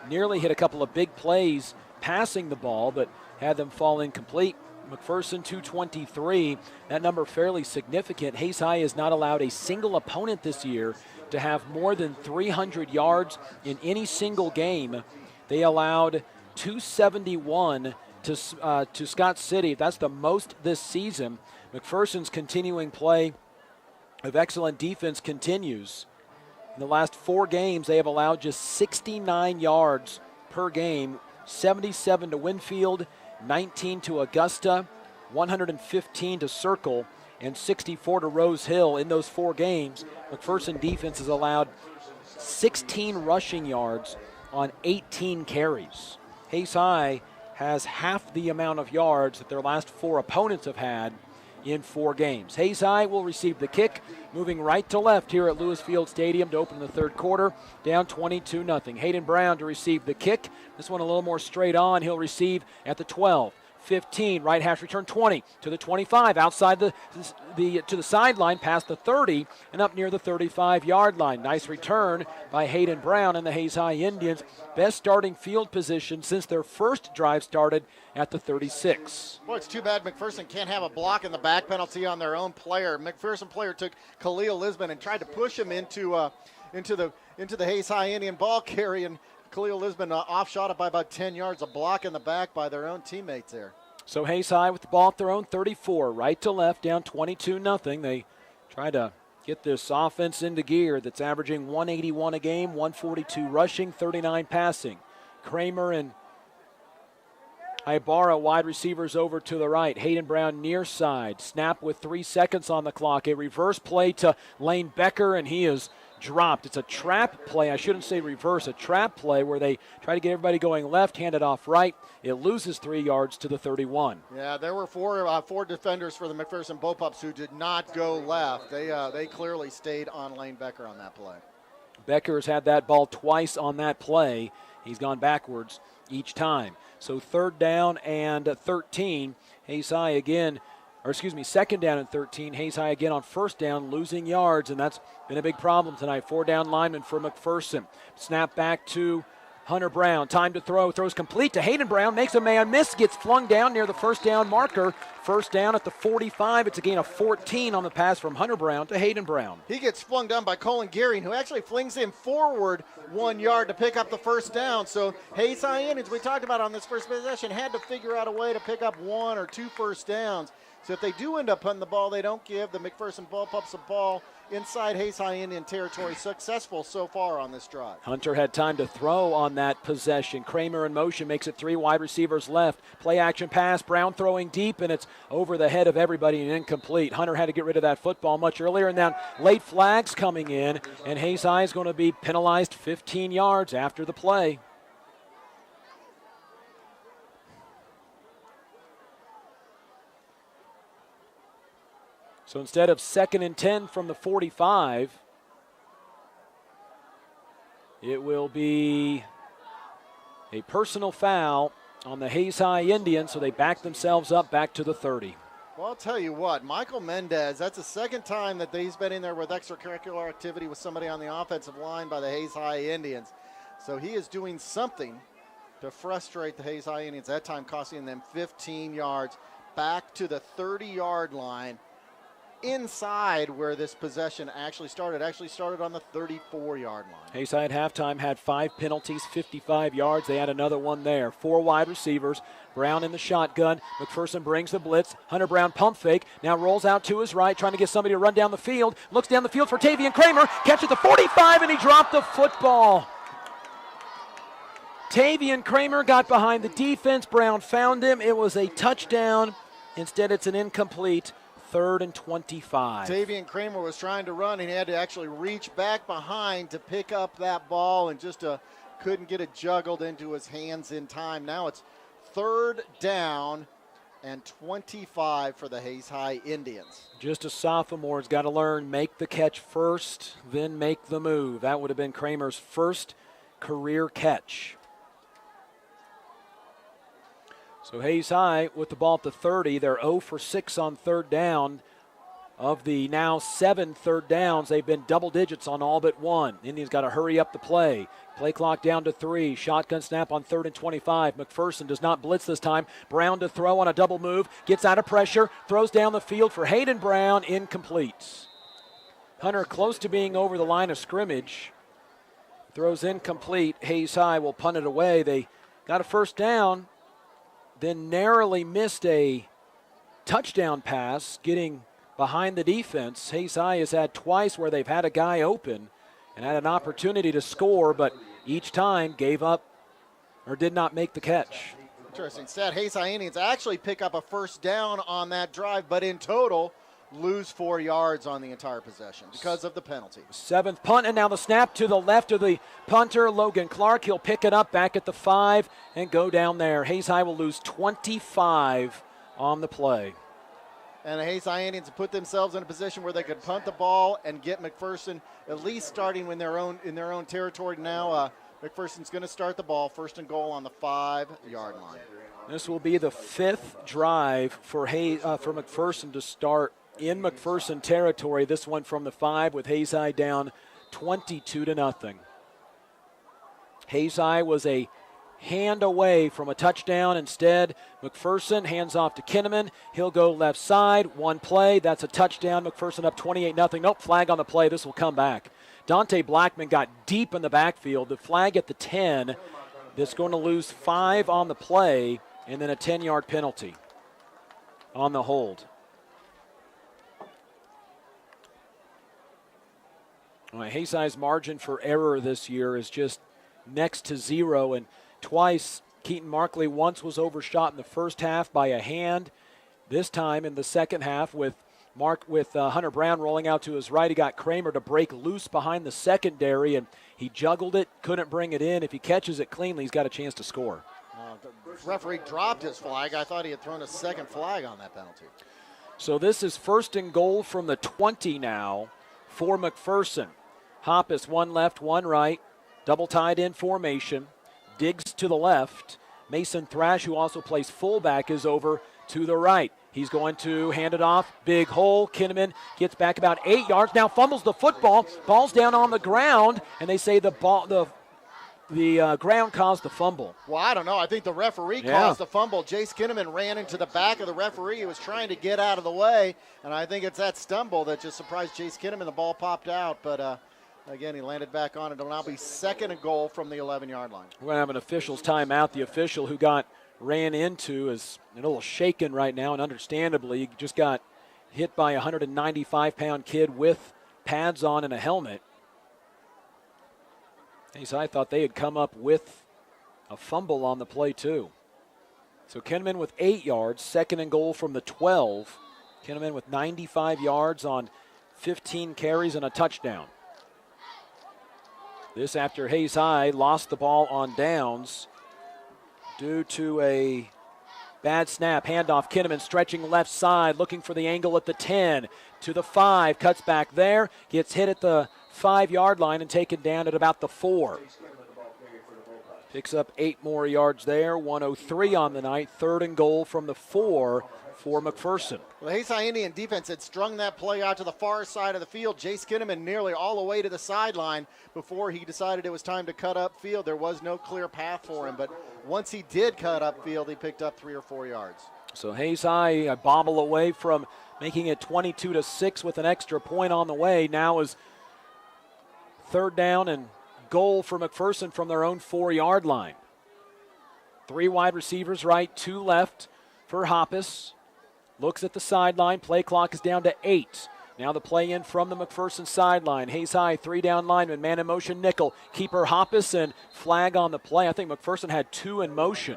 Speaker 9: Nearly hit a couple of big plays passing the ball, but had them fall incomplete. McPherson 223, that number fairly significant. Hayes High has not allowed a single opponent this year to have more than 300 yards in any single game. They allowed 271 to Scott City. That's the most this season. McPherson's continuing play of excellent defense continues. In the last 4 games, they have allowed just 69 yards per game, 77 to Winfield, 19 to Augusta, 115 to Circle, and 64 to Rose Hill. In those 4 games, McPherson defense has allowed 16 rushing yards on 18 carries. Hayes High has half the amount of yards that their last 4 opponents have had in 4 games. Hayes High will receive the kick, moving right to left here at Lewis Field Stadium to open the third quarter, down 22-0. Hayden Brown to receive the kick. This one a little more straight on. He'll receive at the 12. 15, right hash return 20 to the 25, outside to the sideline, past the 30, and up near the 35-yard line. Nice return by Hayden Brown and the Hayes High Indians. Best starting field position since their first drive started at the 36.
Speaker 10: Boy, it's too bad McPherson can't have a block in the back penalty on their own player. McPherson player took Khalil Lisbon and tried to push him into the Hayes High Indian ball carry, and Khalil Lisbon off-shot it by about 10 yards, a block in the back by their own teammates there.
Speaker 9: So Hayes High with the ball at their own 34, right to left, down 22-0. They try to get this offense into gear that's averaging 181 a game, 142 rushing, 39 passing. Kramer and Ibarra, wide receivers over to the right. Hayden Brown near side. Snap with 3 seconds on the clock. A reverse play to Lane Becker, and he is dropped. It's a trap play. I shouldn't say reverse, a trap play where they try to get everybody going left, hand it off right. It loses 3 yards to the 31.
Speaker 10: Yeah, there were four defenders for the McPherson Bullpups who did not go left. They clearly stayed on Lane Becker on that play.
Speaker 9: Becker's had that ball twice on that play. He's gone backwards each time. So third down and 13. Hayes High again, second down and 13. Hayes High again on first down, losing yards, and that's been a big problem tonight. 4 down linemen for McPherson. Snap back to Hunter Brown. Time to throw. Throws complete to Hayden Brown. Makes a man miss. Gets flung down near the first down marker. First down at the 45. It's a gain of 14 on the pass from Hunter Brown to Hayden Brown.
Speaker 10: He gets flung down by Colin Gearing, who actually flings him forward 1 yard to pick up the first down. So Hayes High Indians, we talked about on this first possession, had to figure out a way to pick up 1 or 2 first downs. So if they do end up punting the ball, they don't give the McPherson Bullpups a ball inside Hayes High Indian territory. Successful so far on this drive.
Speaker 9: Hunter had time to throw on that possession. Kramer in motion makes it 3 wide receivers left. Play action pass. Brown throwing deep, and it's over the head of everybody and incomplete. Hunter had to get rid of that football much earlier, and now late flags coming in, and Hayes High is going to be penalized 15 yards after the play. So instead of 2nd and 10 from the 45, it will be a personal foul on the Hayes High Indians, so they back themselves up back to the 30.
Speaker 10: Well, I'll tell you what, Michael Mendez, that's the second time that he's been in there with extracurricular activity with somebody on the offensive line by the Hayes High Indians. So he is doing something to frustrate the Hayes High Indians, that time costing them 15 yards back to the 30-yard line. inside where this possession actually started on the 34-yard line.
Speaker 9: Hayes High at halftime had 5 penalties, 55 yards. They had another one there. 4 wide receivers. Brown in the shotgun. McPherson brings the blitz. Hunter Brown pump fake. Now rolls out to his right, trying to get somebody to run down the field. Looks down the field for Tavian Kramer. Catches the 45, and he dropped the football. Tavian Kramer got behind the defense. Brown found him. It was a touchdown. Instead, it's an incomplete 3rd and 25.
Speaker 10: Tavian Kramer was trying to run, and he had to actually reach back behind to pick up that ball and just couldn't get it juggled into his hands in time. Now it's 3rd down and 25 for the Hayes High Indians.
Speaker 9: Just a sophomore has got to learn, make the catch first, then make the move. That would have been Kramer's first career catch. So Hayes High with the ball at the 30. They're 0 for 6 on 3rd down. Of the now 7 third downs, they've been double digits on all but one. Indians got to hurry up the play. Play clock down to 3. Shotgun snap on 3rd and 25. McPherson does not blitz this time. Brown to throw on a double move. Gets out of pressure. Throws down the field for Hayden Brown. Incomplete. Hunter close to being over the line of scrimmage. Throws incomplete. Hayes High will punt it away. They got a 1st down, then narrowly missed a touchdown pass, getting behind the defense. Hayes High has had twice where they've had a guy open and had an opportunity to score, but each time gave up or did not make the catch.
Speaker 10: Interesting stat. Hayes High Indians actually pick up a 1st down on that drive, but in total lose 4 yards on the entire possession because of the penalty.
Speaker 9: 7th punt, and now the snap to the left of the punter, Logan Clark. He'll pick it up back at the 5 and go down there. Hayes High will lose 25 on the play.
Speaker 10: And the Hayes High Indians put themselves in a position where they could punt the ball and get McPherson at least starting in their own territory. Now McPherson's going to start the ball, 1st and goal on the 5-yard line.
Speaker 9: This will be the 5th drive for McPherson to start in McPherson territory. This one from the 5 with Hayes High down 22-0. Hayes High was a hand away from a touchdown. Instead, McPherson hands off to Kinnaman. He'll go left side. One play. That's a touchdown. McPherson up 28-0. Nope, flag on the play. This will come back. Dante Blackman got deep in the backfield. The flag at the 10. That's going to lose 5 on the play, and then a 10-yard penalty on the hold. All right, Hayes High's margin for error this year is just next to 0, and twice Keaton Markley once was overshot in the first half by a hand. This time in the second half with Hunter Brown rolling out to his right, he got Kramer to break loose behind the secondary, and he juggled it, couldn't bring it in. If he catches it cleanly, he's got a chance to score.
Speaker 10: The referee dropped his flag. I thought he had thrown a second flag on that penalty.
Speaker 9: So this is 1st and goal from the 20 now for McPherson. Hoppus, one left, one right, double tied in formation. Diggs to the left. Mason Thrash, who also plays fullback, is over to the right. He's going to hand it off. Big hole. Kinnaman gets back about 8 yards. Now fumbles the football. Ball's down on the ground, and they say the ground caused the fumble.
Speaker 10: Well, I don't know. I think the referee caused the fumble. Jace Kinnaman ran into the back of the referee. He was trying to get out of the way, and I think it's that stumble that just surprised Jace Kinnaman. The ball popped out, but again, he landed back on it. It'll now be 2nd and goal from the 11-yard line.
Speaker 9: We're going to have an official's timeout. The official who got ran into is a little shaken right now, and understandably, he just got hit by a 195-pound kid with pads on and a helmet. I thought they had come up with a fumble on the play, too. So Kinnaman with 8 yards, 2nd and goal from the 12. Kinnaman with 95 yards on 15 carries and a touchdown. This after Hayes High lost the ball on downs due to a bad snap. Handoff, Kinnaman stretching left side, looking for the angle at the 10 to the 5. Cuts back there, gets hit at the 5-yard line and taken down at about the 4. Picks up 8 more yards there. 1:03 on the night. 3rd and goal from the 4 for McPherson.
Speaker 10: Well, the Hayes High Indian defense had strung that play out to the far side of the field. Jace Kinnaman nearly all the way to the sideline before he decided it was time to cut upfield. There was no clear path for him, but once he did cut upfield, he picked up 3 or 4 yards.
Speaker 9: So Hayes High a bobble away from making it 22-6 with an extra point on the way. Now is third down and goal for McPherson from their own 4-yard line. 3 wide receivers right, 2 left for Hoppus. Looks at the sideline. Play clock is down to 8. Now the play in from the McPherson sideline. Hayes High, 3 down lineman, man in motion nickel. Keeper Hoppus and flag on the play. I think McPherson had 2 in motion.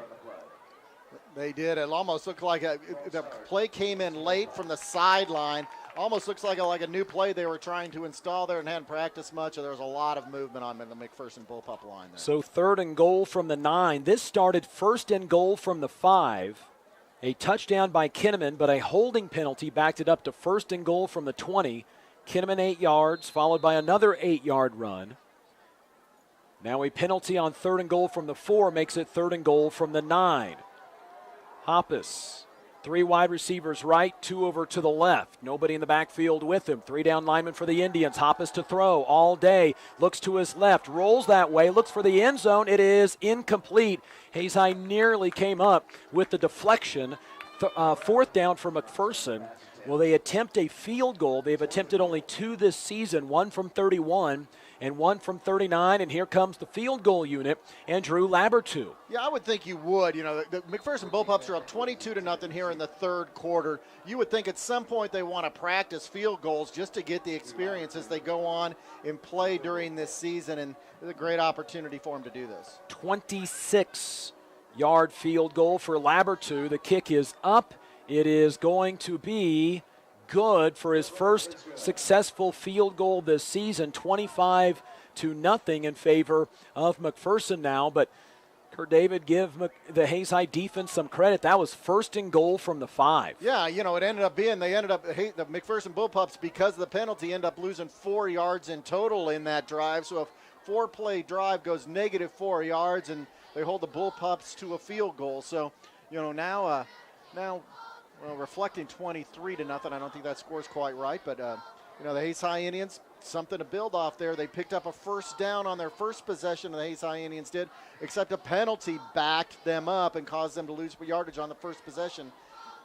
Speaker 10: They did. It almost looked like the play came in late from the sideline. Almost looks like a new play they were trying to install there and hadn't practiced much. There was a lot of movement on the McPherson Bullpup line there.
Speaker 9: So third and goal from the 9. This started first and goal from the 5. A touchdown by Kinnaman, but a holding penalty backed it up to first and goal from the 20. Kinnaman 8 yards, followed by another 8-yard run. Now a penalty on third and goal from the 4 makes it third and goal from the 9. Hoppus, 3 wide receivers right, 2 over to the left. Nobody in the backfield with him. 3 down linemen for the Indians. Hoppus to throw all day. Looks to his left, rolls that way, looks for the end zone. It is incomplete. Hayes High nearly came up with the deflection. Fourth down for McPherson. Will they attempt a field goal? They've attempted only 2 this season, 1 from 31 and 1 from 39, and here comes the field goal unit and Drew Labertu.
Speaker 10: Yeah, I would think you would. You know, the McPherson Bullpups are up 22-0 here in the third quarter. You would think at some point they want to practice field goals just to get the experience as they go on and play during this season, and it's a great opportunity for them to do this.
Speaker 9: 26-yard field goal for Labertu. The kick is up. It is going to be good for his first successful field goal this season, 25-0 in favor of McPherson now. But Kurt David, give the Hayes High defense some credit. That was first and goal from the 5.
Speaker 10: Yeah, you know, it ended up being, the McPherson Bullpups, because of the penalty, end up losing 4 yards in total in that drive. So a 4-play drive goes -4 yards, and they hold the Bullpups to a field goal. So, you know, now reflecting 23-0, I don't think that score's quite right, but you know, the Hayes High Indians, something to build off there. They picked up a first down on their first possession, the Hayes High Indians did, except a penalty backed them up and caused them to lose yardage on the first possession.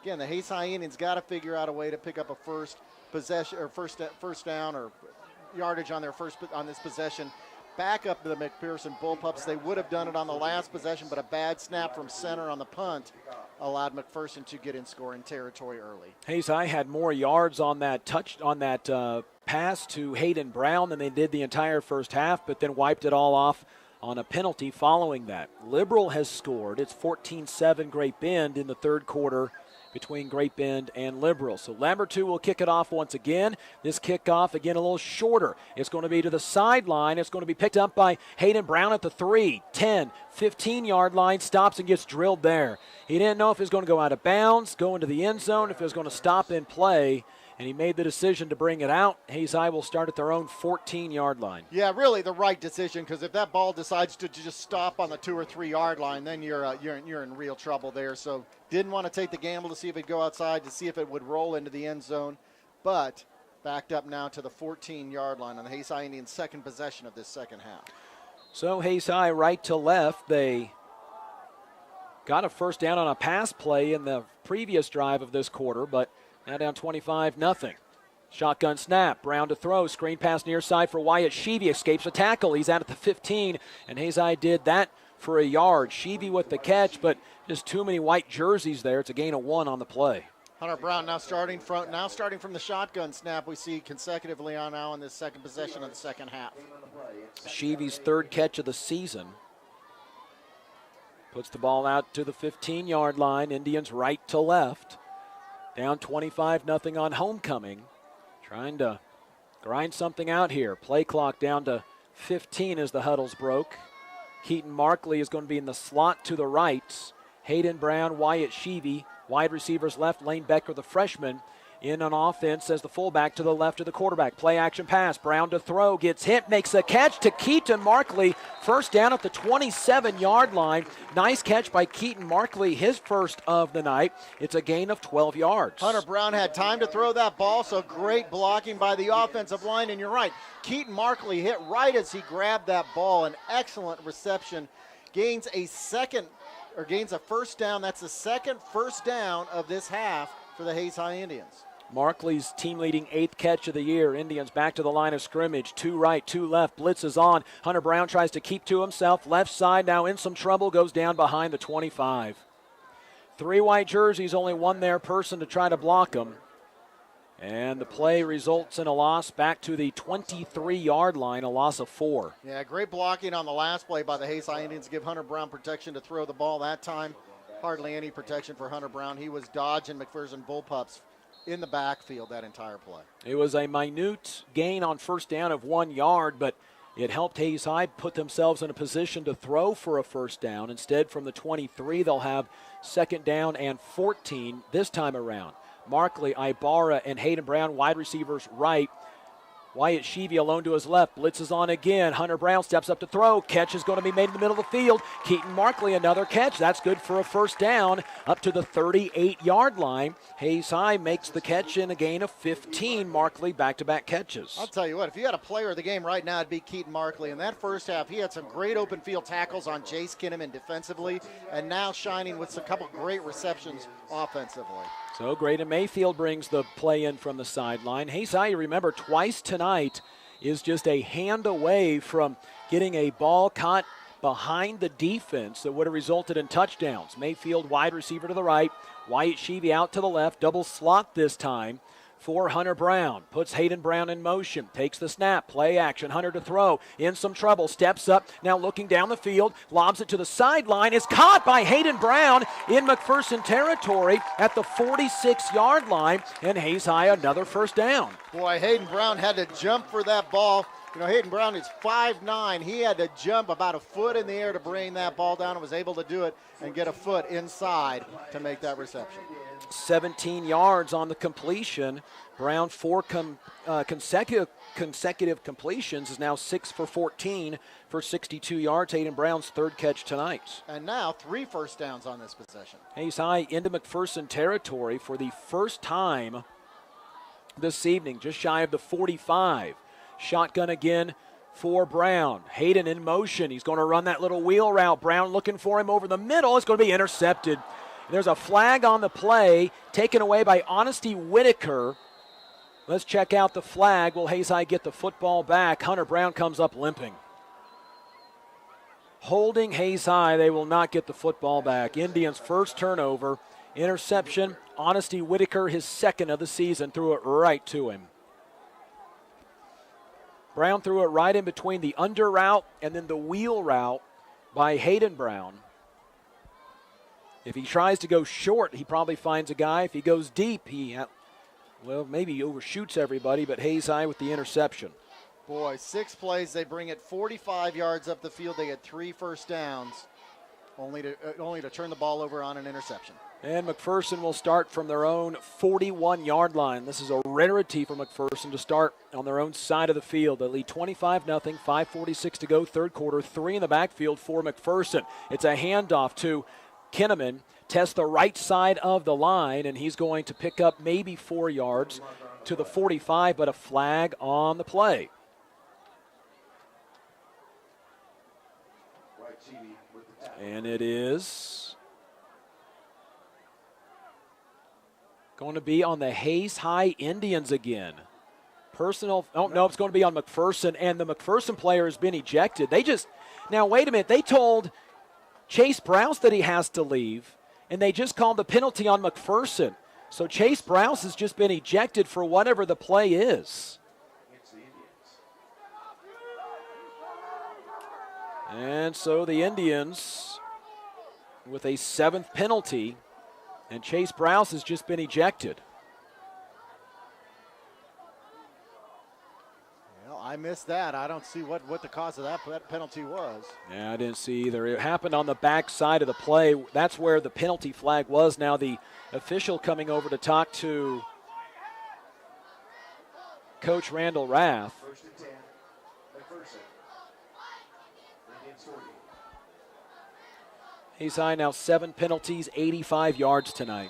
Speaker 10: Again, the Hayes High Indians got to figure out a way to pick up a first possession or first down or yardage on this possession. Back up to the McPherson Bullpups. They would have done it on the last possession, but a bad snap from center on the punt allowed McPherson to get in scoring territory early.
Speaker 9: Hayes High had more yards on that pass to Hayden Brown than they did the entire first half, but then wiped it all off on a penalty following that. Liberal has scored. It's 14-7 Great Bend in the third quarter between Great Bend and Liberal. So Labertu will kick it off once again. This kickoff, again, a little shorter. It's going to be to the sideline. It's going to be picked up by Hayden Brown at the 3, 10, 15-yard line. Stops and gets drilled there. He didn't know if he was going to go out of bounds, go into the end zone, if he was going to stop in play, and he made the decision to bring it out. Hayes High will start at their own 14-yard line.
Speaker 10: Yeah, really the right decision, because if that ball decides to just stop on the 2 or 3 yard line, then you're in real trouble there. So didn't want to take the gamble to see if it'd go outside, to see if it would roll into the end zone, but backed up now to the 14-yard line on the Hayes High Indians' second possession of this second half. So
Speaker 9: Hayes High right to left. They got a first down on a pass play in the previous drive of this quarter, but now down 25-0. Shotgun snap. Brown to throw. Screen pass near side for Wyatt Sheevy. Escapes a tackle. He's out at the 15, and Hayes High did that for a yard. Sheevy with the catch, but just too many white jerseys there. It's a gain of 1 on the play.
Speaker 10: Hunter Brown now starting from the shotgun snap we see consecutively on this second possession of the second half.
Speaker 9: Sheevy's third catch of the season. Puts the ball out to the 15-yard line. Indians right to left. Down 25-0 on homecoming. Trying to grind something out here. Play clock down to 15 as the huddles broke. Keaton Markley is going to be in the slot to the right. Hayden Brown, Wyatt Sheevy. Wide receivers left. Lane Becker, the freshman, in on offense as the fullback to the left of the quarterback. Play action pass. Brown to throw. Gets hit. Makes a catch to Keaton Markley. First down at the 27-yard line. Nice catch by Keaton Markley, his first of the night. It's a gain of 12 yards.
Speaker 10: Hunter Brown had time to throw that ball, so great blocking by the offensive line. And you're right, Keaton Markley hit right as he grabbed that ball. An excellent reception. Gains a second gains a first down. That's the second first down of this half for the Hayes High Indians.
Speaker 9: Markley's team-leading 8th catch of the year. Indians back to the line of scrimmage. 2 right, 2 left. Blitz is on. Hunter Brown tries to keep to himself. Left side now in some trouble. Goes down behind the 25. 3 white jerseys, only one there person to try to block him. And the play results in a loss back to the 23-yard line, a loss of 4.
Speaker 10: Yeah, great blocking on the last play by the Hayes High Indians. Give Hunter Brown protection to throw the ball that time. Hardly any protection for Hunter Brown. He was dodging McPherson Bullpups in the backfield that entire play.
Speaker 9: It was a minute gain on first down of 1 yard, but it helped Hayes High put themselves in a position to throw for a first down. Instead, from the 23, they'll have 2nd down and 14 this time around. Markley, Ibarra, and Hayden Brown, wide receivers right. Wyatt Sheevy alone to his left. Blitz is on again. Hunter Brown steps up to throw. Catch is going to be made in the middle of the field. Keaton Markley, another catch. That's good for a first down up to the 38-yard line. Hayes High makes the catch in a gain of 15. Markley back-to-back catches.
Speaker 10: I'll tell you what, if you had a player of the game right now, it'd be Keaton Markley. In that first half, he had some great open field tackles on Jace Kinnaman defensively, and now shining with a couple great receptions offensively.
Speaker 9: So Graydon Mayfield brings the play in from the sideline. Hayes High, you remember, twice tonight is just a hand away from getting a ball caught behind the defense that would have resulted in touchdowns. Mayfield wide receiver to the right, Wyatt Sheevy out to the left, double slot this time for Hunter Brown. Puts Hayden Brown in motion, takes the snap, play action, Hunter to throw, in some trouble, steps up, now looking down the field, lobs it to the sideline, is caught by Hayden Brown in McPherson territory at the 46-yard line, and Hayes High another first down.
Speaker 10: Boy, Hayden Brown had to jump for that ball. You know, Hayden Brown is 5'9". He had to jump about a foot in the air to bring that ball down and was able to do it and get a foot inside to make that reception.
Speaker 9: 17 yards on the completion. Brown 4 consecutive completions is now 6 for 14 for 62 yards. Hayden Brown's 3rd catch tonight.
Speaker 10: And now 3 first downs on this possession.
Speaker 9: Hayes High into McPherson territory for the first time this evening, just shy of the 45. Shotgun again for Brown. Hayden in motion. He's going to run that little wheel route. Brown looking for him over the middle. It's going to be intercepted. There's a flag on the play taken away by Honesty Whitaker. Let's check out the flag. Will Hayes High get the football back? Hunter Brown comes up limping. Holding Hayes High. They will not get the football back. Indians' first turnover. Interception. Honesty Whitaker, his 2nd of the season, threw it right to him. Brown threw it right in between the under route and then the wheel route by Hayden Brown. If he tries to go short, he probably finds a guy. If he goes deep, maybe he overshoots everybody, but Hayes High with the interception.
Speaker 10: Boy, 6 plays. They bring it 45 yards up the field. They get 3 first downs, only to turn the ball over on an interception.
Speaker 9: And McPherson will start from their own 41-yard line. This is a rarity for McPherson to start on their own side of the field. They lead 25-0, 5:46 to go, 3rd quarter, 3 in the backfield for McPherson. It's a handoff to Kinnaman, tests the right side of the line, and he's going to pick up maybe 4 yards to the 45, but a flag on the play. And it is going to be on the Hayes High Indians again. It's going to be on McPherson, and the McPherson player has been ejected. Now wait a minute, they told Chase Browse that he has to leave, and they just called the penalty on McPherson. So Chase Browse has just been ejected for whatever the play is. And so the Indians with a 7th penalty, and Chase Browse has just been ejected.
Speaker 10: Well, I missed that. I don't see what the cause of that penalty was.
Speaker 9: Yeah, I didn't see either. It happened on the back side of the play. That's where the penalty flag was. Now the official coming over to talk to Coach Randall Rath. Hayes High now 7 penalties, 85 yards tonight.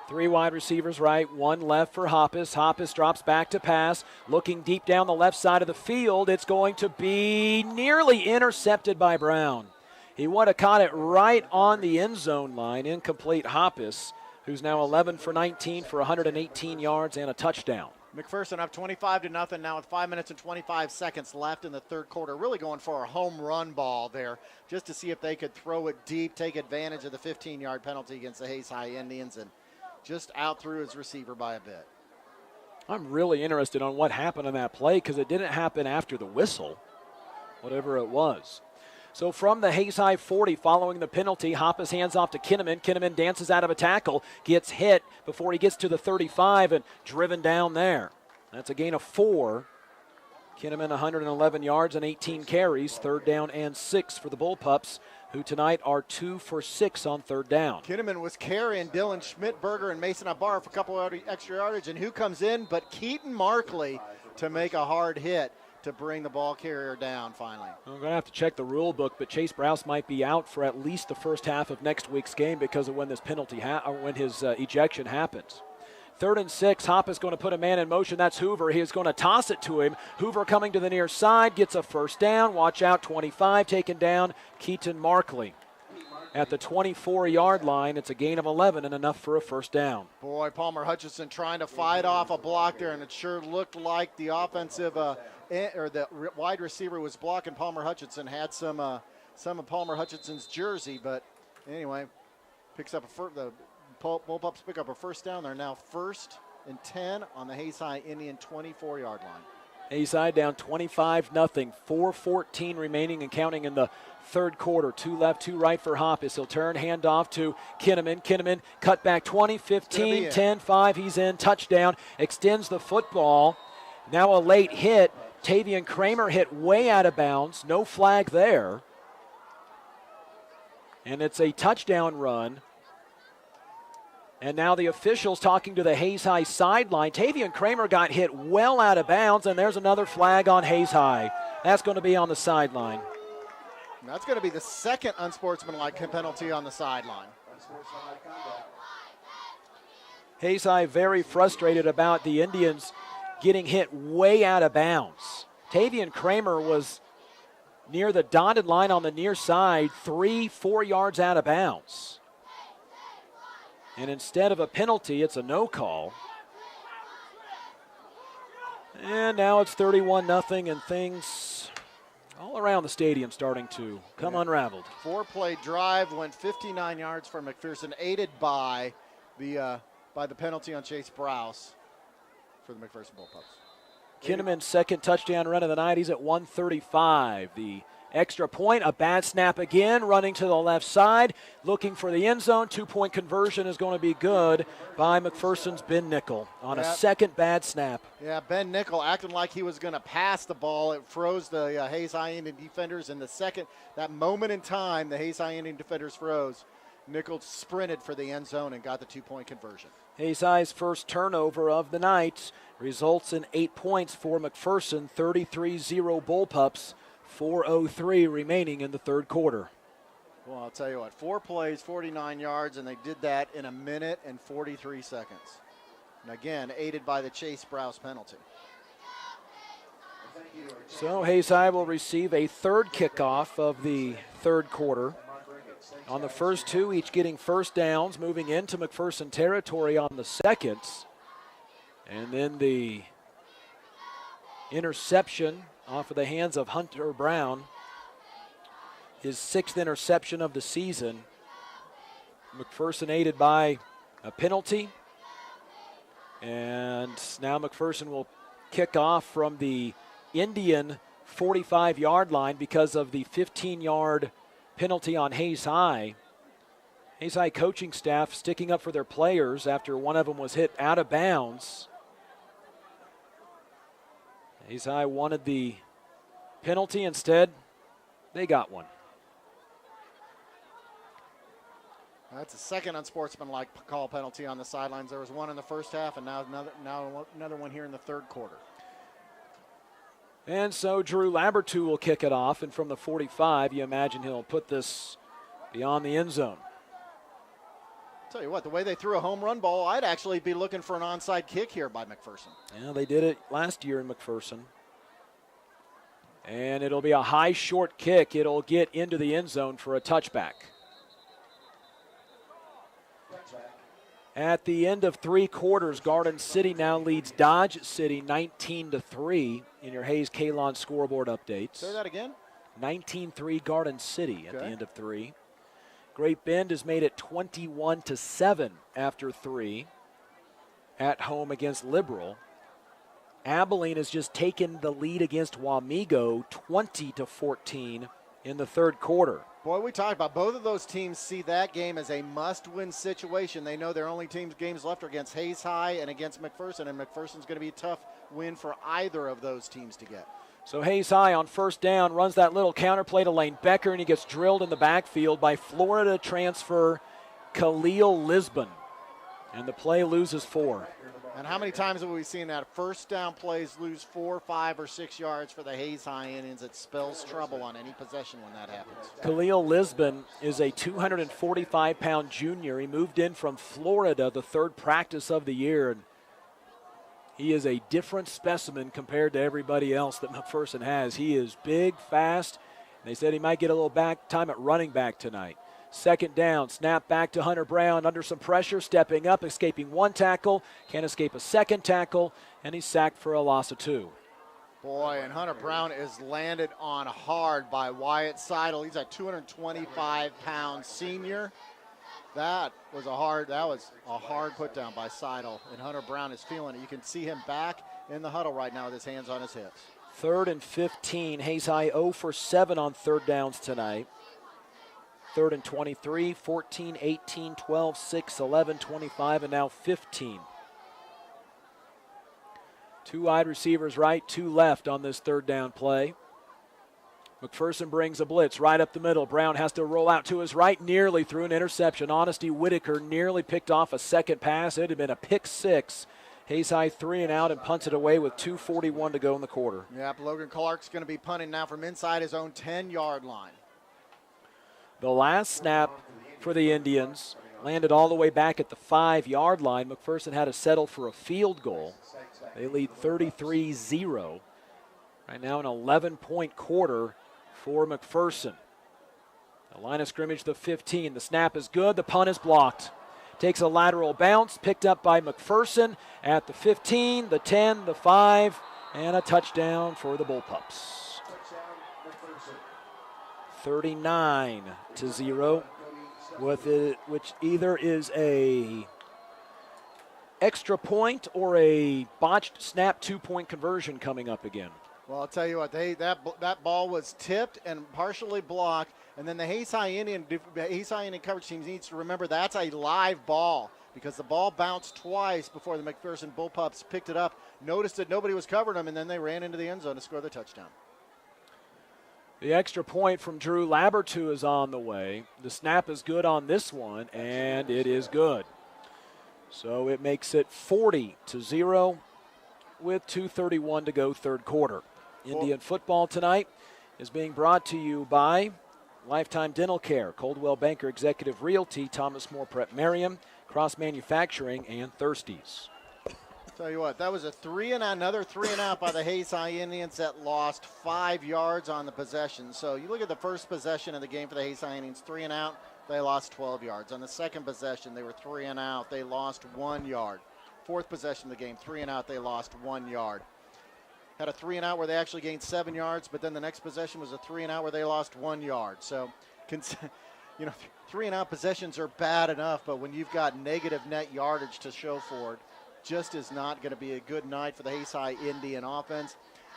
Speaker 9: 3 wide receivers right, 1 left for Hoppus. Hoppus drops back to pass, looking deep down the left side of the field. It's going to be nearly intercepted by Brown. He would have caught it right on the end zone line. Incomplete. Hoppus, who's now 11 for 19 for 118 yards and a touchdown.
Speaker 10: McPherson up 25-0 now with 5 minutes and 25 seconds left in the third quarter. Really going for a home run ball there just to see if they could throw it deep, take advantage of the 15-yard penalty against the Hayes High Indians, and just out through his receiver by a bit.
Speaker 9: I'm really interested on what happened on that play because it didn't happen after the whistle, whatever it was. So from the Hayes High 40, following the penalty, Hoppus hands off to Kinnaman. Kinnaman dances out of a tackle, gets hit before he gets to the 35 and driven down there. That's a gain of 4. Kinnaman 111 yards and 18 carries, 3rd down and 6 for the Bullpups, who tonight are 2 for 6 on 3rd down.
Speaker 10: Kinnaman was carrying Dylan Schmidberger and Mason Abar for a couple of extra yardage, and who comes in but Keaton Markley to make a hard hit to bring the ball carrier down finally.
Speaker 9: I'm going to have to check the rule book, but Chase Browse might be out for at least the first half of next week's game because of when this penalty when his ejection happens. 3rd and 6, Hoppus going to put a man in motion. That's Hoover. He is going to toss it to him. Hoover coming to the near side, gets a first down. Watch out, 25, taken down. Keaton Markley at the 24-yard line. It's a gain of 11 and enough for a first down.
Speaker 10: Boy, Palmer Hutchinson trying to fight off a block there, and it sure looked like the offensive or the wide receiver was blocking. Palmer Hutchinson had some of Palmer Hutchinson's jersey, but anyway, picks up the Bullpups pick up a first down. They're now 1st and 10 on the Hayes High Indian 24-yard line.
Speaker 9: Hayes High down 25-0, 4:14 remaining and counting in the third quarter. 2 left, 2 right for Hoppus. He'll turn, hand off to Kinnaman. Kinnaman cut back 20, 15, 10, 5. He's in, touchdown, extends the football. Now a late hit. Tavian Kramer hit way out of bounds. No flag there. And it's a touchdown run. And now the officials talking to the Hayes High sideline. Tavian Kramer got hit well out of bounds, and there's another flag on Hayes High. That's going to be on the sideline.
Speaker 10: That's going to be the second unsportsmanlike penalty on the sideline.
Speaker 9: Hayes High very frustrated about the Indians getting hit way out of bounds. Tavian Kramer was near the dotted line on the near side, 3-4 yards out of bounds. And instead of a penalty, it's a no call. And now it's 31-0, and things all around the stadium starting to come unraveled.
Speaker 10: 4-play drive went 59 yards for McPherson, aided by the penalty on Chase Browse for the McPherson Bullpups.
Speaker 9: Kinnaman's second touchdown run of the night. He's at 135. The extra point, a bad snap again, running to the left side, looking for the end zone. 2-point conversion is going to be good by McPherson's Ben Nickel on a second bad snap.
Speaker 10: Yeah, Ben Nickel acting like he was going to pass the ball. It froze the Hayes High Indian defenders in that moment in time, the Hayes High Indian defenders froze. Nickel sprinted for the end zone and got the 2-point conversion.
Speaker 9: Hayes High's first turnover of the night results in 8 points for McPherson, 33-0 Bullpups. 4:03 remaining in the third quarter.
Speaker 10: Well, I'll tell you what, 4 plays, 49 yards, and they did that in 1 minute and 43 seconds. And again, aided by the Chase Browse penalty.
Speaker 9: So Hayes High will receive a third kickoff of the third quarter. On the first 2, each getting first downs, moving into McPherson territory on the second. And then the interception off of the hands of Hunter Brown, his 6th interception of the season. McPherson aided by a penalty. And now McPherson will kick off from the Indian 45-yard line because of the 15-yard penalty on Hayes High. Hayes High coaching staff sticking up for their players after one of them was hit out of bounds. Hayes High wanted the penalty. Instead, they got one.
Speaker 10: That's a second unsportsmanlike call penalty on the sidelines. There was one in the first half, and now another one here in the third quarter.
Speaker 9: And so Drew Labertu will kick it off, and from the 45, you imagine he'll put this beyond the end zone.
Speaker 10: Tell you what, the way they threw a home run ball, I'd actually be looking for an onside kick here by McPherson.
Speaker 9: Yeah, they did it last year in McPherson. And it'll be a high short kick. It'll get into the end zone for a touchback. At the end of 3 quarters, Garden City now leads Dodge City 19-3 in your Hayes Kalon scoreboard updates.
Speaker 10: Say that again?
Speaker 9: 19-3 Garden City at the end of 3. Great Bend has made it 21-7 after 3 at home against Liberal. Abilene has just taken the lead against Wamego 20-14 in the 3rd quarter.
Speaker 10: Boy, we talked about both of those teams see that game as a must-win situation. They know their only games left are against Hayes High and against McPherson, and McPherson's going to be a tough win for either of those teams to get.
Speaker 9: So Hayes High on 1st down runs that little counter play to Lane Becker, and he gets drilled in the backfield by Florida transfer Khalil Lisbon. And the play loses 4.
Speaker 10: And how many times have we seen that 1st down plays lose 4, 5, or 6 yards for the Hayes High Indians? It spells trouble on any possession when that happens.
Speaker 9: Khalil Lisbon is a 245-pound junior. He moved in from Florida the 3rd practice of the year. And he is a different specimen compared to everybody else that McPherson has. He is big, fast. They said he might get a little back time at running back tonight. 2nd down, snap back to Hunter Brown under some pressure, stepping up, escaping 1 tackle, can't escape a 2nd tackle, and he's sacked for a loss of 2.
Speaker 10: Boy, and Hunter Brown is landed on hard by Wyatt Seidel. He's a 225-pound senior. That was a hard put down by Seidel, and Hunter Brown is feeling it. You can see him back in the huddle right now with his hands on his hips.
Speaker 9: 3rd and 15. Hayes High 0 for 7 on 3rd downs tonight. 3rd and 23, 14, 18, 12, 6, 11, 25, and now 15. 2 wide receivers right, 2 left on this 3rd down play. McPherson brings a blitz right up the middle. Brown has to roll out to his right, nearly threw an interception. Honesty Whitaker nearly picked off a 2nd pass. It had been a pick 6. Hayes High 3 and out and punts it away with 2:41 to go in the quarter.
Speaker 10: Yep, Logan Clark's going to be punting now from inside his own 10-yard line.
Speaker 9: The last snap for the Indians landed all the way back at the 5-yard line. McPherson had to settle for a field goal. They lead 33-0. Right now an 11-point quarter for McPherson. The line of scrimmage, the 15. The snap is good. The punt is blocked. Takes a lateral bounce, picked up by McPherson at the 15, the 10, the 5, and a touchdown for the Bullpups. 39-0, with it, which either is a extra point or a botched snap 2-point conversion coming up again.
Speaker 10: Well, I'll tell you what, that ball was tipped and partially blocked, and then the Hayes High Indian coverage team needs to remember that's a live ball because the ball bounced twice before the McPherson Bullpups picked it up, noticed that nobody was covering them, and then they ran into the end zone to score the touchdown.
Speaker 9: The extra point from Drew Labertu is on the way. The snap is good on this one, and it is good. So it makes it 40-0 with 2:31 to go 3rd quarter. Indian football tonight is being brought to you by Lifetime Dental Care, Coldwell Banker Executive Realty, Thomas More Prep Merriam, Cross Manufacturing, and Thirsties.
Speaker 10: Tell you what, that was another 3 and out by the Hayes High Indians that lost 5 yards on the possession. So you look at the first possession of the game for the Hayes High Indians, 3 and out, they lost 12 yards. On the second possession, they were 3 and out, they lost 1 yard. 4th possession of the game, 3 and out, they lost 1 yard. Had a 3 and out where they actually gained 7 yards, but then the next possession was a 3 and out where they lost 1 yard. So, 3 and out possessions are bad enough, but when you've got negative net yardage to show for it, just is not going to be a good night for the Hayes High Indian offense.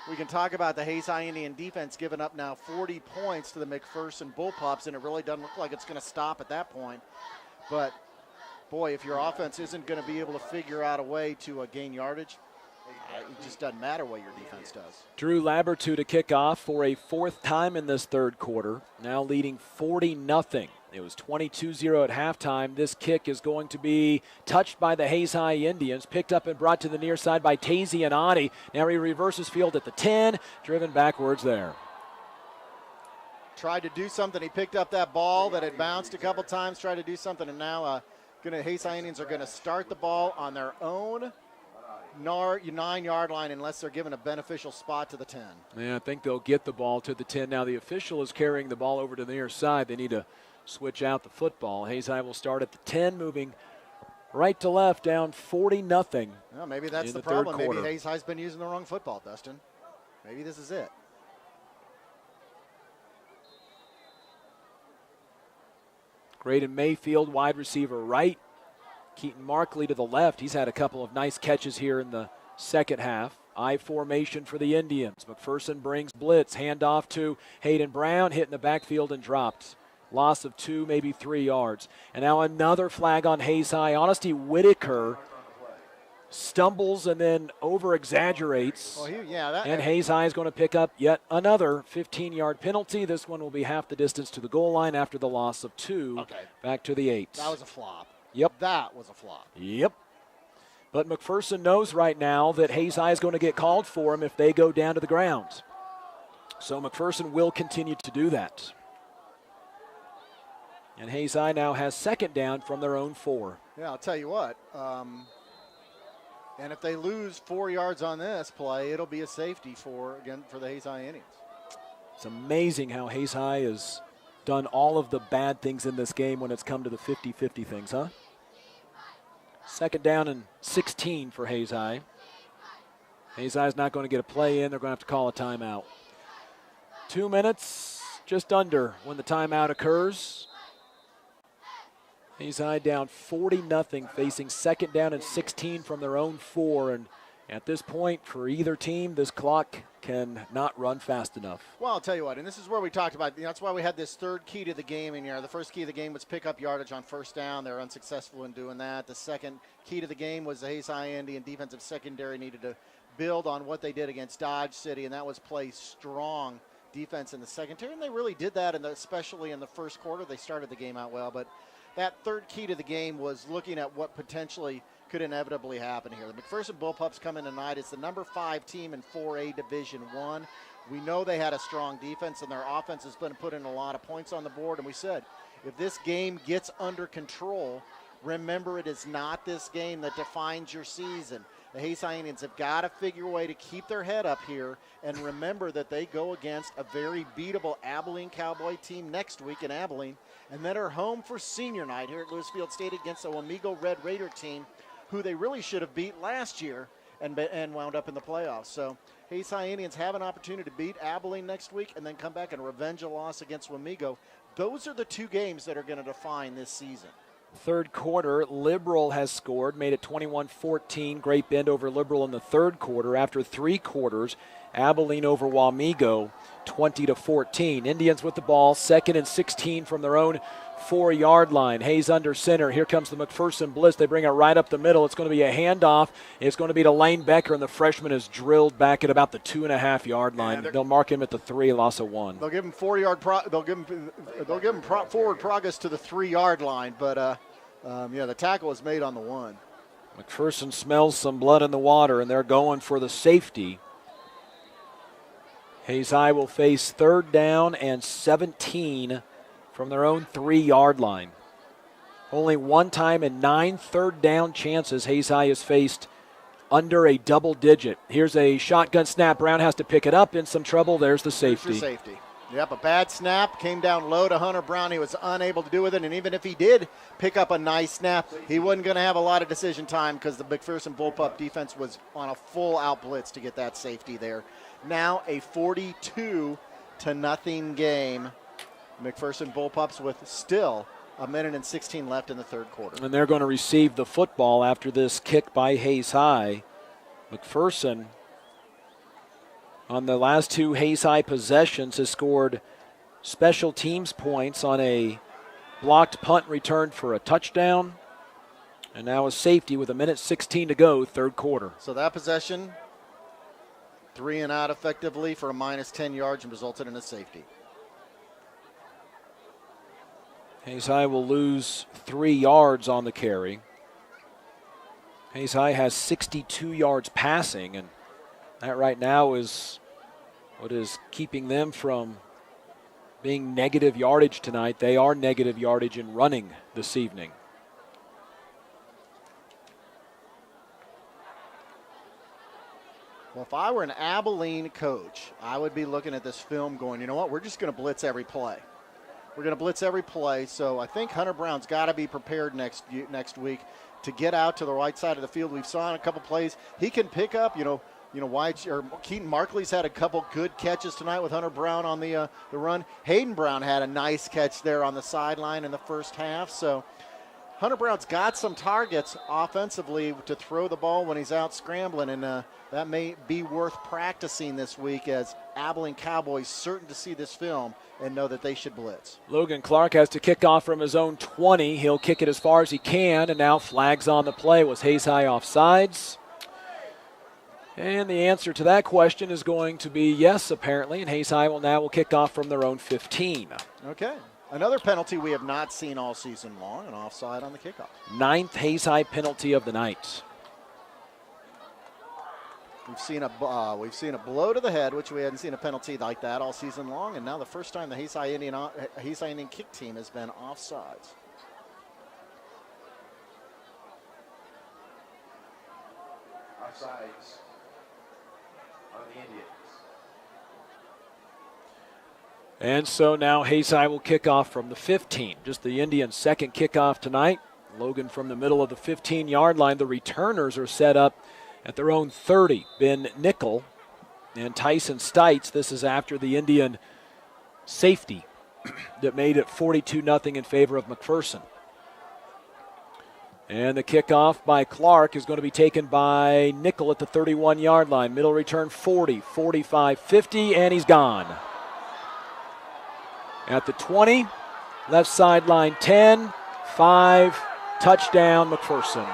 Speaker 10: We can talk about the Hayes High Indian defense giving up now 40 points to the McPherson Bullpups, and it really doesn't look like it's going to stop at that point. But, boy, if your offense isn't going to be able to figure out a way to gain yardage, it just doesn't matter what your defense does.
Speaker 9: Drew Labertu to kick off for a 4th time in this 3rd quarter, now leading 40-0. It was 22-0 at halftime. This kick is going to be touched by the Hayes High Indians, picked up and brought to the near side by Tazy Anati. Now he reverses field at the 10, driven backwards there.
Speaker 10: Tried to do something. He picked up that ball that had bounced a couple times, tried to do something, and now Hayes High Indians are going to start the ball on their own 9-yard line unless they're given a beneficial spot to the 10.
Speaker 9: Yeah, I think they'll get the ball to the 10. Now the official is carrying the ball over to the near side. They need to switch out the football. Hayes High will start at the 10, moving right to left, down 40-0.
Speaker 10: Well, maybe that's
Speaker 9: in
Speaker 10: the
Speaker 9: the
Speaker 10: problem.
Speaker 9: third
Speaker 10: Maybe
Speaker 9: quarter.
Speaker 10: Hayes High's been using the wrong football, Dustin. Maybe this is it.
Speaker 9: Graydon Mayfield, wide receiver right. Keaton Markley to the left. He's had a couple of nice catches here in the second half. I formation for the Indians. McPherson brings blitz. Handoff to Hayden Brown. Hit in the backfield and dropped. Loss of 2, maybe 3 yards. And now another flag on Hayes High. Honesty Whitaker stumbles and then over-exaggerates. And Hayes High is going to pick up yet another 15-yard penalty. This one will be half the distance to the goal line after the loss of 2. Back to the 8.
Speaker 10: That was a flop.
Speaker 9: Yep.
Speaker 10: That was a flop.
Speaker 9: Yep. But McPherson knows right now that Hayes High is going to get called for him if they go down to the ground. So McPherson will continue to do that. And Hayes High now has second down from their own 4.
Speaker 10: Yeah, I'll tell you what. And if they lose 4 yards on this play, it'll be a safety for the Hayes High Indians.
Speaker 9: It's amazing how Hayes High has done all of the bad things in this game when it's come to the 50-50 things, huh? Second down and 16 for Hayes High. Hayes High is not going to get a play in. They're going to have to call a timeout. 2 minutes, just under, when the timeout occurs. Hayes High down 40-0, facing second down and 16 from their own 4. And at this point, for either team, this clock can not run fast enough.
Speaker 10: Well, I'll tell you what, and this is where we talked about, that's why we had this third key to the game. And the first key of the game was pick up yardage on first down. They're unsuccessful in doing that. The second key to the game was the Hayes High Indian defensive secondary needed to build on what they did against Dodge City, and that was play strong defense in the secondary. And they really did that, especially in the first quarter. They started the game out well, but that third key to the game was looking at what potentially could inevitably happen here. The McPherson Bullpups come in tonight. It's the number 5 team in 4A Division I. We know they had a strong defense, and their offense has been putting a lot of points on the board. And we said, if this game gets under control, remember it is not this game that defines your season. The Hayes High Indians have got to figure a way to keep their head up here and remember that they go against a very beatable Abilene Cowboy team next week in Abilene, and then are home for senior night here at Lewis Field Stadium against the Wamego Red Raider team, who they really should have beat last year and wound up in the playoffs. So Hayes High Indians have an opportunity to beat Abilene next week and then come back and revenge a loss against Wamego. Those are the 2 games that are going to define this season.
Speaker 9: Third quarter, Liberal has scored, made it 21-14. Great Bend over Liberal in the third quarter. After 3 quarters, Abilene over Wamego, 20-14. Indians with the ball, 2nd and 16 from their own 4-yard line. Hayes under center. Here comes the McPherson blitz. They bring it right up the middle. It's going to be a handoff. It's going to be to Lane Becker, and the freshman is drilled back at about the 2.5-yard line. They'll mark him at the 3, loss of 1.
Speaker 10: They'll give him 4-yard. They'll give him forward progress to the 3-yard line, but the tackle was made on the 1.
Speaker 9: McPherson smells some blood in the water, and they're going for the safety. Hayes High will face 3rd down and 17 from their own 3-yard line. Only one time in 9 third-down chances Hayes High has faced under a double digit. Here's a shotgun snap. Brown has to pick it up. In some trouble. There's the safety.
Speaker 10: There's your safety. Yep, a bad snap. Came down low to Hunter Brown. He was unable to do with it. And even if he did pick up a nice snap, he wasn't going to have a lot of decision time because the McPherson Bullpup defense was on a full-out blitz to get that safety there. Now a 42-0 game. McPherson Bullpups with still 1:16 left in the third quarter.
Speaker 9: And they're going to receive the football after this kick by Hayes High. McPherson, on the last 2 Hayes High possessions, has scored special teams points on a blocked punt returned for a touchdown. And now a safety with 1:16 to go, third quarter.
Speaker 10: So that possession, 3 and out effectively for a -10 yards and resulted in a safety.
Speaker 9: Hayes High will lose 3 yards on the carry. Hayes High has 62 yards passing, and that right now is what is keeping them from being negative yardage tonight. They are negative yardage in running this evening.
Speaker 10: Well, if I were an Abilene coach, I would be looking at this film going, you know what, we're just going to blitz every play. We're going to blitz every play. So I think Hunter Brown's got to be prepared next week to get out to the right side of the field. We've saw in a couple plays he can pick up. Keaton Markley's had a couple good catches tonight with Hunter Brown on the run. Hayden Brown had a nice catch there on the sideline in the first half. So Hunter Brown's got some targets offensively to throw the ball when he's out scrambling, and that may be worth practicing this week as Abilene Cowboys certain to see this film and know that they should blitz.
Speaker 9: Logan Clark has to kick off from his own 20. He'll kick it as far as he can, and now flags on the play. Was Hayes High offsides? And the answer to that question is going to be yes, apparently, and Hayes High will kick off from their own 15.
Speaker 10: Okay. Another penalty we have not seen all season long, an offside on the kickoff.
Speaker 9: 9th Hayes High penalty of the night.
Speaker 10: We've seen a blow to the head, which we hadn't seen a penalty like that all season long, and now the first time the Hayes High Indian kick team has been offsides.
Speaker 12: Offsides on the Indians.
Speaker 9: And so now Hayes High will kick off from the 15. Just the Indians' second kickoff tonight. Logan from the middle of the 15-yard line. The returners are set up at their own 30. Ben Nickel and Tyson Stites. This is after the Indian safety that made it 42-0 in favor of McPherson. And the kickoff by Clark is going to be taken by Nickel at the 31-yard line. Middle return 40, 45, 50, and he's gone. At the 20, left sideline 10, 5, touchdown McPherson.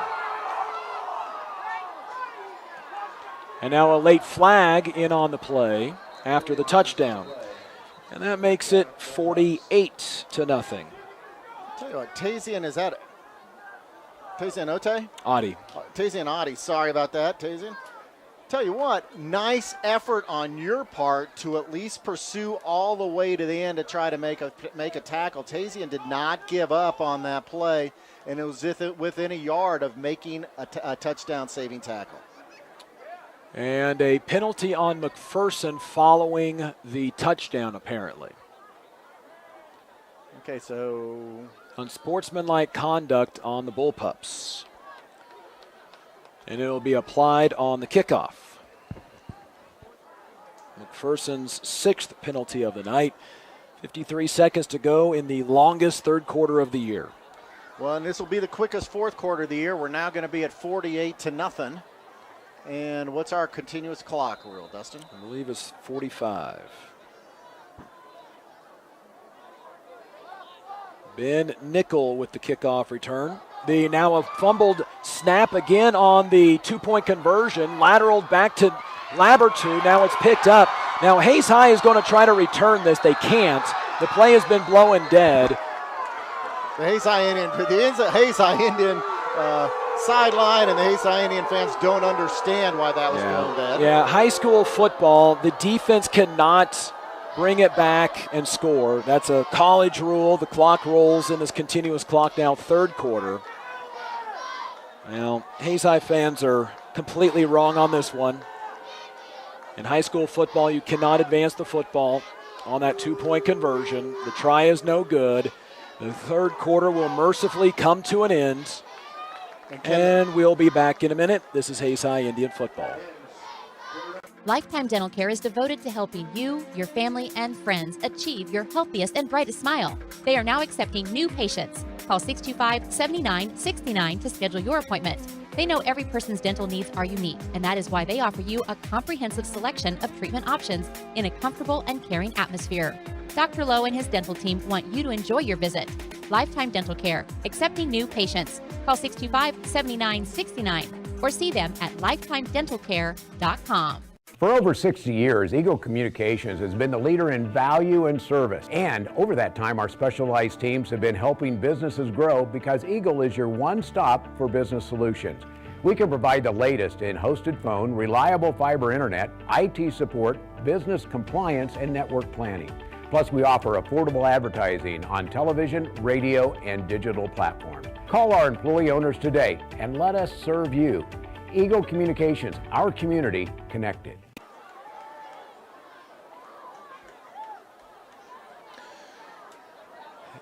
Speaker 9: And now a late flag in on the play after the touchdown. And that makes it 48-0.
Speaker 10: I'll tell you what, Tazian, is that Tazian Ote?
Speaker 9: Audi.
Speaker 10: Tazian Audi, sorry about that, Tazian. Tell you what, nice effort on your part to at least pursue all the way to the end to try to make a tackle. Tazian did not give up on that play, and it was within a yard of making a touchdown-saving tackle.
Speaker 9: And a penalty on McPherson following the touchdown, apparently.
Speaker 10: Okay, so
Speaker 9: unsportsmanlike conduct on the Bullpups. And it will be applied on the kickoff. McPherson's 6th penalty of the night. 53 seconds to go in the longest third quarter of the year.
Speaker 10: Well, and this will be the quickest fourth quarter of the year. We're now going to be at 48-0. And what's our continuous clock rule, Dustin?
Speaker 9: I believe it's 45. Ben Nickel with the kickoff return. Now a fumbled snap again on the two-point conversion. Lateraled back to Labertu. Now it's picked up. Now Hayes High is going to try to return this. They can't. The play has been blowing dead.
Speaker 10: The Hayes High Indian sideline and the Hayes High Indian fans don't understand why that was blown dead.
Speaker 9: Yeah, high school football, the defense cannot bring it back and score. That's a college rule. The clock rolls in this continuous clock now, third quarter. Well, Hayes High fans are completely wrong on this one. In high school football, you cannot advance the football on that two-point conversion. The try is no good. The third quarter will mercifully come to an end. And we'll be back in a minute. This is Hayes High Indian football.
Speaker 2: Lifetime Dental Care is devoted to helping you, your family, and friends achieve your healthiest and brightest smile. They are now accepting new patients. Call 625-7969 to schedule your appointment. They know every person's dental needs are unique, and that is why they offer you a comprehensive selection of treatment options in a comfortable and caring atmosphere. Dr. Lowe and his dental team want you to enjoy your visit. Lifetime Dental Care, accepting new patients. Call 625-7969 or see them at lifetimedentalcare.com.
Speaker 13: For over 60 years, Eagle Communications has been the leader in value and service. And over that time, our specialized teams have been helping businesses grow because Eagle is your one-stop for business solutions. We can provide the latest in hosted phone, reliable fiber internet, IT support, business compliance, and network planning. Plus, we offer affordable advertising on television, radio, and digital platforms. Call our employee owners today and let us serve you. Eagle Communications, our community connected.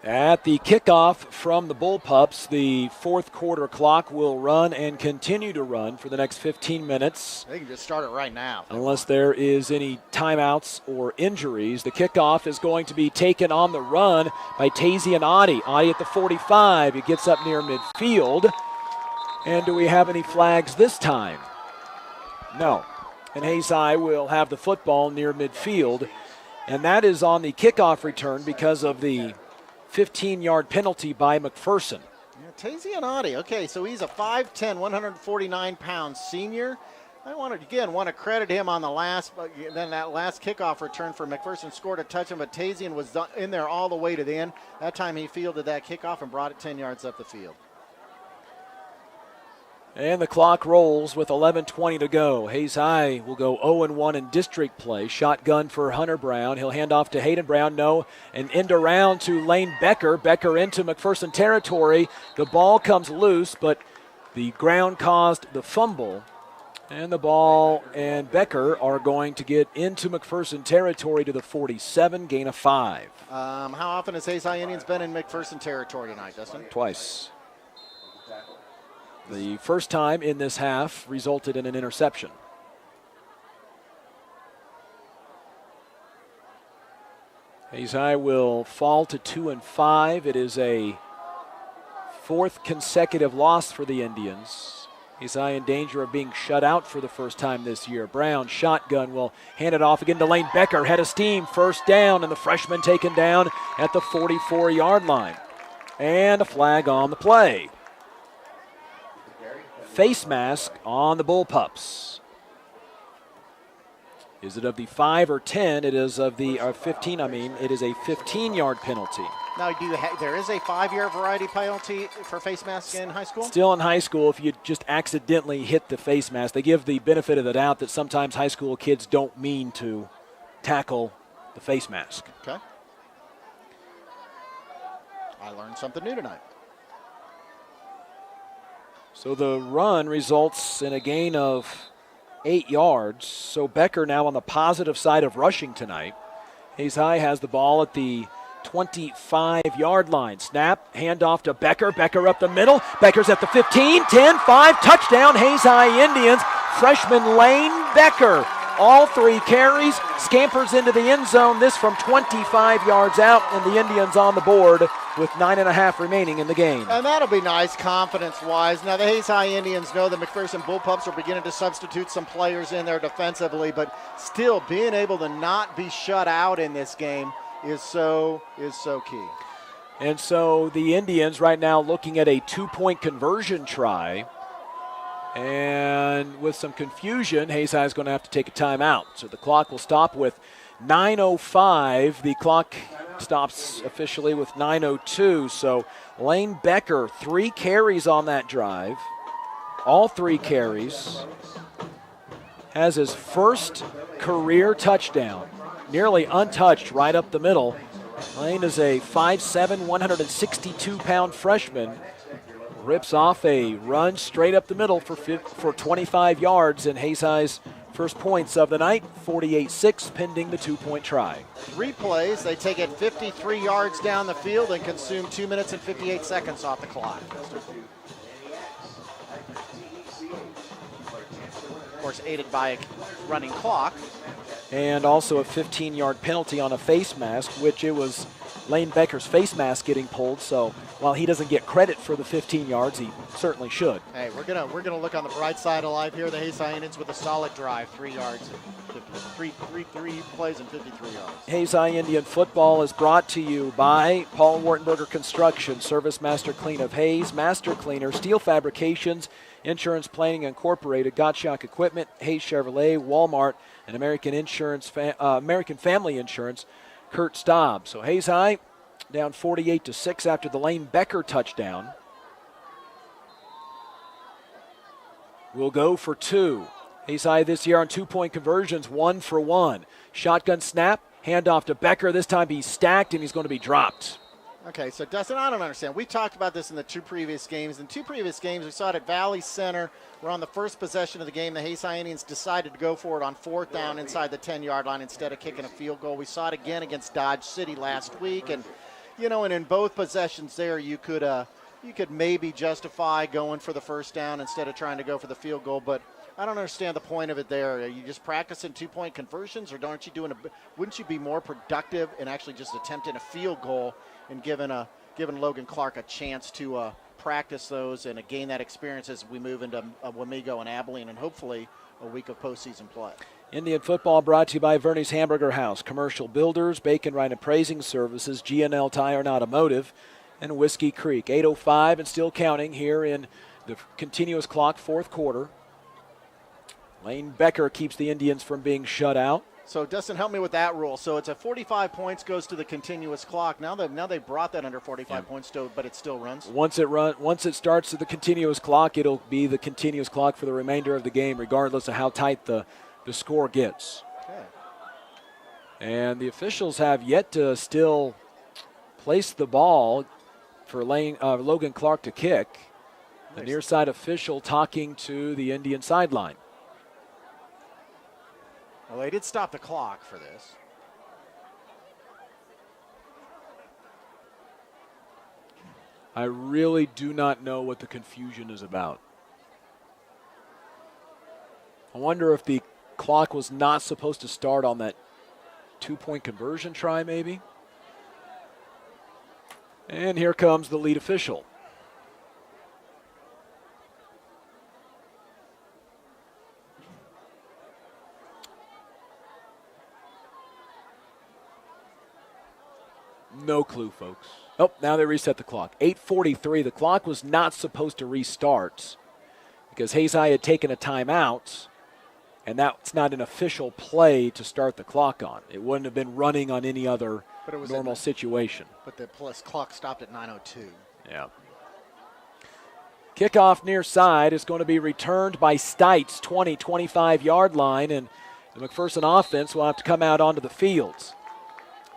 Speaker 9: At the kickoff from the Bullpups, the fourth quarter clock will run and continue to run for the next 15 minutes.
Speaker 10: They can just start it right now.
Speaker 9: Unless there is any timeouts or injuries. The kickoff is going to be taken on the run by Tazian Adi. Adi at the 45. He gets up near midfield. And do we have any flags this time? No. And Hayes High will have the football near midfield. And that is on the kickoff return because of the 15-yard penalty by McPherson.
Speaker 10: Yeah, Tazian Adi, okay, so he's a 5'10", 149-pound senior. I want to credit him on the last, then that last kickoff return for McPherson scored a touchdown, but Tazian was in there all the way to the end. That time he fielded that kickoff and brought it 10 yards up the field.
Speaker 9: And the clock rolls with 11:20 to go. Hayes High will go 0-1 in district play. Shotgun for Hunter Brown. He'll hand off to Hayden Brown. No. And end around to Lane Becker. Becker into McPherson territory. The ball comes loose, but the ground caused the fumble. And the ball and Becker are going to get into McPherson territory to the 47, gain of 5.
Speaker 10: How often has Hayes High Indians been in McPherson territory tonight, Dustin?
Speaker 9: Twice. The first time in this half resulted in an interception. Hayes High will fall to 2-5. It is a fourth consecutive loss for the Indians. Hayes High in danger of being shut out for the first time this year. Brown, shotgun, will hand it off again to Lane Becker. Head of steam, first down, and the freshman taken down at the 44-yard line. And a flag on the play. Face mask on the Bullpups. Is it of the 5 or 10? It is of the 15. It is a 15-yard penalty.
Speaker 10: Now, there is a 5-year variety penalty for face masks in high school?
Speaker 9: Still in high school, if you just accidentally hit the face mask, they give the benefit of the doubt that sometimes high school kids don't mean to tackle the face mask.
Speaker 10: Okay. I learned something new tonight.
Speaker 9: So the run results in a gain of 8 yards. So Becker now on the positive side of rushing tonight. Hayes High has the ball at the 25-yard line. Snap, handoff to Becker. Becker up the middle. Becker's at the 15, 10, 5. Touchdown, Hayes High Indians. Freshman Lane Becker. All 3 carries, scampers into the end zone. This from 25 yards out, and the Indians on the board with 9.5 remaining in the game.
Speaker 10: And that'll be nice confidence-wise. Now, the Hayes High Indians know the McPherson Bullpups are beginning to substitute some players in there defensively, but still being able to not be shut out in this game is so key.
Speaker 9: And so the Indians right now looking at a 2-point conversion try. And with some confusion, Hayes High is going to have to take a timeout. So the clock will stop with 9:05. The clock stops officially with 9:02. So Lane Becker, 3 carries on that drive. All 3 carries. Has his first career touchdown. Nearly untouched right up the middle. Lane is a 5'7", 162-pound freshman. Rips off a run straight up the middle for 25 yards, and Hayes High's first points of the night, 48-6, pending the 2-point try.
Speaker 10: 3 plays, they take it 53 yards down the field and consume 2 minutes and 58 seconds off the clock. Of course, aided by a running clock.
Speaker 9: And also a 15-yard penalty on a face mask, which it was Lane Becker's face mask getting pulled, so while he doesn't get credit for the 15 yards, he certainly should.
Speaker 10: Hey, we're gonna look on the bright side of life here. The Hayes High Indians with a solid drive, 3 yards, 3 plays and 53 yards.
Speaker 9: Hayes High Indian football is brought to you by Paul Wartenberger Construction, Service Master Clean of Hayes, Master Cleaner, Steel Fabrications, Insurance Planning Incorporated, Gottschalk Equipment, Hayes Chevrolet, Walmart, and American Family Insurance, Kurt Staub. So Hayes High down 48-6 after the Lane Becker touchdown. Will go for 2. Hayes High this year on 2-point conversions, 1 for 1. Shotgun snap, handoff to Becker. This time he's stacked and he's going to be dropped.
Speaker 10: Okay, so Dustin, I don't understand. We talked about this in the two previous games. In two previous games, we saw it at Valley Center. We're on the first possession of the game. The Hayes High Indians decided to go for it on 4th down inside the 10-yard line instead of kicking a field goal. We saw it again against Dodge City last week. And, and in both possessions there, you could maybe justify going for the first down instead of trying to go for the field goal. But I don't understand the point of it there. Are you just practicing 2-point conversions, or wouldn't you be more productive in actually just attempting a field goal and giving Logan Clark a chance to practice those and gain that experience as we move into Wamego and Abilene and hopefully a week of postseason play?
Speaker 9: Indian football brought to you by Verney's Hamburger House, Commercial Builders, Bacon Ride Appraising Services, G&L Tire and Automotive, and Whiskey Creek. 8:05 and still counting here in the continuous clock, fourth quarter. Lane Becker keeps the Indians from being shut out.
Speaker 10: So, Dustin, help me with that rule. So it's a 45 points goes to the continuous clock. Now they brought that under 45 points, but it still runs.
Speaker 9: Once it starts to the continuous clock, it'll be the continuous clock for the remainder of the game, regardless of how tight the score gets.
Speaker 10: Okay.
Speaker 9: And the officials have yet to still place the ball for Logan Clark to kick. The near side official talking to the Indian sideline.
Speaker 10: Well, they did stop the clock for this.
Speaker 9: I really do not know what the confusion is about. I wonder if the clock was not supposed to start on that 2-point conversion try, maybe. And here comes the lead official. No clue, folks. Oh, now they reset the clock. 8:43. The clock was not supposed to restart because Hayes High had taken a timeout, and that's not an official play to start the clock on. It wouldn't have been running on any other normal situation.
Speaker 10: But the clock stopped at 9:02.
Speaker 9: Yeah. Kickoff near side is going to be returned by Stites, 25-yard line, and the McPherson offense will have to come out onto the field.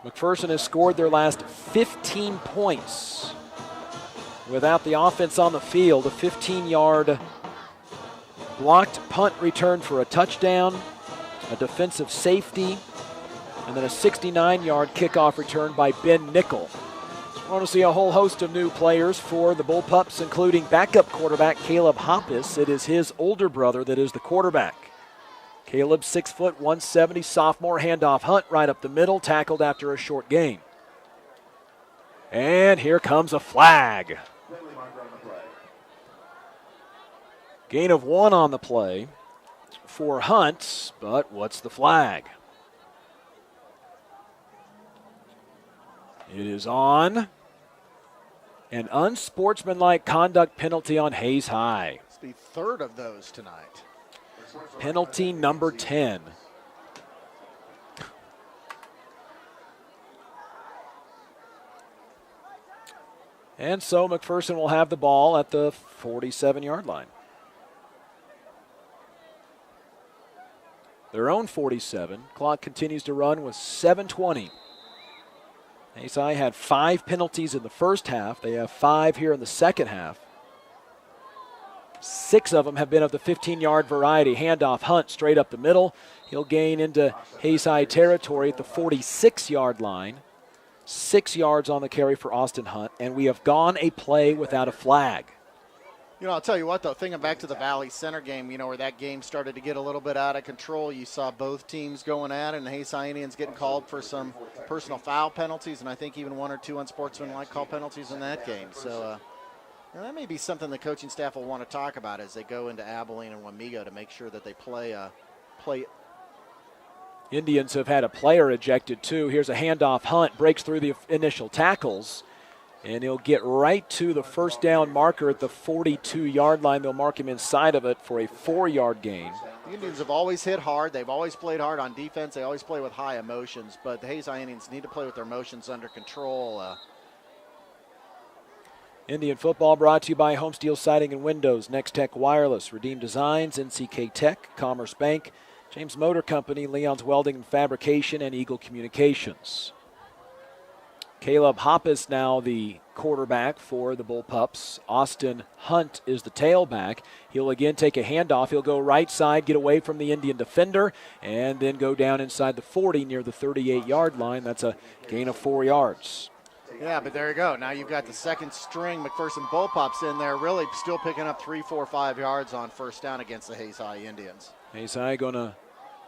Speaker 9: McPherson has scored their last 15 points without the offense on the field. A 15-yard blocked punt return for a touchdown, a defensive safety, and then a 69-yard kickoff return by Ben Nickel. We want to see a whole host of new players for the Bullpups, including backup quarterback Caleb Hoppus. It is his older brother that is the quarterback. Caleb, 6 foot, 170, sophomore, handoff Hunt right up the middle, tackled after a short gain. And here comes a flag. Gain of 1 on the play for Hunt, but what's the flag? It is on an unsportsmanlike conduct penalty on Hayes High.
Speaker 10: It's the third of those tonight.
Speaker 9: Penalty number 10. And so McPherson will have the ball at the 47-yard line. Their own 47. Clock continues to run with 7:20. Hayes High had 5 penalties in the first half. They have 5 here in the second half. 6 of them have been of the 15-yard variety. Handoff Hunt straight up the middle. He'll gain into Hayes High territory at the 46-yard line. 6 yards on the carry for Austin Hunt, and we have gone a play without a flag.
Speaker 10: I'll tell you what, though, thinking back to the Valley Center game, where that game started to get a little bit out of control, you saw both teams going at it, and the Hayes High Indians getting called for some personal foul penalties, and I think even 1 or 2 unsportsmanlike call penalties in that game. So, that may be something the coaching staff will want to talk about as they go into Abilene and Wamego to make sure that they play.
Speaker 9: Indians have had a player ejected too. Here's a handoff. Hunt breaks through the initial tackles, and he'll get right to the first down marker at the 42-yard line. They'll mark him inside of it for a 4-yard gain.
Speaker 10: The Indians have always hit hard. They've always played hard on defense. They always play with high emotions, but the Hayes High Indians need to play with their emotions under control.
Speaker 9: Indian football brought to you by Home Steel Siding and Windows, Next Tech Wireless, Redeem Designs, NCK Tech, Commerce Bank, James Motor Company, Leon's Welding and Fabrication, and Eagle Communications. Caleb Hoppus now the quarterback for the Bullpups. Austin Hunt is the tailback. He'll again take a handoff. He'll go right side, get away from the Indian defender, and then go down inside the 40 near the 38-yard line. That's a gain of 4 yards.
Speaker 10: Yeah, but there you go. Now you've got the second string McPherson Bullpups in there, really still picking up 3, 4, 5 yards on first down against the Hayes High Indians.
Speaker 9: Hayes High going to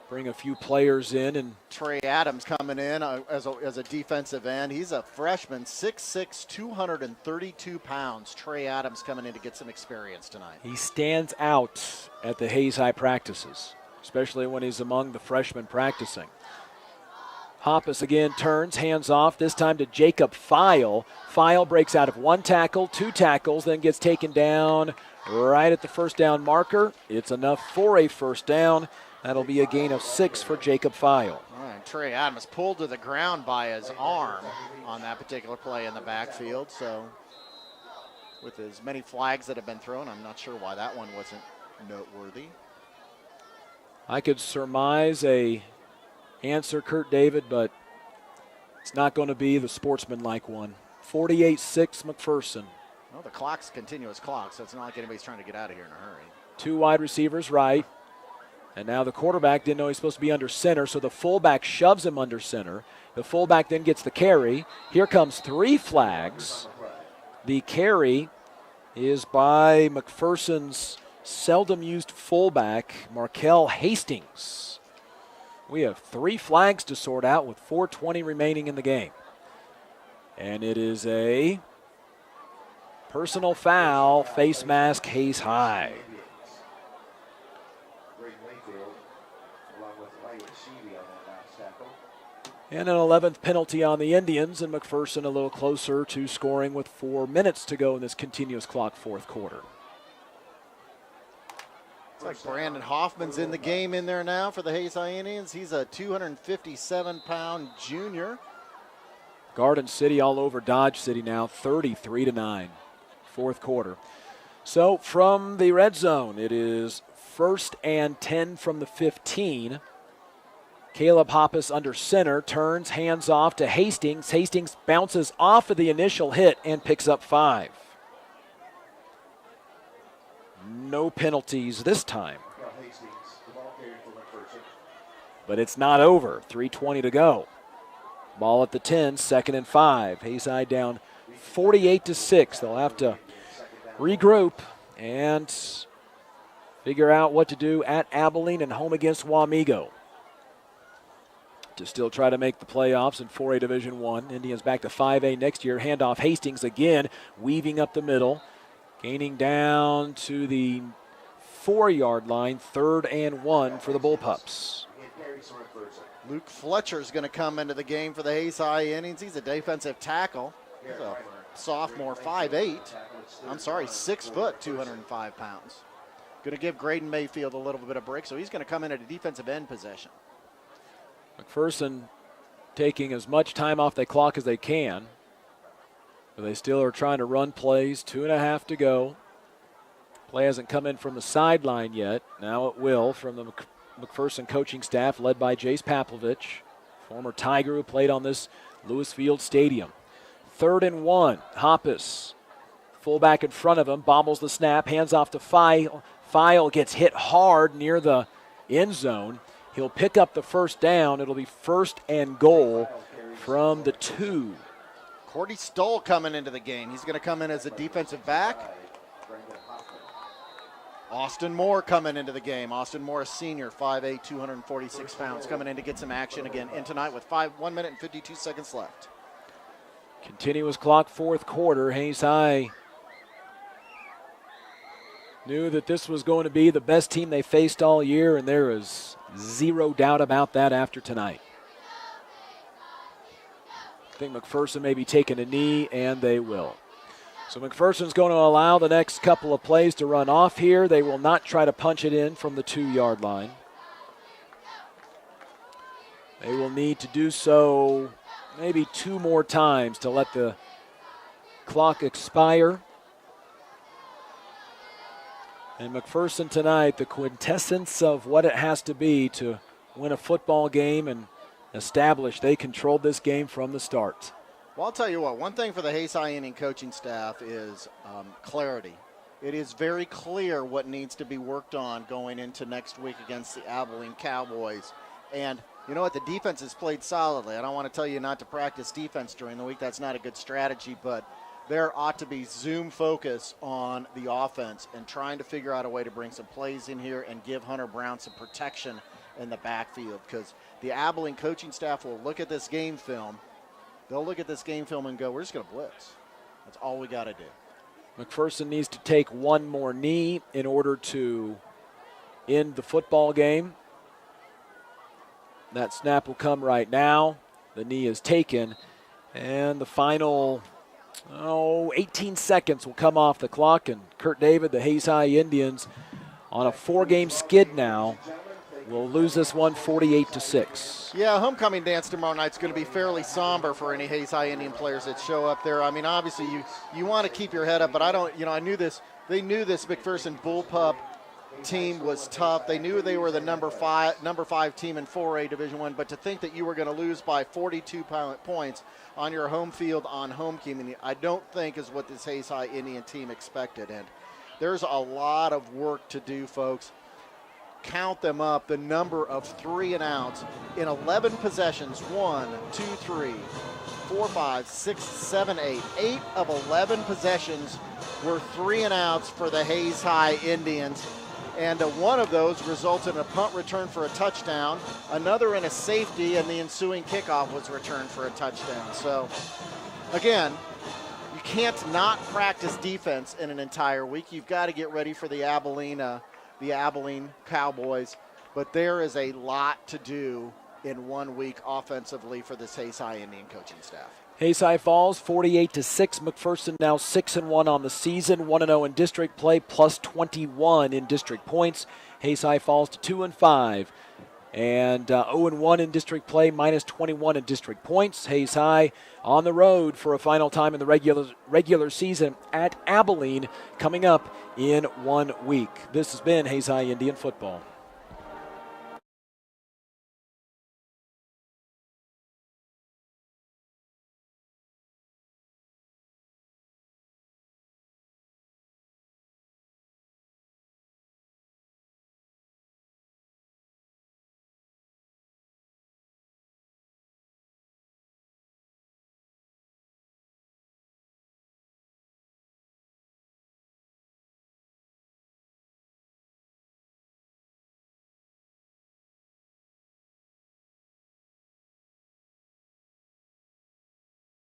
Speaker 9: bring a few players in. And
Speaker 10: Trey Adams coming in as a defensive end. He's a freshman, 6'6", 232 pounds. Trey Adams coming in to get some experience tonight.
Speaker 9: He stands out at the Hayes High practices, especially when he's among the freshmen practicing. Hoppus again turns, hands off, this time to Jacob File. File breaks out of 1 tackle, 2 tackles, then gets taken down right at the first down marker. It's enough for a first down. That'll be a gain of 6 for Jacob File.
Speaker 10: All right, Trey Adams pulled to the ground by his arm on that particular play in the backfield. So with as many flags that have been thrown, I'm not sure why that one wasn't noteworthy.
Speaker 9: I could surmise a answer, Kurt David, but it's not going to be the sportsmanlike one. 48-6 McPherson.
Speaker 10: Well, the clock's continuous clock, so it's not like anybody's trying to get out of here in a hurry.
Speaker 9: 2 wide receivers right. And now the quarterback didn't know he's supposed to be under center, so the fullback shoves him under center. The fullback then gets the carry. Here comes 3 flags. The carry is by McPherson's seldom used fullback, Markel Hastings. We have 3 flags to sort out with 4:20 remaining in the game. And it is a personal foul, face mask, Hayes High. And an 11th penalty on the Indians, and McPherson a little closer to scoring with 4 minutes to go in this continuous clock fourth quarter.
Speaker 10: It's like Brandon Hoffman's in the game in there now for the Hayes High Indians. He's a 257-pound junior.
Speaker 9: Garden City all over Dodge City now, 33-9, fourth quarter. So from the red zone, it is 1st and 10 from the 15. Caleb Hoppus under center, turns, hands off to Hastings. Hastings bounces off of the initial hit and picks up 5. No penalties this time. But it's not over. 3:20 to go. Ball at the 10, 2nd and 5. Hayes High down 48-6. They'll have to regroup and figure out what to do at Abilene and home against Wamego to still try to make the playoffs in 4A Division I. Indians back to 5A next year. Handoff Hastings again, weaving up the middle. Gaining down to the 4-yard line, 3rd and 1 for the Bullpups.
Speaker 10: Luke Fletcher's going to come into the game for the Hayes High Indians. He's a defensive tackle. He's a sophomore, 5'8". I'm sorry, 6 foot, 205 pounds. Going to give Graydon Mayfield a little bit of break, so he's going to come in at a defensive end possession.
Speaker 9: McPherson taking as much time off the clock as they can. But they still are trying to run plays. 2.5 to go. Play hasn't come in from the sideline yet. Now it will from the McPherson coaching staff led by Jace Paplovich, former Tiger who played on this Lewis Field Stadium. 3rd and 1. Hoppus, fullback in front of him, bobbles the snap, hands off to File. File gets hit hard near the end zone. He'll pick up the first down. It'll be 1st and goal from the 2.
Speaker 10: Cordy Stoll coming into the game. He's going to come in as a defensive back. Austin Moore coming into the game. Austin Moore, a senior, 5'8", 246 pounds, coming in to get some action again in tonight with 1 minute and 52 seconds left.
Speaker 9: Continuous clock, fourth quarter. Hayes High knew that this was going to be the best team they faced all year, and there is zero doubt about that after tonight. I think McPherson may be taking a knee, and they will. So McPherson's going to allow the next couple of plays to run off here. They will not try to punch it in from the 2-yard line. They will need to do so maybe 2 more times to let the clock expire. And McPherson tonight, the quintessence of what it has to be to win a football game and establish they controlled this game from the start.
Speaker 10: Well, I'll tell you what, one thing for the Hayes High Indian coaching staff is clarity. It is very clear what needs to be worked on going into next week against the Abilene Cowboys. And you know what? The defense has played solidly. I don't want to tell you not to practice defense during the week. That's not a good strategy, but there ought to be Zoom focus on the offense and trying to figure out a way to bring some plays in here and give Hunter Brown some protection in the backfield, because the Abilene coaching staff will look at this game film. They'll look at this game film and go, we're just going to blitz. That's all we got to do.
Speaker 9: McPherson needs to take one more knee in order to end the football game. That snap will come right now. The knee is taken, and the final 18 seconds will come off the clock, and Kurt David, the Hayes High Indians, on a 4-game skid now, will lose this one 48-6.
Speaker 10: Yeah, homecoming dance tomorrow night's going to be fairly somber for any Hayes High Indian players that show up there. I mean, obviously you want to keep your head up, but I knew this. They knew this McPherson Bullpup team was tough. They knew they were the number five team in 4A Division I, but to think that you were going to lose by 42 points on your home field on homecoming, I don't think is what this Hayes High Indian team expected. And there's a lot of work to do, folks. Count them up, the number of 3 and outs in 11 possessions. 1, 2, 3, 4, 5, 6, 7, 8. 8 of 11 possessions were 3 and outs for the Hayes High Indians. And one of those resulted in a punt return for a touchdown, another in a safety, and the ensuing kickoff was returned for a touchdown. So, again, you can't not practice defense in an entire week. You've got to get ready for the Abilene Cowboys, but there is a lot to do in 1 week offensively for this Hayes High Indian coaching staff.
Speaker 9: Hayes High falls 48-6. McPherson now 6-1 on the season, 1-0 in district play, plus 21 in district points. Hayes High falls to 2-5 and 0-1 in district play, minus 21 in district points. Hayes High on the road for a final time in the regular season at Abilene coming up in 1 week. This has been Hayes High Indian Football.